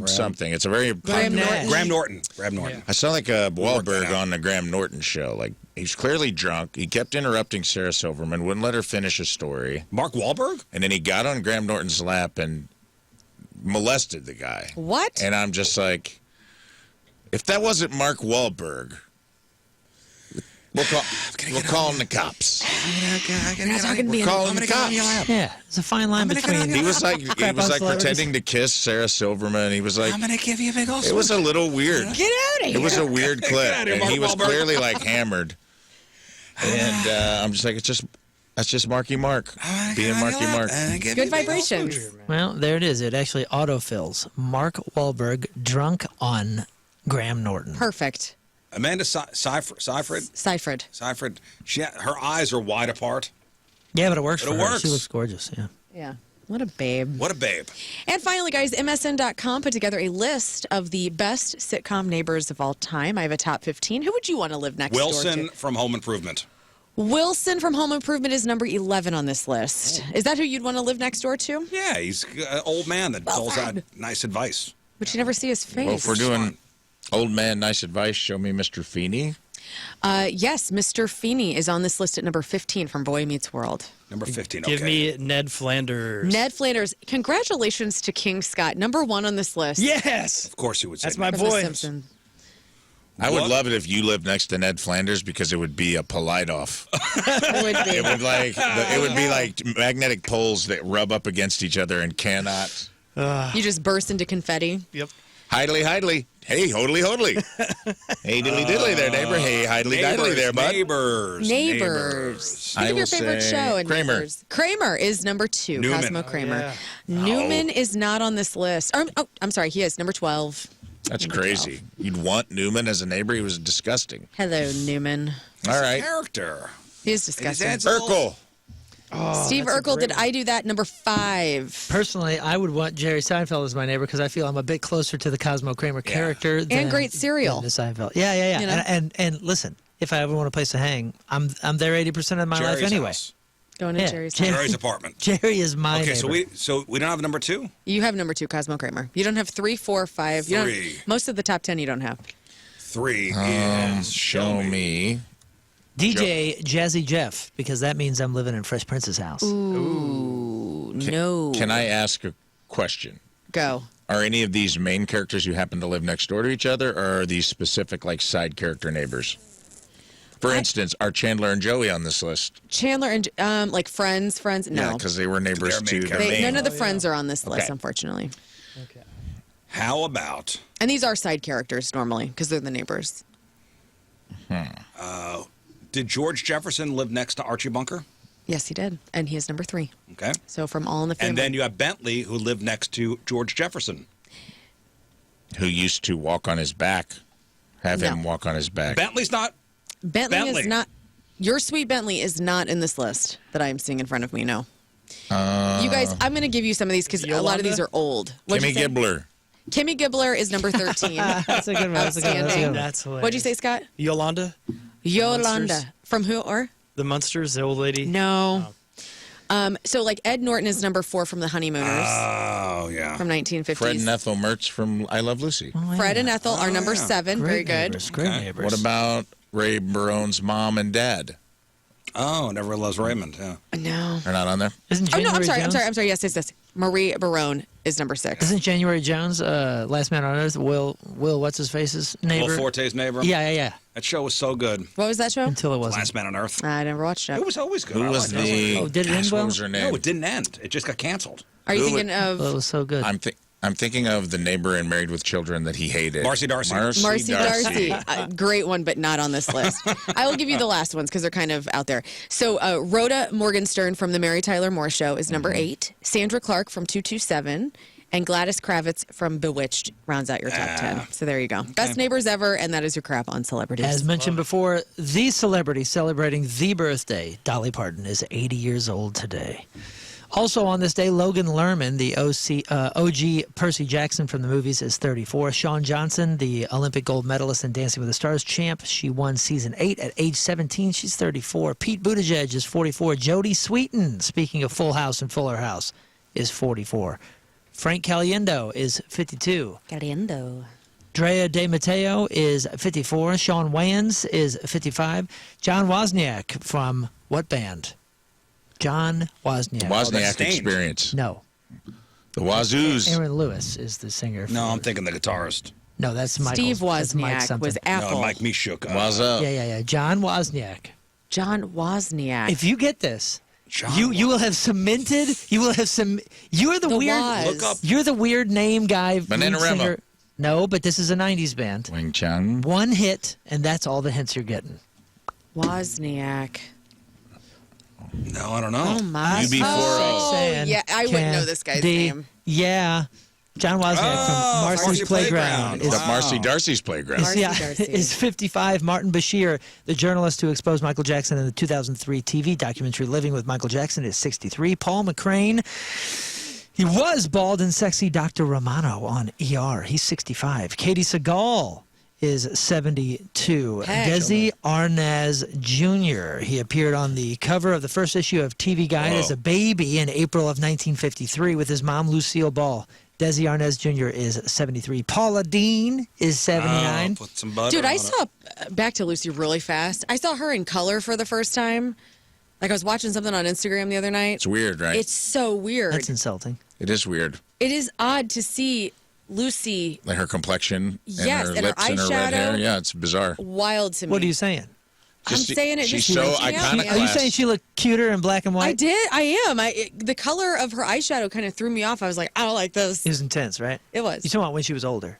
something. It's a very Graham Norton. Graham Norton. Graham Norton. I saw like a Wahlberg on the Graham Norton show. Like, he's clearly drunk. He kept interrupting Sarah Silverman, wouldn't let her finish a story. Mark Wahlberg? And then he got on Graham Norton's lap and molested the guy. What? And I'm just like, if that wasn't Mark Wahlberg, we'll call him the cops. You're not talking to me. We're calling the cops. Yeah, there's a fine line between. He was like pretending to kiss Sarah Silverman. He was like, I'm going to give you a big old it was a little weird. Get out of here. It was a weird clip, outta here, and he Mark was Wahlberg. clearly like hammered. And I'm just like, that's just Marky Mark being Marky Mark. Good vibrations. Well, there it is. It actually autofills. Mark Wahlberg drunk on Graham Norton. Perfect. Amanda Seyfried. Seyfried. Her eyes are wide apart. Yeah, but it works But for it her. works. She looks gorgeous, yeah. Yeah. What a babe. What a babe. And finally, guys, MSN.com put together a list of the best sitcom neighbors of all time. I have a top 15. Who would you want to live next door Wilson to? from Home Improvement. Wilson from Home Improvement is number 11 on this list. Is that who you'd want to live next door to? Yeah, he's an old man that doles out nice advice. But you never see his face. Well, if we're doing old man nice advice, show me Mr. Feeney. Yes, Mr. Feeney is on this list at number 15 from Boy Meets World. Number 15, Give me Ned Flanders. Ned Flanders. Congratulations to King Scott, number 1 on this list. Yes. Of course you would say That's my From The boy. Simpsons. I would love it if you lived next to Ned Flanders because it would be a polite off. It would be. It would be like magnetic poles that rub up against each other and cannot. You just burst into confetti. Yep. Hidely, hidely. Hey, hodly, hodly. Hey, diddly, diddly there, neighbor. Hey, hidely, diddly there, bud. Neighbors. Think of your favorite show. And Kramer. Neighbors. Kramer is number 2. Newman. Cosmo Kramer. yeah. Newman is not on this list. I'm sorry. He is number 12. That's crazy. You'd want Newman as a neighbor? He was disgusting. Hello, Newman. All right. Character. He is disgusting. Urkel. Steve Urkel, did I do that? Number 5. Personally, I would want Jerry Seinfeld as my neighbor because I feel I'm a bit closer to the Cosmo Kramer character than, great cereal. than the Seinfeld. Yeah. You know? And listen, if I ever want a place to hang, I'm there 80% of my life Jerry's anyway. house. Going to Yeah, Jerry's Jerry- house. Jerry's apartment. Jerry is my Okay, neighbor. so we don't have number 2? You have number 2, Cosmo Kramer. You don't have 3, 4, 5. You don't, 3. most of the top 10 you don't have. 3 is Show me. DJ Jazzy Jeff, because that means I'm living in Fresh Prince's house. Ooh, no. Can I ask a question? Go. Are any of these main characters who happen to live next door to each other, or are these specific, like, side character neighbors? For instance, are Chandler and Joey on this list? Chandler and, like, friends? No. Yeah, because they were neighbors They're to main their main. None of the friends are on this list, Okay. unfortunately. How about And these are side characters normally because they're the neighbors. did George Jefferson live next to Archie Bunker? Yes, he did. And he is number 3. Okay. So from All in the Family. And then you have Bentley, who lived next to George Jefferson. Who used to walk on his back. Have him walk on his back. Bentley's not. Bentley is not. Your sweet Bentley is not in this list that I am seeing in front of me. No. You guys, I'm going to give you some of these because a lot of these are old. What'd Kimmy you say? Gibbler. Kimmy Gibbler is number 13. That's a good one. That's a good one. That's a good one. That's hilarious. What'd you say, Scott? Yolanda? Yolanda. Monsters? From who or? The Munsters, the old lady? No. So like Ed Norton is number 4 from the Honeymooners Oh, yeah. from 1950s. Fred and Ethel Mertz from I Love Lucy. Fred and Ethel are number 7. Great Very good. neighbors, great neighbors. What about Ray Barone's mom and dad. Oh, Never Realized Raymond. Yeah. No. They're not on there? Isn't Oh, no, January I'm Jones? sorry. Yes. Marie Barone is number 6. Isn't January Jones, Last Man on Earth, Will what's his face's neighbor? Will Forte's neighbor? Yeah. That show was so good. What was that show? Until it wasn't. Last Man on Earth. I never watched it. It was always good. Who I was liked it. the... Oh, did it end What well? was her name? No, it didn't end. It just got canceled. Are you Who thinking of Well, it was so good. I'm thinking of the neighbor in Married with Children that he hated. Marcy Darcy. Marcy Darcy? Great one, but not on this list. I will give you the last ones because they're kind of out there. So Rhoda Morgenstern from The Mary Tyler Moore Show is number 8. Sandra Clark from 227. And Gladys Kravitz from Bewitched rounds out your top 10. So there you go. Best neighbors ever, and that is your crap on celebrities. As mentioned before, the celebrity celebrating the birthday, Dolly Parton, is 80 years old today. Also on this day, Logan Lerman, the OG Percy Jackson from the movies, is 34. Shawn Johnson, the Olympic gold medalist and Dancing with the Stars champ, she won season 8 at age 17. She's 34. Pete Buttigieg is 44. Jodie Sweetin, speaking of Full House and Fuller House, is 44. Frank Caliendo is 52. Caliendo. Drea De Matteo is 54. Sean Wayans is 55. John Wozniak from what band? John Wozniak. The Wozniak Stained. Experience. No. The Wazoos. Aaron Lewis is the singer. No, I'm thinking the guitarist. No, that's Michael. Steve That's Mike Wozniak something. was Apple. No, Mike Mishuk. Waz up. Yeah. John Wozniak. John Wozniak. If you get this, John you will have cemented. You will have some. You are the weird. Woz. Look up. You're the weird name guy. Banana lead singer. Rama. No, but this is a '90s band. Wing Chun. One hit, and that's all the hints you're getting. Wozniak. No, I don't know. Oh, my. UB40. Oh, yeah. I wouldn't know this guy's name. Yeah. John Wozniak from Marcy's Marcy Playground. Playground. Up Marcy Darcy's playground. Marcy Yeah, Darcy. is 55. Martin Bashir, the journalist who exposed Michael Jackson in the 2003 TV documentary Living with Michael Jackson, is 63. Paul McCrane, he was bald and sexy Dr. Romano on ER. He's 65. Katie Seagal is 72. Heck. Desi Arnaz Jr., he appeared on the cover of the first issue of TV Guide as a baby in April of 1953 with his mom, Lucille Ball. Desi Arnaz Jr. is 73. Paula Dean is 79. Put some butter Dude, on I it. saw Back to Lucy really fast. I saw her in color for the first time. Like I was watching something on Instagram the other night. It's weird, right? It's so weird. That's insulting. It is weird. It is odd to see Lucy Like her complexion and Yes, her and her lips and her red eyeshadow. hair. Yeah, it's bizarre. wild to me. What are you saying? I'm saying it She's just so freaks me out, iconic. man. Are you saying she looked cuter in black and white? I did. I am. The color of her eyeshadow kind of threw me off. I was like, I don't like this. It was intense, right? It was. You talking about when she was older?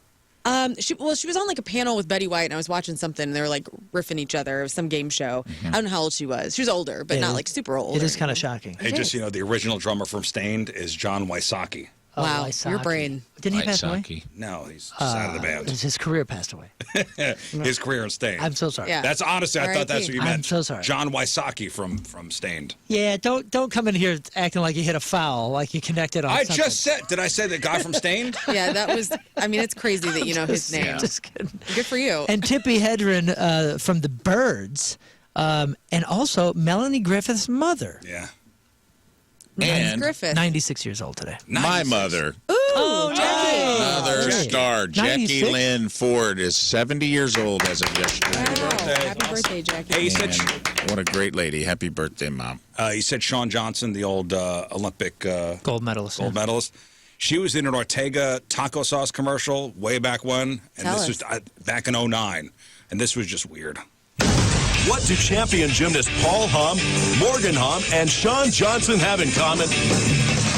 She was on like a panel with Betty White, and I was watching something, and they were like riffing each other. It was some game show. I don't know how old she was. She was older, but Yeah, not it- like super old. It or is kind of anything. shocking. Hey, just, the original drummer from Stained is John Wysocki. Wow, Wysocki. your brain. Didn't he pass away? Wysocki. No, he's just out of the band. His career passed away. His career in Stained. I'm so sorry. Yeah. That's honestly, I thought that's what you R.I.P. meant. I'm so sorry. John Wysocki from Stained. Yeah, don't come in here acting like you hit a foul, like you connected on I something. just said, did I say the guy from Stained? Yeah, that was. I mean, it's crazy that you know his name. Just kidding. Good for you. And Tippi Hedren from The Birds, and also Melanie Griffith's mother, Yeah. And Griffith. 96 years old today. my mother, Oh, Jackie. another Jackie. star, Jackie 96? Lynn Ford, is 70 years old as of yesterday. Wow. Happy birthday, Jackie. Hey, he said, And what a great lady. Happy birthday, Mom. he said Shawn Johnson, the old Olympic Gold medalist. gold medalist. She was in an Ortega taco sauce commercial way back when, and Tell this us. was back in '09, and this was just weird. What do champion gymnast Paul Hum, Morgan Hum, and Shawn Johnson have in common?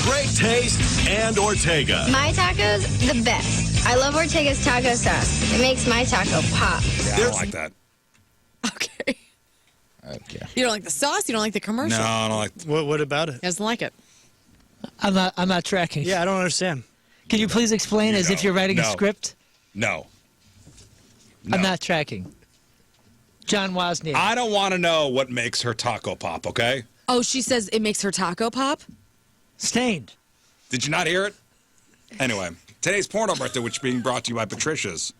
Great taste and Ortega. My tacos, the best. I love Ortega's taco sauce. It makes my taco pop. Yeah, I don't like that. Okay. Okay. You don't like the sauce? You don't like the commercial? No, I don't like. What about it? He doesn't like it. I'm not tracking. Yeah, I don't understand. Can you please explain as if you're writing a No. script? No. I'm not tracking. John Wozniak. I don't want to know what makes her taco pop. Okay. Oh, she says it makes her taco pop? Stained. Did you not hear it? Anyway, today's porno birthday, which is being brought to you by Patricia's,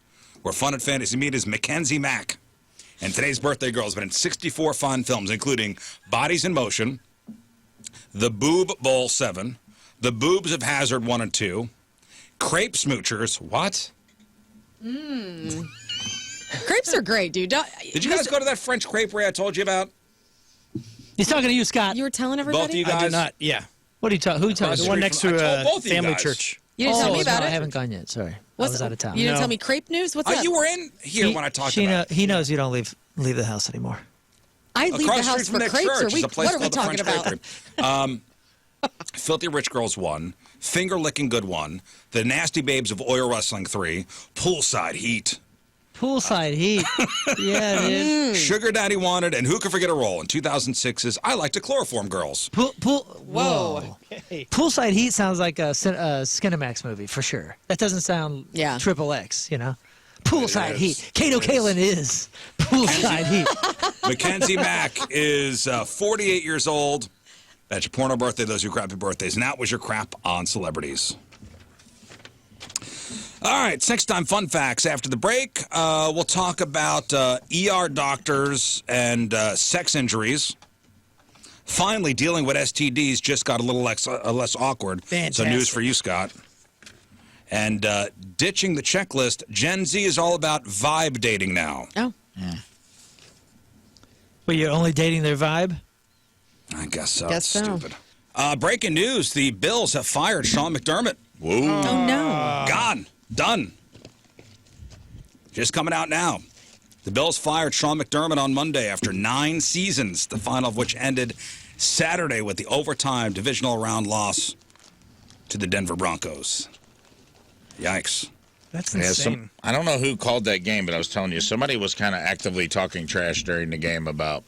where fun at Fantasy Meet is Mackenzie Mack. And today's birthday girl has been in 64 fun films, including Bodies in Motion, The Boob Bowl 7, The Boobs of Hazard 1 and 2, Crepe Smoochers. What? Crepe Crepes are great, dude. Did you guys go to that French creperie I told you about? He's talking to you, Scott. You were telling everybody? Both of you guys? I did not. Yeah. What are you talking? Who are you talking? The one next I to told a both of you family guys. church. You didn't tell me about no, it. I haven't gone yet. Sorry, I was out of town. You didn't No. tell me crepe news? What's up? You were in here when I talked about it. He knows you don't leave the house anymore. I leave Across the house street for from that crepes. church is a place What are we called the talking French about? Creperie. Filthy Rich Girls 1, Finger Licking Good 1, The Nasty Babes of Oil Wrestling 3, Poolside Heat. Poolside Heat. Yeah, dude. Sugar Daddy Wanted, and Who Can Forget a Roll in 2006's I Like to Chloroform Girls. Whoa. Okay. Poolside Heat sounds like a Skinamax movie for sure. That doesn't sound triple X, you know? Poolside Heat. Kato Kalin is Poolside Heat. Mackenzie Mack is 48 years old. That's your porno birthday. Those are your crappy birthdays. And that was your crap on celebrities. All right, sex time fun facts. After the break, we'll talk about ER doctors and sex injuries. Finally, dealing with STDs just got a little less awkward. Fantastic. So news for you, Scott. And ditching the checklist, Gen Z is all about vibe dating now. Oh. Well, you're only dating their vibe? I guess so. Guess so. Stupid. Breaking news, the Bills have fired Sean McDermott. Whoa. Oh, no. Gone. Done. Just coming out now. The Bills fired Sean McDermott on Monday after 9 seasons, the final of which ended Saturday with the overtime divisional round loss to the Denver Broncos. Yikes. That's Yeah, insane. I don't know who called that game, but I was telling you, somebody was kind of actively talking trash during the game about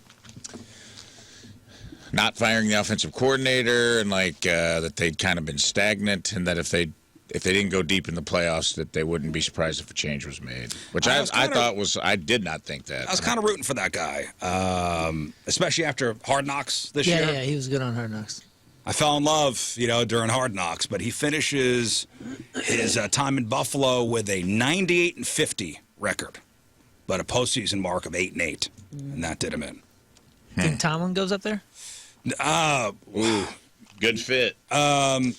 not firing the offensive coordinator and that they'd kind of been stagnant, and that if they didn't go deep in the playoffs, that they wouldn't be surprised if a change was made. Which I did not think that. I was kind of rooting for that guy, especially after Hard Knocks this year. Yeah, he was good on Hard Knocks. I fell in love, during Hard Knocks, but he finishes his time in Buffalo with a 98-50 record, but a postseason mark of 8-8, and that did him in. Think Tomlin goes up there? Ooh, good fit. Man,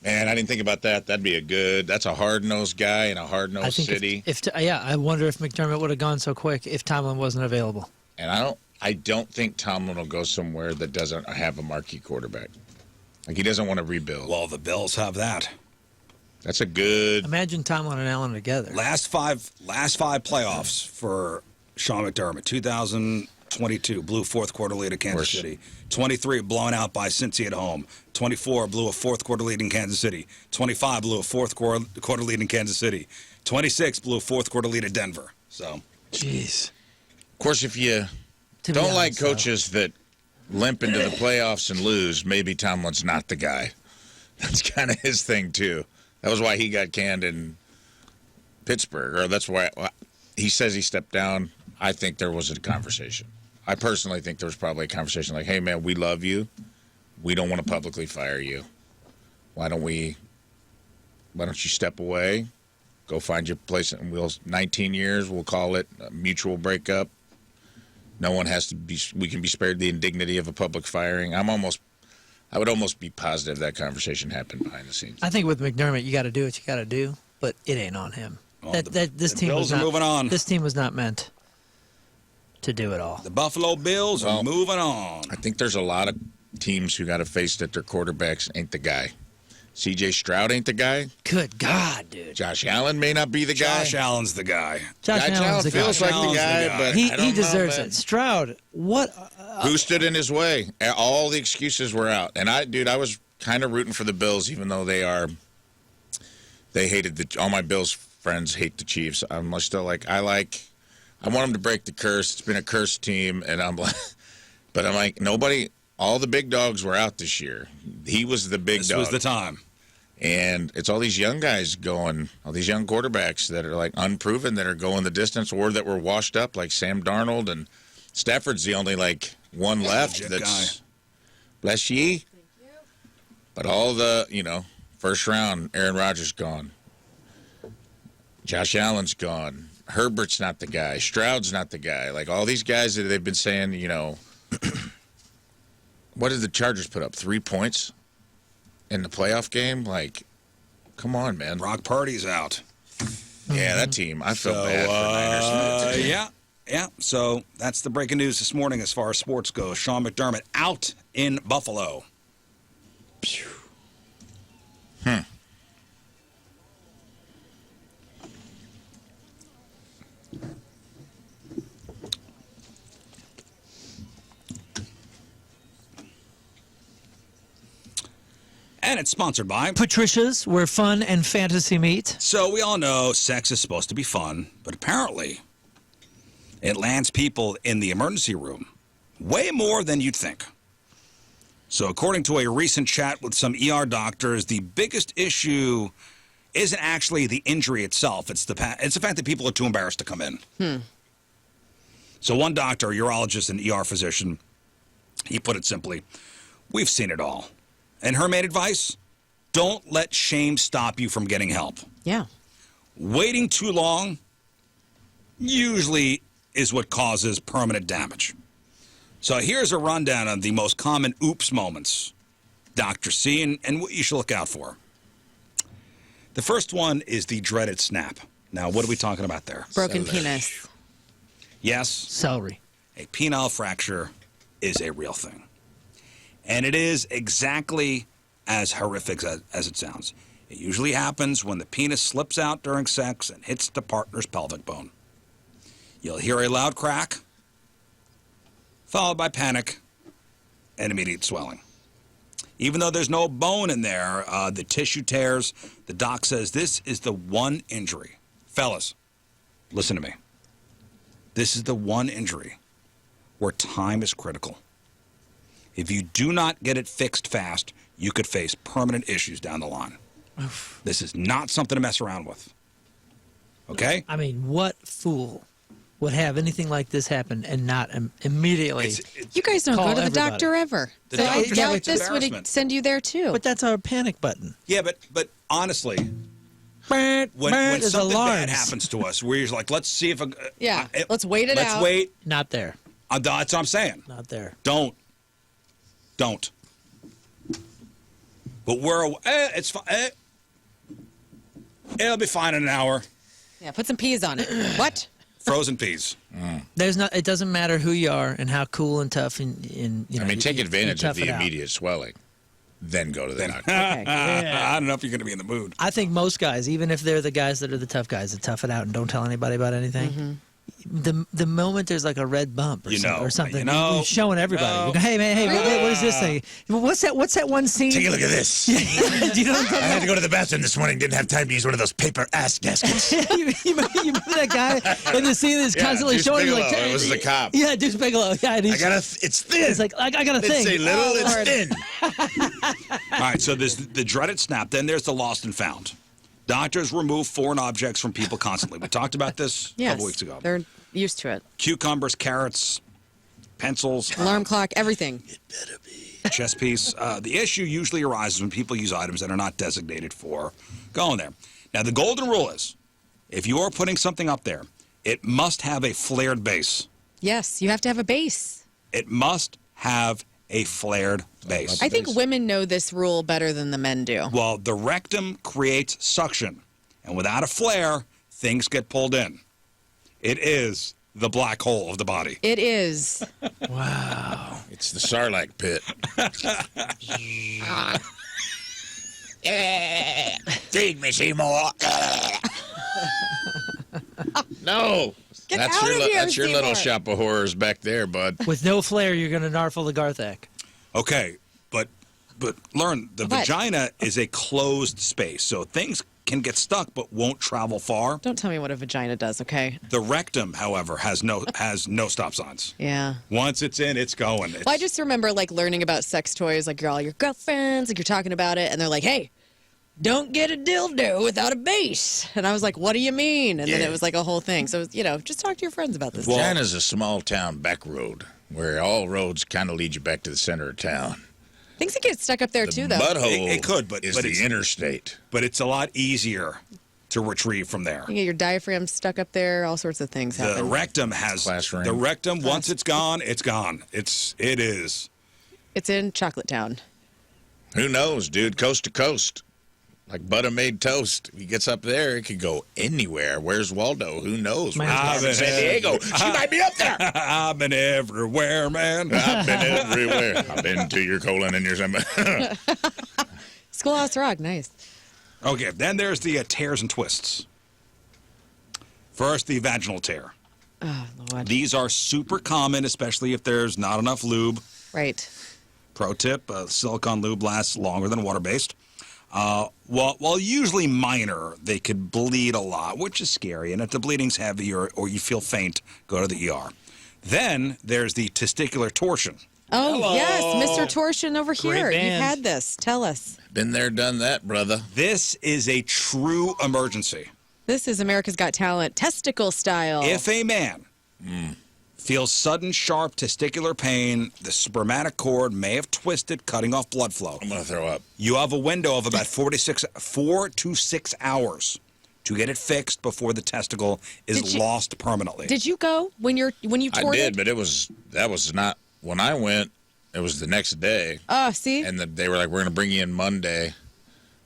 I didn't think about that. That's a hard-nosed guy in a hard-nosed city. I wonder if McDermott would have gone so quick if Tomlin wasn't available. And I don't think Tomlin will go somewhere that doesn't have a marquee quarterback. He doesn't want to rebuild. Well, the Bills have that. That's a good. Imagine Tomlin and Allen together. Last five playoffs for Sean McDermott. 2022 blew fourth quarter lead at Kansas City. 23 blown out by Cincy at home. 24 blew a fourth quarter lead in Kansas City. 25 blew a fourth quarter lead in Kansas City. 26 blew a fourth quarter lead at Denver. So, jeez. Of course, if you don't like coaches that limp into the playoffs and lose, maybe Tomlin's not the guy. That's kind of his thing, too. That was why he got canned in Pittsburgh, or that's why he says he stepped down. I think there was a conversation. I personally think there was probably a conversation like, hey, man, we love you. We don't want to publicly fire you. Why don't you step away, go find your place, and 19 years, we'll call it a mutual breakup. No one has to be. We can be spared the indignity of a public firing. I would almost be positive that conversation happened behind the scenes. I think with McDermott, you got to do what you got to do, but it ain't on him. Well, This team Bills are moving on. This team was not meant to do it all. The Buffalo Bills are moving on. I think there's a lot of teams who got to face that their quarterbacks ain't the guy. C.J. Stroud ain't the guy. Good God, dude. Josh Allen may not be the guy. Josh Allen's the guy. Josh Allen feels like the guy, but he deserves it. Stroud, what? Who stood in his way? All the excuses were out. And I was kind of rooting for the Bills, even though they hated all my Bills friends hate the Chiefs. I'm still like, I want them to break the curse. It's been a cursed team, and I'm like, nobody. All the big dogs were out this year. He was the big dog. This was the time. And it's all these young guys going, all these young quarterbacks that are unproven, that are going the distance, or that were washed up, like Sam Darnold, and Stafford's the only one left. That's bless ye. Thank you. But all the first round, Aaron Rodgers gone, Josh Allen's gone, Herbert's not the guy, Stroud's not the guy. All these guys that they've been saying, what did the Chargers put up? 3 points in the playoff game? Come on, man. Brock Purdy's out. Yeah, that team. I feel bad for Niners. Yeah. Yeah, so that's the breaking news this morning as far as sports goes. Sean McDermott out in Buffalo. And it's sponsored by Patricia's, where fun and fantasy meet. So we all know sex is supposed to be fun, but apparently it lands people in the emergency room way more than you'd think. So according to a recent chat with some ER doctors, the biggest issue isn't actually the injury itself. It's the fact that people are too embarrassed to come in. So one doctor, a urologist and ER physician, he put it simply, we've seen it all. And her main advice, don't let shame stop you from getting help. Yeah. Waiting too long usually is what causes permanent damage. So here's a rundown of the most common oops moments doctors see and what you should look out for. The first one is the dreaded snap. Now, what are we talking about there? Broken penis. Yes. Celery. A penile fracture is a real thing. And it is exactly as horrific as it sounds. It usually happens when the penis slips out during sex and hits the partner's pelvic bone. You'll hear a loud crack, followed by panic and immediate swelling. Even though there's no bone in there, the tissue tears. The doc says this is the one injury. Fellas, listen to me. This is the one injury where time is critical. If you do not get it fixed fast, you could face permanent issues down the line. Oof. This is not something to mess around with. Okay? I mean, what fool would have anything like this happen and not immediately You guys don't go to the everybody. doctor ever. The So I doctor's doubt it's this would embarrassment. send you there too. But that's our panic button. Yeah, but honestly, when is something bad alarms. happens to us, we're just like, let's see if... Yeah, let's wait it let's out. Let's wait. Not there. That's what I'm saying. Not there. Don't. But it's fine. It'll be fine in an hour. Yeah, put some peas on it. What? Frozen peas. There's not. It doesn't matter who you are and how cool and tough and you know. I mean, take advantage of tough it the out. immediate swelling, then go to the doctor. I don't know if you're going to be in the mood. I think most guys, even if they're the guys that are the tough guys that tough it out and don't tell anybody about anything, the moment there's like a red bump or something, you're showing everybody. You go, hey man, what is this thing? What's that one scene? Take a look at this. Do you know what I'm talking I had to go to the bathroom this morning. Didn't have time to use one of those paper ass gaskets. you remember that guy in the scene that's constantly Deuce showing Bigelow. like, It was the cop. Yeah, Deuce Bigelow. Yeah, and it's thin. It's like I got a Didn't thing. say little, it's thin. All right, so there's the dreaded snap. Then there's the lost and found. Doctors remove foreign objects from people constantly. We talked about this a couple weeks ago. They're used to it. Cucumbers, carrots, pencils. Alarm clock, everything. Chess piece. The issue usually arises when people use items that are not designated for going there. Now, the golden rule is, if you are putting something up there, it must have a flared base. Yes, you have to have a base. It must have a flared base. I think women know this rule better than the men do. Well, the rectum creates suction, and without a flare, things get pulled in. It is the black hole of the body. It is. Wow. It's the Sarlacc pit. Feed me, Seymour. No. Get out of here, That's your little Seymour. shop of horrors back there, bud. With no flare, you're going to narfle the Garthak. Okay, but learn, the What? vagina is a closed space, so things can get stuck but won't travel far. Don't tell me what a vagina does, okay? The rectum, however, has no stop signs. Yeah. Once it's in, it's going. Well, I just remember like learning about sex toys, like you're all your girlfriends, like you're talking about it, and they're like, "Hey, don't get a dildo without a base." And I was like, "What do you mean?" And then it was like a whole thing. So just talk to your friends about this. Vagina's a small town back road where all roads kind of lead you back to the center of town. Things that get stuck up there too, though. Butthole It could, but is it's the interstate. But it's a lot easier to retrieve from there. You get your diaphragm stuck up there. All sorts of things The happen. rectum has Class ring. the rectum. Once it's gone, it's gone. It is. It's in Chocolate Town. Who knows, dude? Coast to coast. Like butter made toast. If he gets up there, it could go anywhere. Where's Waldo? Who knows? I've been in San Diego. She might be up there. I've been everywhere, man. I've been everywhere. I've been to your colon and your stomach. Schoolhouse Rock, nice. Okay, then there's the tears and twists. First, the vaginal tear. Oh, Lord. These are super common, especially if there's not enough lube. Right. Pro tip, silicone lube lasts longer than water-based. While usually minor, they could bleed a lot, which is scary. And if the bleeding's heavy or you feel faint, go to the ER. Then there's the testicular torsion. Oh, Hello. yes, Mr. Torsion over Great here. band. You've had this. Tell us. Been there, done that, brother. This is a true emergency. This is America's Got Talent, testicle style. If a man feels sudden, sharp testicular pain, the spermatic cord may have twisted, cutting off blood flow. I'm going to throw up. You have a window of about 4 to 6 hours to get it fixed before the testicle is lost permanently. Did you go when you toured I did, it? but that was not when I went. It was the next day. Oh, see? And they were like, we're going to bring you in Monday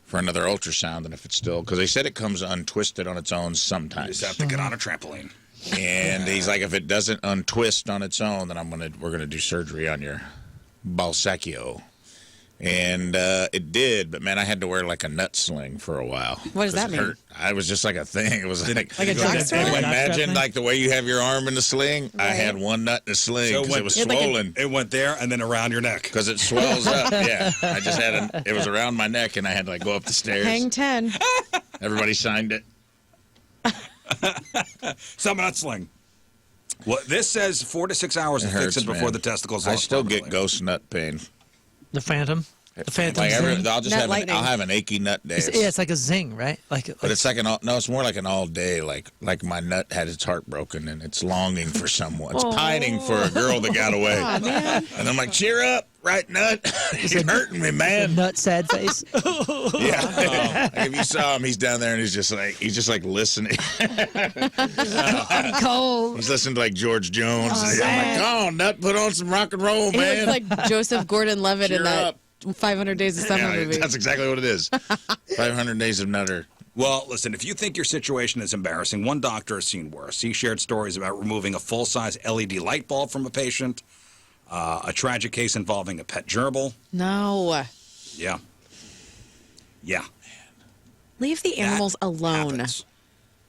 for another ultrasound, and if it's still, because they said it comes untwisted on its own sometimes. You just have to get on a trampoline. And he's like, if it doesn't untwist on its own, then we're gonna do surgery on your Balsacchio. And it did, but man, I had to wear like a nut sling for a while. What does that mean? Hurt. I was just like a thing. It was like a jockstrap? Imagine like the way you have your arm in the sling. Right. I had one nut in the sling because it was swollen. It went there and then around your neck because it swells up. Yeah, I just had it was around my neck, and I had to like go up the stairs. Hang 10. Everybody signed it. Some nut sling. Well, this says 4 to 6 hours to fix it before the testicles. I still get ghost nut pain. The Phantom. The Phantom like zing. I'll have an achy nut day. It's like a zing, right? But it's like it's more like an all day. Like my nut had its heart broken and it's longing for someone. It's pining for a girl that got away. Oh, man. And I'm like, cheer up, right nut? You're hurting me, man. Nut sad face. Yeah. If you saw him, he's down there and he's just like listening. I'm cold. He's listening to like George Jones. I'm like, come on, nut, put on some rock and roll, man. He looks like Joseph Gordon-Levitt in that 500 Days of Summer movie. That's exactly what it is. 500 Days of Nutter. Well, listen, if you think your situation is embarrassing, one doctor has seen worse. He shared stories about removing a full-size LED light bulb from a patient, a tragic case involving a pet gerbil. No. Yeah. Yeah. Leave the animals alone. Happens.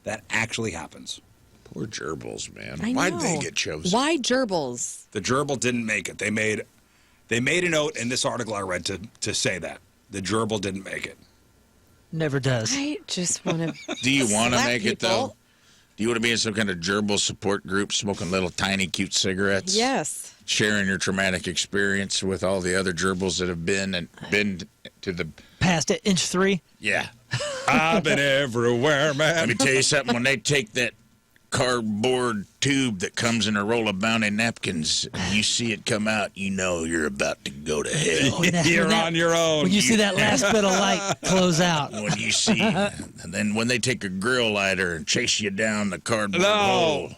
That actually happens. Poor gerbils, man. I know. Why'd they get chosen? Why gerbils? The gerbil didn't make it. They made a note in this article I read to say that. The gerbil didn't make it. Never does. I just want to. Do you want to slap make it, people. though? Do you want to be in some kind of gerbil support group, smoking little tiny cute cigarettes? Yes. Sharing your traumatic experience with all the other gerbils that have been to the... Past it, inch 3? Yeah. I've been everywhere, man. Let me tell you something. When they take that cardboard tube that comes in a roll of Bounty napkins, and you see it come out, you know you're about to go to hell. You're on your own. When you see that last bit of light close out. When you see, and then when they take a grill lighter and chase you down the cardboard hole.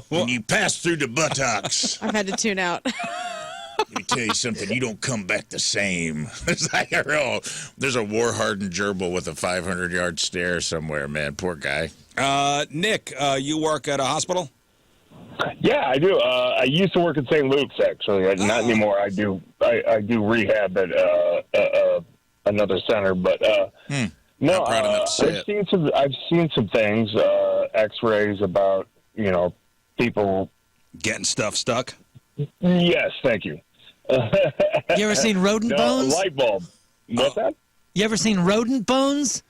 When you pass through the buttocks. I've had to tune out. Let me tell you something. You don't come back the same. There's a war-hardened gerbil with a 500-yard stare somewhere, man. Poor guy. Nick, you work at a hospital? Yeah, I do. I used to work at St. Luke's, actually. Not anymore. I do rehab at another center, but no. I've seen some things, X-rays about people getting stuff stuck. Yes, thank you. You ever seen rodent bones? Light bulb. What's that? You ever seen rodent bones?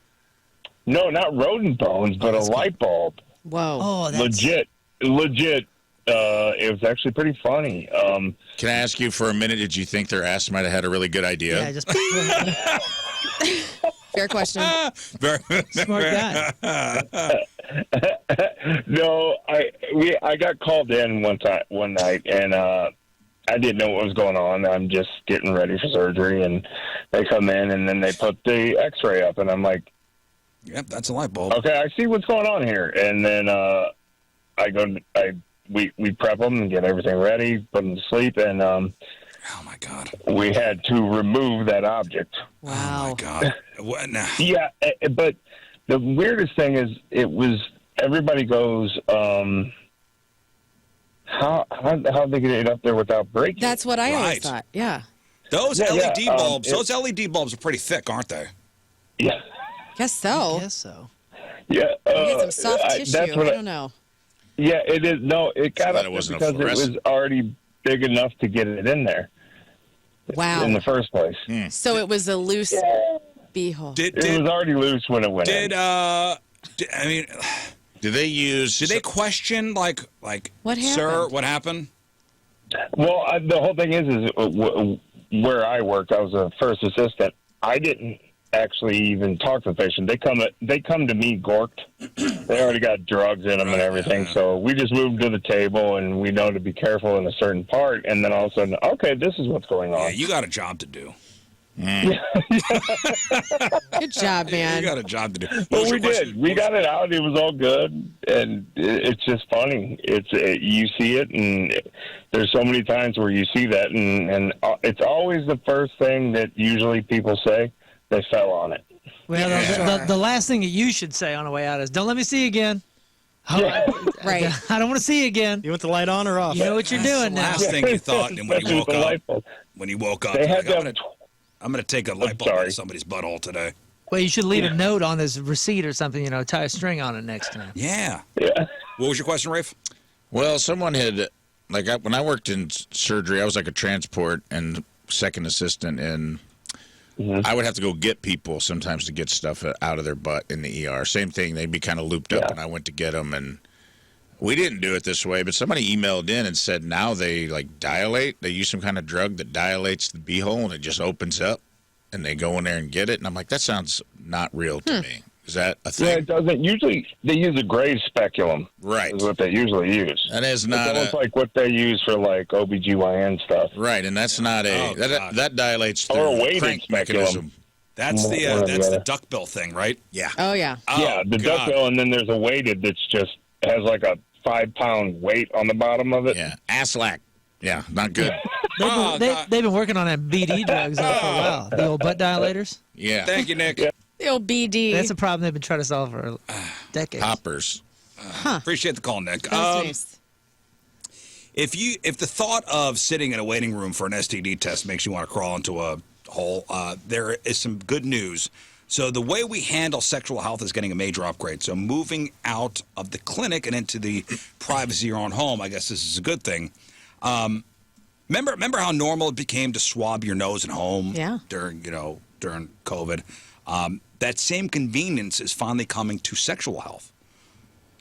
No, not rodent bones, but a light bulb. Whoa. Oh, that's... Legit. It was actually pretty funny. Can I ask you for a minute, did you think their ass might have had a really good idea? Yeah, just... Fair question. Smart guy. No, I got called in one night, and I didn't know what was going on. I'm just getting ready for surgery, and they come in, and then they put the X-ray up, and I'm like, "Yep, that's a light bulb." Okay, I see what's going on here, and then we prep them and get everything ready, put them to sleep, and Oh my God. We had to remove that object. Wow. Oh my God. What now? Yeah, but the weirdest thing is, everybody goes, how they get it up there without breaking? That's what I always Right. thought. Yeah. Those Yeah, LED yeah, bulbs. Those LED bulbs are pretty thick, aren't they? Yeah. Guess so. I guess so. Yeah. Maybe it's some soft tissue. That's I what don't know. Yeah, it is. No, it got glad up it there wasn't a because it was fluorescent. already big enough to get it in there Wow. in the first place. So it was a loose beehole. Did It was already loose when it went in. I mean, Do they use? did they question like What sir, happened? what happened? Well, the whole thing is where I worked, I was a first assistant. I didn't actually even talk to the patient. They come to me gorked. They already got drugs in them and everything. So we just moved to the table, and we know to be careful in a certain part. And then all of a sudden, okay, this is what's going on. Yeah, you got a job to do. Good job, man. You got a job to do. What But was we your question? did. We got it out. It was all good, and it's just funny. You see it, and there's so many times where you see that, and it's always the first thing that usually people say. They fell on it. Well, the last thing that you should say on the way out is, "Don't let me see you again." Right. I don't want to see you again. You want the light on or off? You know what you're doing now. Last thing you thought, and when you woke The up, light bulb. when you woke up, They you're had like, to have I'm gonna take a light bulb out of somebody's butthole today. Well, you should leave a note on this receipt or something. Tie a string on it next time. Yeah. Yeah. What was your question, Rafe? Well, someone had, when I worked in surgery, I was like a transport and second assistant, and I would have to go get people sometimes to get stuff out of their butt in the ER. Same thing. They'd be kind of looped up, and I went to get them, and we didn't do it this way, but somebody emailed in and said now they, dilate. They use some kind of drug that dilates the beehole, and it just opens up, and they go in there and get it. And I'm like, that sounds not real to me. Is that a thing? Yeah, it doesn't. Usually, they use a gray speculum. Right. Is what they usually use. That is not It's almost like what they use for, OBGYN stuff. Right, and that's not that dilates through Or a the weighted crank speculum. mechanism. That's One the or the other. duckbill thing, right? Yeah. Oh, yeah. Yeah, the duckbill, and then there's a weighted that's just has like a 5-pound weight on the bottom of it. Yeah, Aslac. Yeah, not good. They've been working on that BD drugs for a while. The old butt dilators. Yeah. Thank you, Nick. The old BD. That's a problem they've been trying to solve for decades. Poppers. Appreciate the call, Nick. That's nice. If the thought of sitting in a waiting room for an STD test makes you want to crawl into a hole, there is some good news. So the way we handle sexual health is getting a major upgrade. So moving out of the clinic and into the privacy of your own home, I guess this is a good thing. Remember how normal it became to swab your nose at home during COVID? That same convenience is finally coming to sexual health.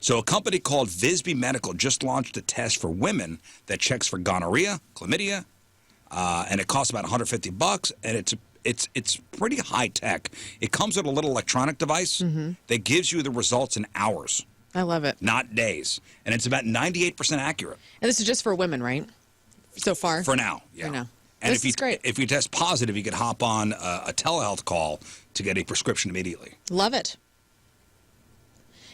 So a company called Visby Medical just launched a test for women that checks for gonorrhea, chlamydia, and it costs about $150, and it's pretty high tech. It comes with a little electronic device that gives you the results in hours. I love it. Not days. And it's about 98% accurate. And this is just for women, right? So far? For now, yeah. For now. And This is great. if you test positive, you could hop on a telehealth call to get a prescription immediately. Love it.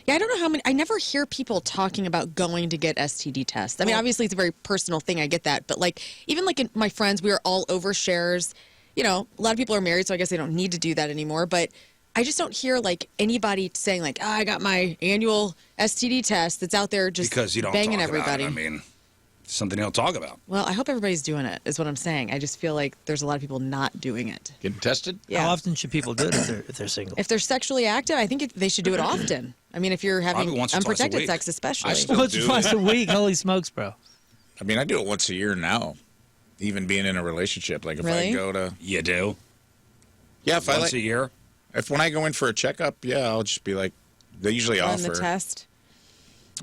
Yeah, I don't know how many. I never hear people talking about going to get STD tests. I mean, obviously it's a very personal thing. I get that, but even in my friends, we are all overshares. A lot of people are married, so I guess they don't need to do that anymore. But I just don't hear anybody saying I got my annual STD test that's out there just because you don't banging talk everybody. About it. I mean, it's something you don't talk about. Well, I hope everybody's doing it. Is what I'm saying. I just feel like there's a lot of people not doing it. Getting tested? Yeah. How often should people do it if they're single? If they're sexually active, I think they should do it often. I mean, if you're having Probably once or twice a unprotected week. sex, especially. I still Once do or twice it. a week. Holy smokes, bro. I mean, I do it once a year now, even being in a relationship. If Really? I go to... You do? Yeah, if Once a year? When I go in for a checkup, I'll just be they usually Run offer. the test.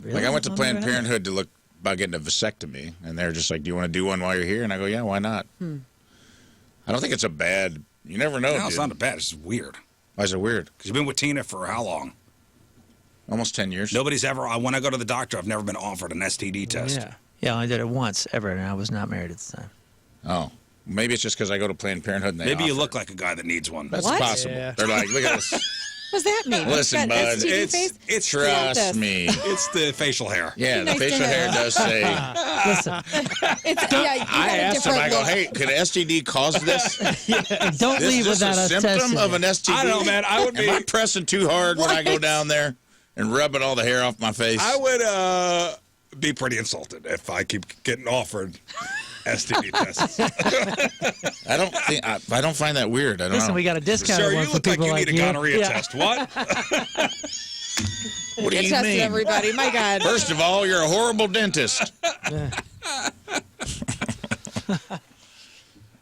Really? I went to Oh, Planned never had Parenthood to look about getting a vasectomy, and they're just like, do you want to do one while you're here? And I go, yeah, why not? I don't think it's a bad... You never know, No, it's dude. not bad. It's just weird. Why is it weird? Because you've been with Tina for how long? Almost 10 years. Nobody's ever... When I go to the doctor, I've never been offered an STD test. Yeah. Yeah, I did it once ever, and I was not married at the time. Oh. Maybe it's just because I go to Planned Parenthood and they Maybe you offer look like a guy that needs one. That's What? possible. Yeah. They're like, look at this. What does that mean? Listen, Got bud, STD face? It's Trust me. It's the facial hair. Yeah, the Nice to facial hair have. does say Listen, You I asked him, I go, hey, could STD cause this? don't leave Is this without a us symptom testing of it. an STD? I don't know, man. I would Am I pressing too hard when I go down there and rubbing all the hair off my face? I would be pretty insulted if I keep getting offered STD tests. I don't find that weird. I don't Listen, know. we got a discount Sir, one you for look like people you like need a gonorrhea test. What? What do Get you tested, mean? everybody. My God. First of all, you're a horrible dentist.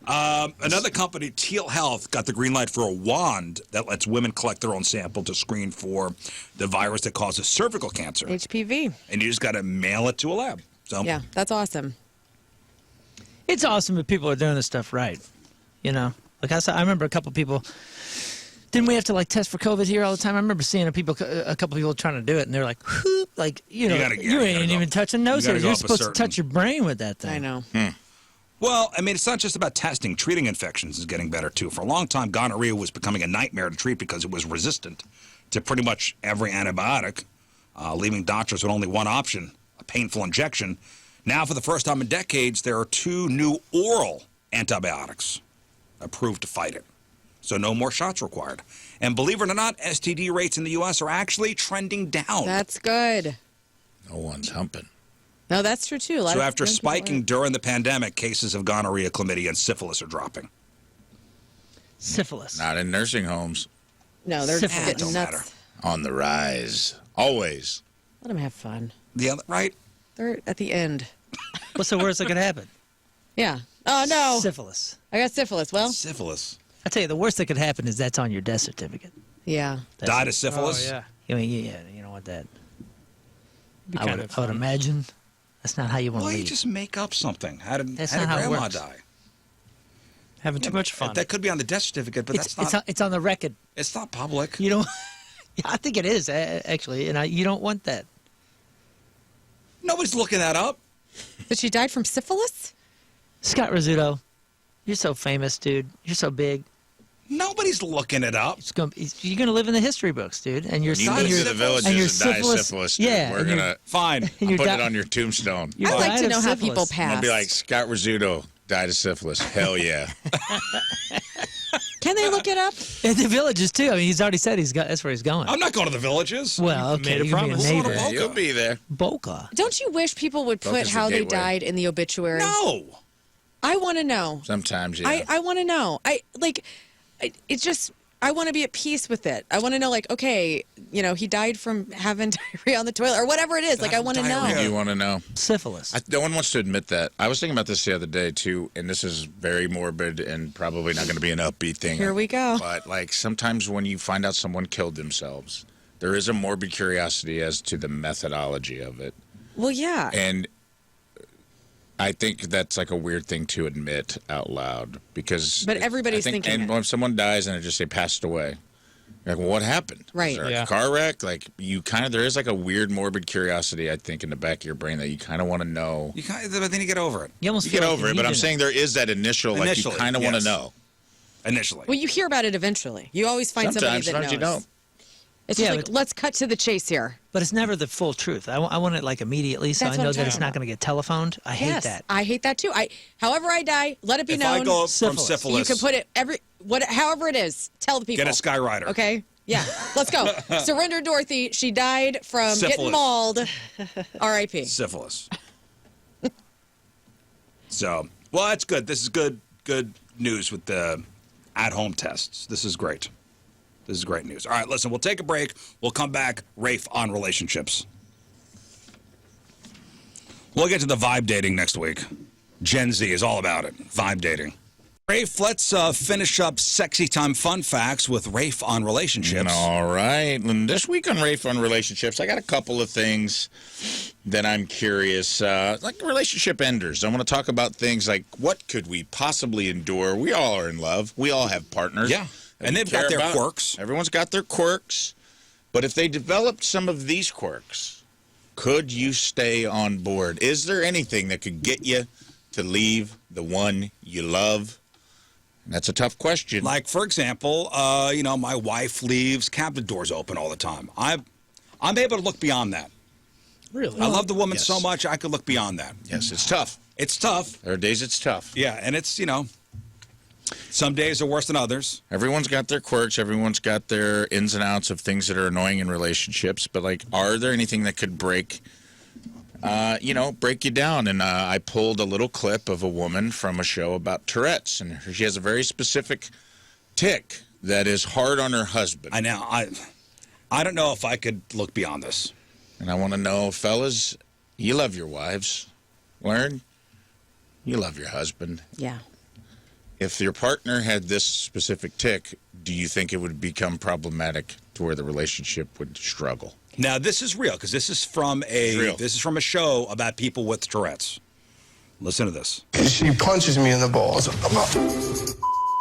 Another company, Teal Health, got the green light for a wand that lets women collect their own sample to screen for the virus that causes cervical cancer. HPV. And you just got to mail it to a lab. So Yeah, that's awesome. It's awesome if people are doing this stuff right. You know, like I said, I remember a couple people. Didn't we have to like test for COVID here all the time? I remember seeing a couple people trying to do it, and they're like, whoop, like you ain't even touching nose hairs. You're supposed to touch your brain with that thing. I know. Well, I mean, it's not just about testing. Treating infections is getting better, too. For a long time, gonorrhea was becoming a nightmare to treat because it was resistant to pretty much every antibiotic, leaving doctors with only one option, a painful injection. Now, for the first time in decades, there are 2 new oral antibiotics approved to fight it. So no more shots required. And believe it or not, STD rates in the U.S. are actually trending down. That's good. No one's humping. No, that's true, too. So after spiking during the pandemic, cases of gonorrhea, chlamydia, and syphilis are dropping. Syphilis. Not in nursing homes. No, they're Syphilis. getting Don't nuts. matter. On the rise. Always. Let them have fun. The other, right? They're at the end. What's the worst that could happen? Yeah. Oh, no. Syphilis. I got syphilis. Well, Syphilis. I tell you, the worst that could happen is that's on your death certificate. yeah. Died of syphilis? Oh, yeah. I mean, yeah, you don't want that. Be I kind would, of I would fun. imagine that's not how you want Well, to you leave. just make up something. How did That's how not did how it grandma works. die? Having too much fun. That could be on the death certificate, but It's, that's not. it's on the record. It's not public. You don't. Yeah, I think it is actually, and you don't want that. Nobody's looking that up. But she died from syphilis? Scott Rizzuto, you're so famous, dude. You're so big. Nobody's looking it up. You're gonna live in the history books, dude. And you're You move to the villages and your and die of syphilis. syphilis. Dude. Yeah, We're and going to Fine. and you're put it di- on your tombstone. you I'd like died to of know how people syphilis. I'm pass. going to be like, Scott Rizzuto died of syphilis. Hell yeah. Can they look it up? In the villages too. I mean, he's already said that's where he's going. I'm not going to the villages. Well, okay, made a you can be promise. neighbor. Boca. You'll be there. Boca. Don't you wish people would put Boca's the how they gateway. died in the obituary? No. I want to know. Sometimes, yeah. I want to know. It's just, I want to be at peace with it. I want to know, like, okay, he died from having diarrhea on the toilet or whatever it is. Like, I want to know. You want to know? Syphilis. No one wants to admit that. I was thinking about this the other day, too, and this is very morbid and probably not going to be an upbeat thing. Here we go. But, like, sometimes when you find out someone killed themselves, there is a morbid curiosity as to the methodology of it. Well, yeah. And I think that's like a weird thing to admit out loud because. But everybody's thinking And it. when someone dies and it just say passed away, you're like, well, what happened? Right. Was there Yeah. a car wreck? Like there is like a weird morbid curiosity, I think, in the back of your brain that you kind of want to know. But then you get over it. You almost You feel get like over you it, but need I'm to saying there is that initial, like you Initially, kind of want to yes. know. Initially. Well, you hear about it eventually. You always find Sometimes, somebody that sometimes you knows. don't. It's Yeah, just like, but- let's cut to the chase here. But it's never the full truth. I want it like immediately, so That's I what know I'm that it's talking not about. going to get telephoned. I hate Yes, that. I hate that too. However I die, let it be If known. I go from Syphilis. syphilis, You can put it however it is. Tell the people. get a Skyrider. Okay. Yeah. Let's go. Surrender Dorothy. She died from getting Syphilis. mauled. R.I.P. Syphilis. So, well, that's good. This is good news with the at-home tests. This is great. This is great news. All right, listen, we'll take a break. We'll come back. Rafe on relationships. We'll get to the vibe dating next week. Gen Z is all about it. Vibe dating. Rafe, let's finish up Sexy Time Fun Facts with Rafe on relationships. All right. And this week on Rafe on Relationships, I got a couple of things that I'm curious, like relationship enders. I want to talk about things like what could we possibly endure? We all are in love. We all have partners. Yeah. that And we they've got care their about. quirks. Everyone's got their quirks. But if they developed some of these quirks, could you stay on board? Is there anything that could get you to leave the one you love? That's a tough question. Like, for example, my wife leaves cabinet doors open all the time. I'm able to look beyond that. Really? I love the woman Yes. so much, I could look beyond that. Yes, it's tough. It's tough. There are days it's tough. Yeah, and it's, some days are worse than others. Everyone's got their quirks. Everyone's got their ins and outs of things that are annoying in relationships. But, like, are there anything that could break you down? And I pulled a little clip of a woman from a show about Tourette's. And she has a very specific tic that is hard on her husband. I know. I don't know if I could look beyond this. And I want to know, fellas, you love your wives. Learn, you love your husband. Yeah. If your partner had this specific tic, do you think it would become problematic to where the relationship would struggle? Now, this is real, because this is from a show about people with Tourette's. Listen to this. She punches me in the balls.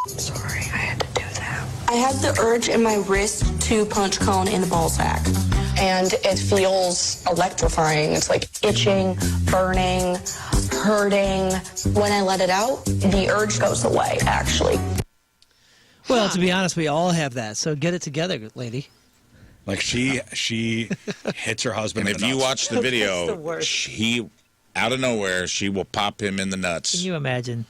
Sorry, I had to do that. I had the urge in my wrist to punch Colin in the ball sack. And it feels electrifying. It's like itching, burning, hurting. When I let it out, the urge goes away, actually. Well, to be honest, we all have that. So get it together, lady. Like she hits her husband. And if you watch the video, she, out of nowhere, she will pop him in the nuts. Can you imagine?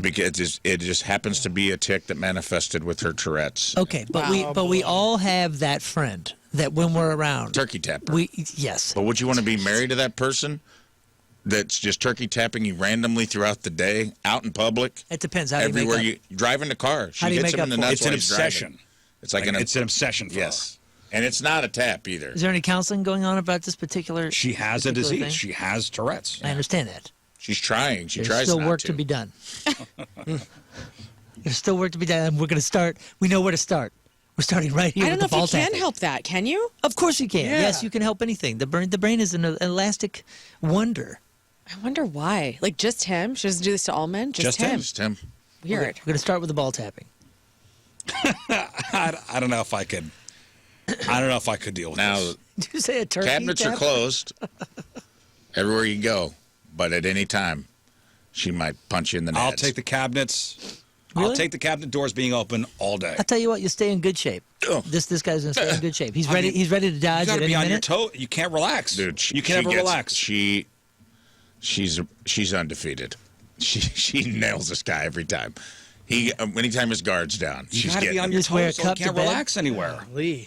Because it just happens to be a tic that manifested with her Tourette's. Okay, but we all have that friend that when we're around, turkey tapper. Yes. But would you want to be married to that person that's just turkey tapping you randomly throughout the day, out in public? It depends. How everywhere do you make you drive in the car, she How do you hits make him in up the for it? nuts. It's an while he's obsession. driving. It's like it's an obsession for yes. And it's not a tap either. Is there any counseling going on about this particular? She has a particular disease. thing? She has Tourette's. I understand that. She's trying. She There's tries still not work to. to be done. There's still work to be done. We're going to start. We know where to start. We're starting right here I with don't the know ball if you can tapping. help that. Can you? Of course you can. Yeah. Yes, you can help anything. The brain is an elastic wonder. I wonder why. Like just him? She doesn't do this to all men? Just him. Just him. Weird. We're going to start with the ball tapping. I don't know if I could. I don't know if I could deal with Now, this. Did you say a turkey cabinets are tap? closed everywhere you go, but at any time, she might punch you in the nads. I'll take the cabinets. Really? I'll take the cabinet doors being open all day. I'll tell you what, you stay in good shape. This guy's going to stay in good shape. He's I ready. mean, He's ready to You dodge got at to any be on your minute. toe. You can't relax, Dude, You can never relax. She's undefeated. She nails this guy every time. Anytime his guard's down, You she's got to getting be on him. your Just wear a toes. So you cup to can't bed. relax anywhere.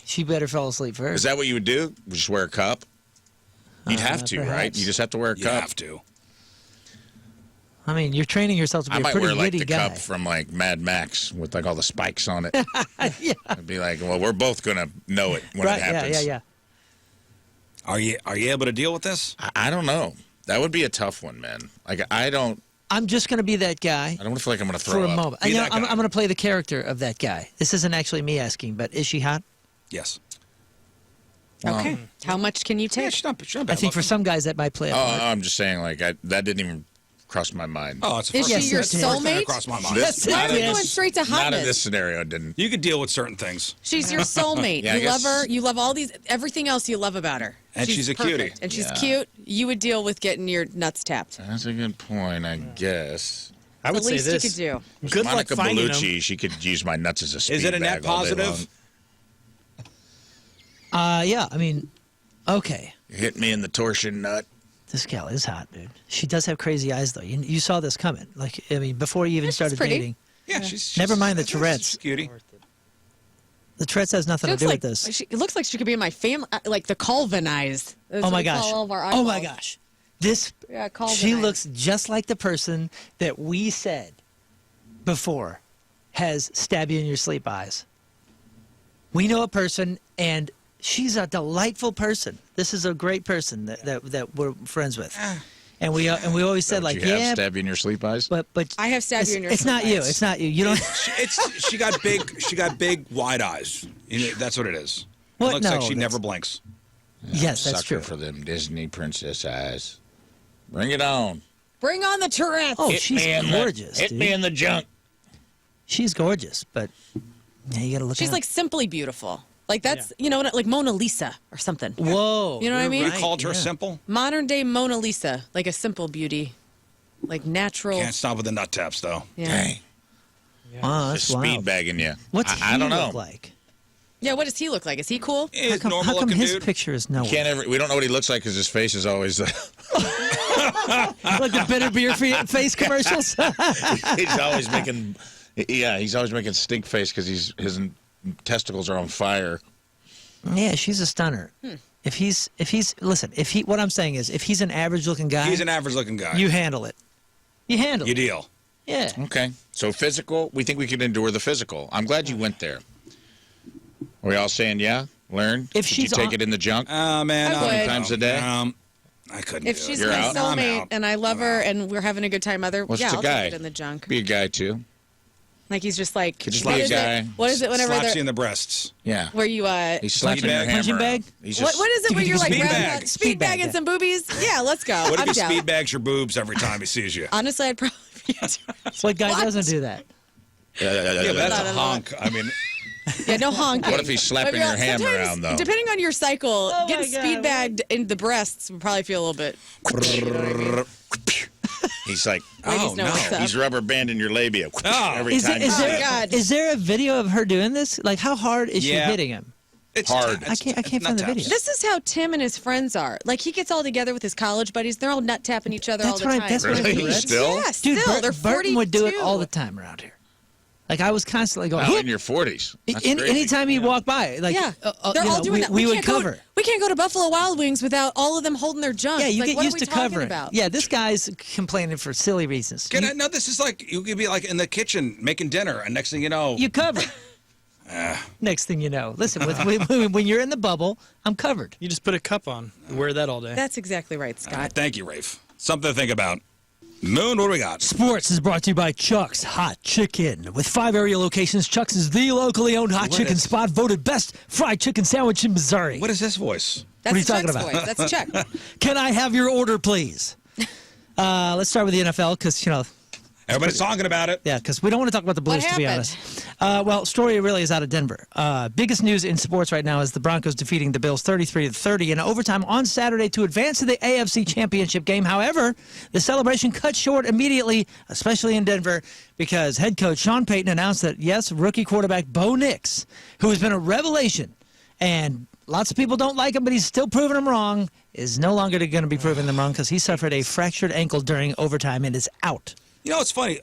She better fall asleep first. Is that what you would do? Just wear a cup? You'd have to, right? perhaps. You just have to wear a You cup. have to. I mean, you're training yourself to be I a might pretty wear like witty the guy. cup from like Mad Max with like all the spikes on it. Yeah. I'd be like, well, we're both gonna know it when Right? it happens. Yeah. Are you able to deal with this? I don't know. That would be a tough one, man. Like I don't I'm just going to be that guy feel like I'm gonna for throw a up. moment. Be You know, that I'm guy. going to play the character of that guy. This isn't actually me asking, but is she hot? Yes. Okay. How much can you Yeah, take? she's not I bad think for looking. some guys that might play a Oh, part. I'm just saying, like that didn't even cross my mind. Oh, it's the Is first she thing- your it's the first thing that soulmate? crossed my mind. This- Why are we Yes. going straight to Not in hotness? this scenario, it didn't. You could deal with certain things. She's your soulmate. Yeah, I you love guess- her. You love all these, everything else you love about her. And she's a cutie. perfect. And she's Yeah. cute. You would deal with getting your nuts tapped. That's a good point, I guess. I would the say least this. you could do. Good luck Monica finding them. Bellucci, she could use my nuts as a speed Is it a net bag all day positive? long. Yeah, I mean, okay. Hit me in the torsion nut. This gal is hot, dude. She does have crazy eyes, though. You saw this coming. Like, I mean, before you even she's started pretty. dating. Yeah, she's Never mind the she's Tourette's. a cutie. The Tourette's has nothing She to looks do like, with this. it looks like she could be in my family, like the Colvin eyes. That's Oh what my we call gosh. all of our Oh my eyeballs. gosh. This Yeah, Colvin she eyes. looks just like the person that we said before has stab you in your sleep eyes. We know a person and she's a delightful person. This is a great person that we're friends with. And we always said like, you have yeah, stab you in your sleep eyes? but I have stabbed you in your it's not sleep you. eyes. It's not you. You don't She got big wide eyes. You know, that's what it is. What? It looks like No, she that's- never blinks. Yes, that's Sucker true. for them Disney princess eyes. Bring it on. Bring on the Tourette's. Oh, Hit she's me in gorgeous. Hit dude. me in the junk. She's gorgeous, but yeah, you gotta look She's out. like simply beautiful. Like that's, you know, like Mona Lisa or something. Whoa. You know what I mean? You called her yeah. simple? Modern day Mona Lisa, like a simple beauty, like natural. Can't stop with the nut taps, though. Yeah. Dang. Wow, Just that's speed wild. bagging you. What's I don't he know. look like? Yeah, what does he look like? Is he cool? He's How normal come looking his dude. picture is nowhere? We don't know what he looks like because his face is always. Like the bitter beer face commercials. He's always making. Yeah, he's always making stink face because his testicles are on fire. Yeah, she's a stunner. If he's what I'm saying is, if he's an average looking guy, He's an average looking guy. you handle it. You handle You it. deal. Yeah. Okay, so physical. We think we can endure the physical. I'm glad you went there. Are we all saying yeah? Learn. If Did she's you take on- it in the junk? I Man, How many would. times a day? I couldn't. If do she's it. You're my out? I'm soulmate out. and I love her and we're having a good time, What's yeah, the I'll guy? take it in the junk. Be a guy too. Like he's just like, Could just what be a is guy. it? What is it whenever Slaps you they're, in the breasts. Yeah. where you, He's slapping your hammer. Punching bag? around. He's what just, is it where you're like, Speed grabbing bag. that Speed speed bag, bag and some boobies? Yeah, let's go. What if I'm he down. speed bags your boobs every time he sees you? Honestly, I'd probably be What guy What? doesn't do that? Yeah, but that's Not a at all. honk. I mean, Yeah, no honking. What if he's slapping But your hammer sometimes, around, though? Depending on your cycle, Oh getting my God, speed bagged in the breasts would probably feel a little bit. he's like, Ladies know what's up. he's rubber banding your labia every Is, time. it, is, you there, say it. God. is there a video of her doing this? Like, how hard is she Yeah. hitting him? it's Hard. I can't find the video. This is how Tim and his friends are. Like, he gets all together with his college buddies. They're all nut tapping each other all That's the right. time. That's what I Really? read. Still? Yeah, Dude, still. They're 42. Burton would do it all the time around here. Like, I was constantly going, Wow, "Whoop." in your 40s. That's Any- crazy. anytime he'd walk by, like, Yeah, you they're know, all doing that. we would can't cover. we can't go to Buffalo Wild Wings without all of them holding their junk. Yeah, you Like, get what used are to we talking covering. about? Yeah, this guy's complaining for silly reasons. No, this is like you could be like in the kitchen making dinner, and next thing you know, You cover. Next thing you know, listen, when you're in the bubble, I'm covered. You just put a cup on and wear that all day. That's exactly right, Scott. Thank you, Rafe. Something to think about. Moon, what do we got? Sports is brought to you by Chuck's Hot Chicken. With 5 area locations, Chuck's is the locally owned hot chicken spot, voted best fried chicken sandwich in Missouri. What is this voice? That's what are you talking Chuck's about? voice. That's Chuck. Can I have your order, please? Let's start with the NFL because, Everybody's talking about it. yeah, because we don't want to talk about the Blues, What to be happened? honest. Well, story really is out of Denver. Biggest news in sports right now is the Broncos defeating the Bills 33-30 in overtime on Saturday to advance to the AFC Championship game. However, the celebration cut short immediately, especially in Denver, because head coach Sean Payton announced that, yes, rookie quarterback Bo Nix, who has been a revelation, and lots of people don't like him, but he's still proving them wrong, is no longer going to be proving them wrong because he suffered a fractured ankle during overtime and is out. You know, it's funny.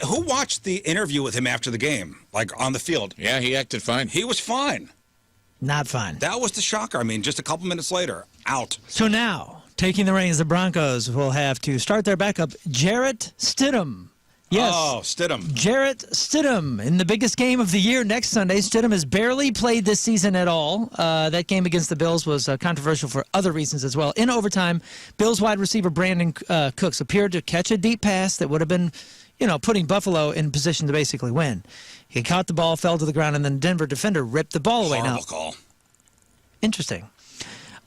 Who watched the interview with him after the game, like on the field? Yeah, he acted fine. He was fine. Not fine. That was the shocker. I mean, just a couple minutes later, out. So now, taking the reins, the Broncos will have to start their backup, Jarrett Stidham. Yes. Oh, Stidham. Jarrett Stidham in the biggest game of the year next Sunday. Stidham has barely played this season at all. That game against the Bills was controversial for other reasons as well. In overtime, Bills wide receiver Brandon Cooks appeared to catch a deep pass that would have been, putting Buffalo in position to basically win. He caught the ball, fell to the ground, and then Denver defender ripped the ball away. Horrible Now, call. interesting.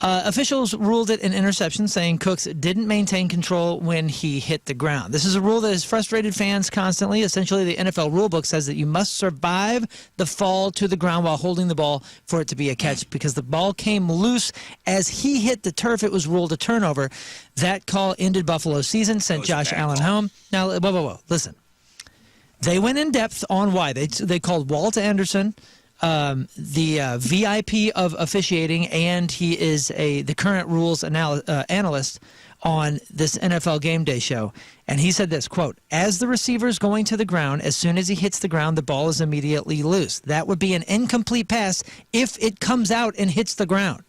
Officials ruled it an interception, saying Cooks didn't maintain control when he hit the ground. This is a rule that has frustrated fans constantly. Essentially, the NFL rulebook says that you must survive the fall to the ground while holding the ball for it to be a catch. Because the ball came loose as he hit the turf, it was ruled a turnover. That call ended Buffalo's season, sent Josh Allen home. Now, whoa. Listen. They went in depth on why. They called Walt Anderson the VIP of officiating, and he is the current rules analyst on this NFL Game Day show. And he said this, quote, as the receiver is going to the ground, as soon as he hits the ground, the ball is immediately loose. That would be an incomplete pass if it comes out and hits the ground.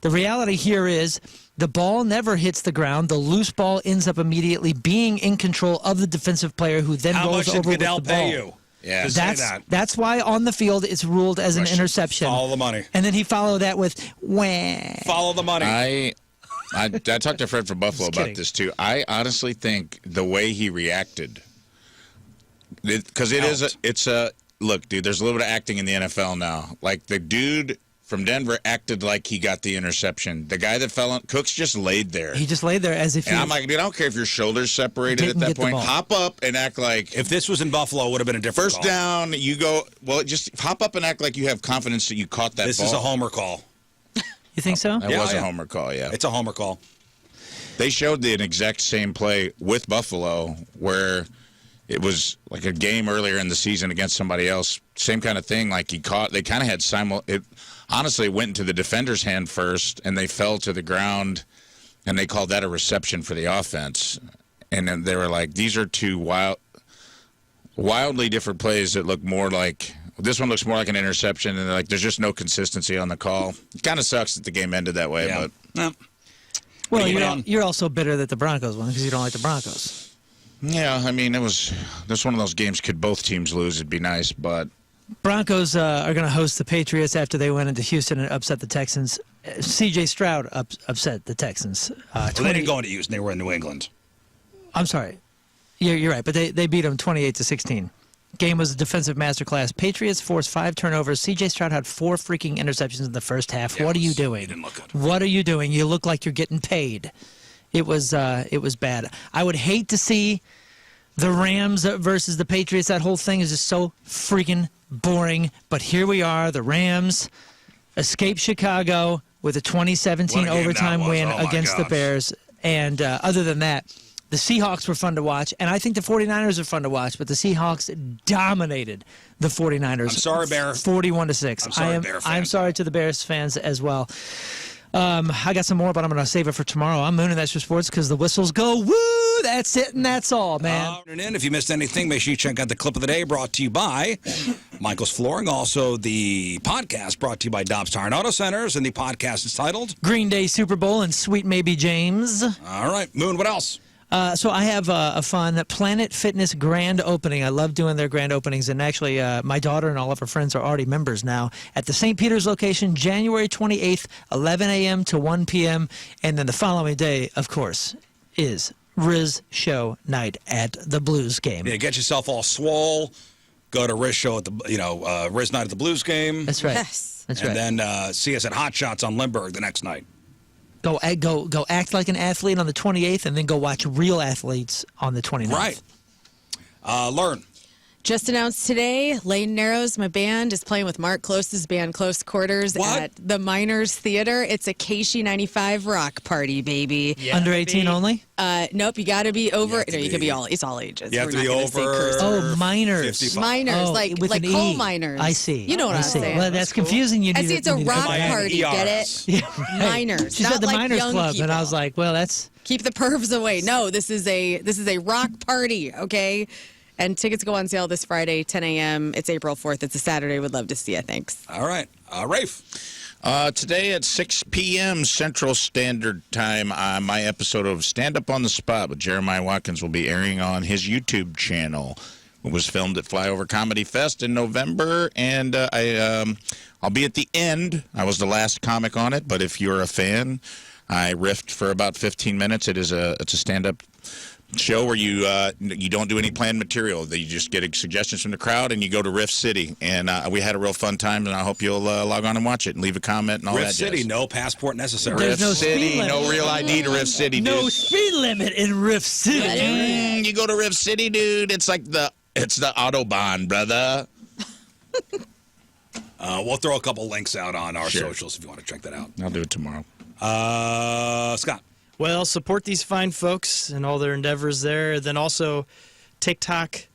The reality here is the ball never hits the ground. The loose ball ends up immediately being in control of the defensive player who then How rolls much did over with the Goodell ball. pay you? Yeah, to say that. That's why on the field it's ruled as an interception. Follow the money. And then he followed that with wah. Follow the money. I talked to Fred from Buffalo about this too. I honestly think the way he reacted, because it's a look, dude. There's a little bit of acting in the NFL now. Like the dude from Denver acted like he got the interception. The guy that fell on Cooks just laid there. He just laid there as if. And I'm like, dude, I don't care if your shoulders separated at Didn't that get the point. ball. Hop up and act like. If this was in Buffalo, it would have been a different First call. down, you go. Well, just hop up and act like you have confidence that you caught that This ball. is a homer call. You think so? That was a homer call. Yeah, It's a homer call. they showed the exact same play with Buffalo where it was like a game earlier in the season against somebody else. Same kind of thing. Like they kind of had honestly, it went into the defender's hand first, and they fell to the ground, and they called that a reception for the offense. And then they were like, these are two wildly different plays that look more like, this one looks more like an interception, and they're like, there's just no consistency on the call. It kind of sucks that the game ended that way, but. Well, you're also bitter that the Broncos won because you don't like the Broncos. Yeah, I mean, this one of those games. Could both teams lose, it'd be nice, but Broncos are going to host the Patriots after they went into Houston and upset the Texans. C.J. Stroud upset the Texans. Well, they didn't go into Houston; they were in New England. I'm sorry, you're right, but they beat them 28-16. Game was a defensive masterclass. Patriots forced 5 turnovers. C.J. Stroud had 4 freaking interceptions in the first half. What are you doing? He didn't look good. What are you doing? You look like you're getting paid. It was bad. I would hate to see the Rams versus the Patriots. That whole thing is just so freaking boring. But here we are. The Rams escape Chicago with a 2017 overtime win against the Bears. And other than that, the Seahawks were fun to watch. And I think the 49ers are fun to watch. But the Seahawks dominated the 49ers. I'm sorry, Bear. 41-6. I'm sorry, Bear fans. I'm sorry to the Bears fans as well. I got some more, but I'm going to save it for tomorrow. I'm mooning Extra Sports because the whistles go, woo, that's it, and that's all, man. And if you missed anything, make sure you check out the clip of the day brought to you by Michael's Flooring. Also, the podcast brought to you by Dobbs Tire and Auto Centers, and the podcast is titled Green Day Super Bowl and Sweet Maybe James. All right, Moon, what else? So I have a fun Planet Fitness grand opening. I love doing their grand openings, and actually my daughter and all of her friends are already members now at the St. Peter's location, January 28th, 11 a.m. to 1 p.m., and then the following day, of course, is Rizz Show night at the Blues game. Yeah, get yourself all swole. Go to Rizz Show at the Rizz night at the Blues game. That's right. Yes. That's right. And then see us at Hot Shots on Lindbergh the next night. Go act like an athlete on the 28th, and then go watch real athletes on the 29th. Right. Learn. Just announced today, Lane Narrows, my band, is playing with Mark Close's band Close Quarters at the Miners Theater. It's a KC 95 rock party, baby. Yeah, under 18 only? Nope, you got to be over. You can be all. It's all ages. You have to be over. Oh, miners. 55. Miners, like coal miners. I see. You know what I'm saying? Well, that's confusing. I see. It's a rock party. Get it? Yeah, right. Miners. She not said the like Miners young Club, people. and I was like, well, that's Keep the pervs away. No, this is a rock party. Okay. And tickets go on sale this Friday, 10 a.m. It's April 4th. It's a Saturday. Would love to see you. Thanks. All right. Rafe. Today at 6 p.m. Central Standard Time, my episode of Stand Up on the Spot with Jeremiah Watkins will be airing on his YouTube channel. It was filmed at Flyover Comedy Fest in November, and I'll be at the end. I was the last comic on it, but if you're a fan, I riffed for about 15 minutes. It's a stand-up show where you don't do any planned material. You just get suggestions from the crowd, and you go to Riff City. And we had a real fun time, and I hope you'll log on and watch it and leave a comment and all Riff that City, jazz. No passport necessary. Riff City, no real ID to Riff City, dude. no speed limit in Riff City. You go to Riff City, dude. It's like the Autobahn, brother. We'll throw a couple links out on our socials if you want to check that out. I'll do it tomorrow. Scott. Well, support these fine folks and all their endeavors there. Then also TikTok,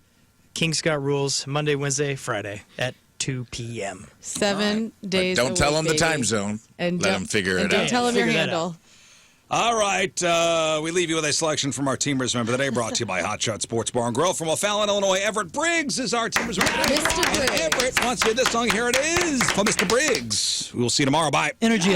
King Scott Rules, Monday, Wednesday, Friday at 2 p.m. 7 days. But don't tell them the baby. time zone. And let them figure it out. Don't tell them your Figure that handle. All right, we leave you with a selection from our Teamers Member today, brought to you by Hot Shot Sports Bar and Grill from O'Fallon, Illinois. Everett Briggs is our Teamers Member today. Mr. Briggs. Everett wants to hear this song. Here it is from Mr. Briggs. We will see you tomorrow. Bye. Energy up.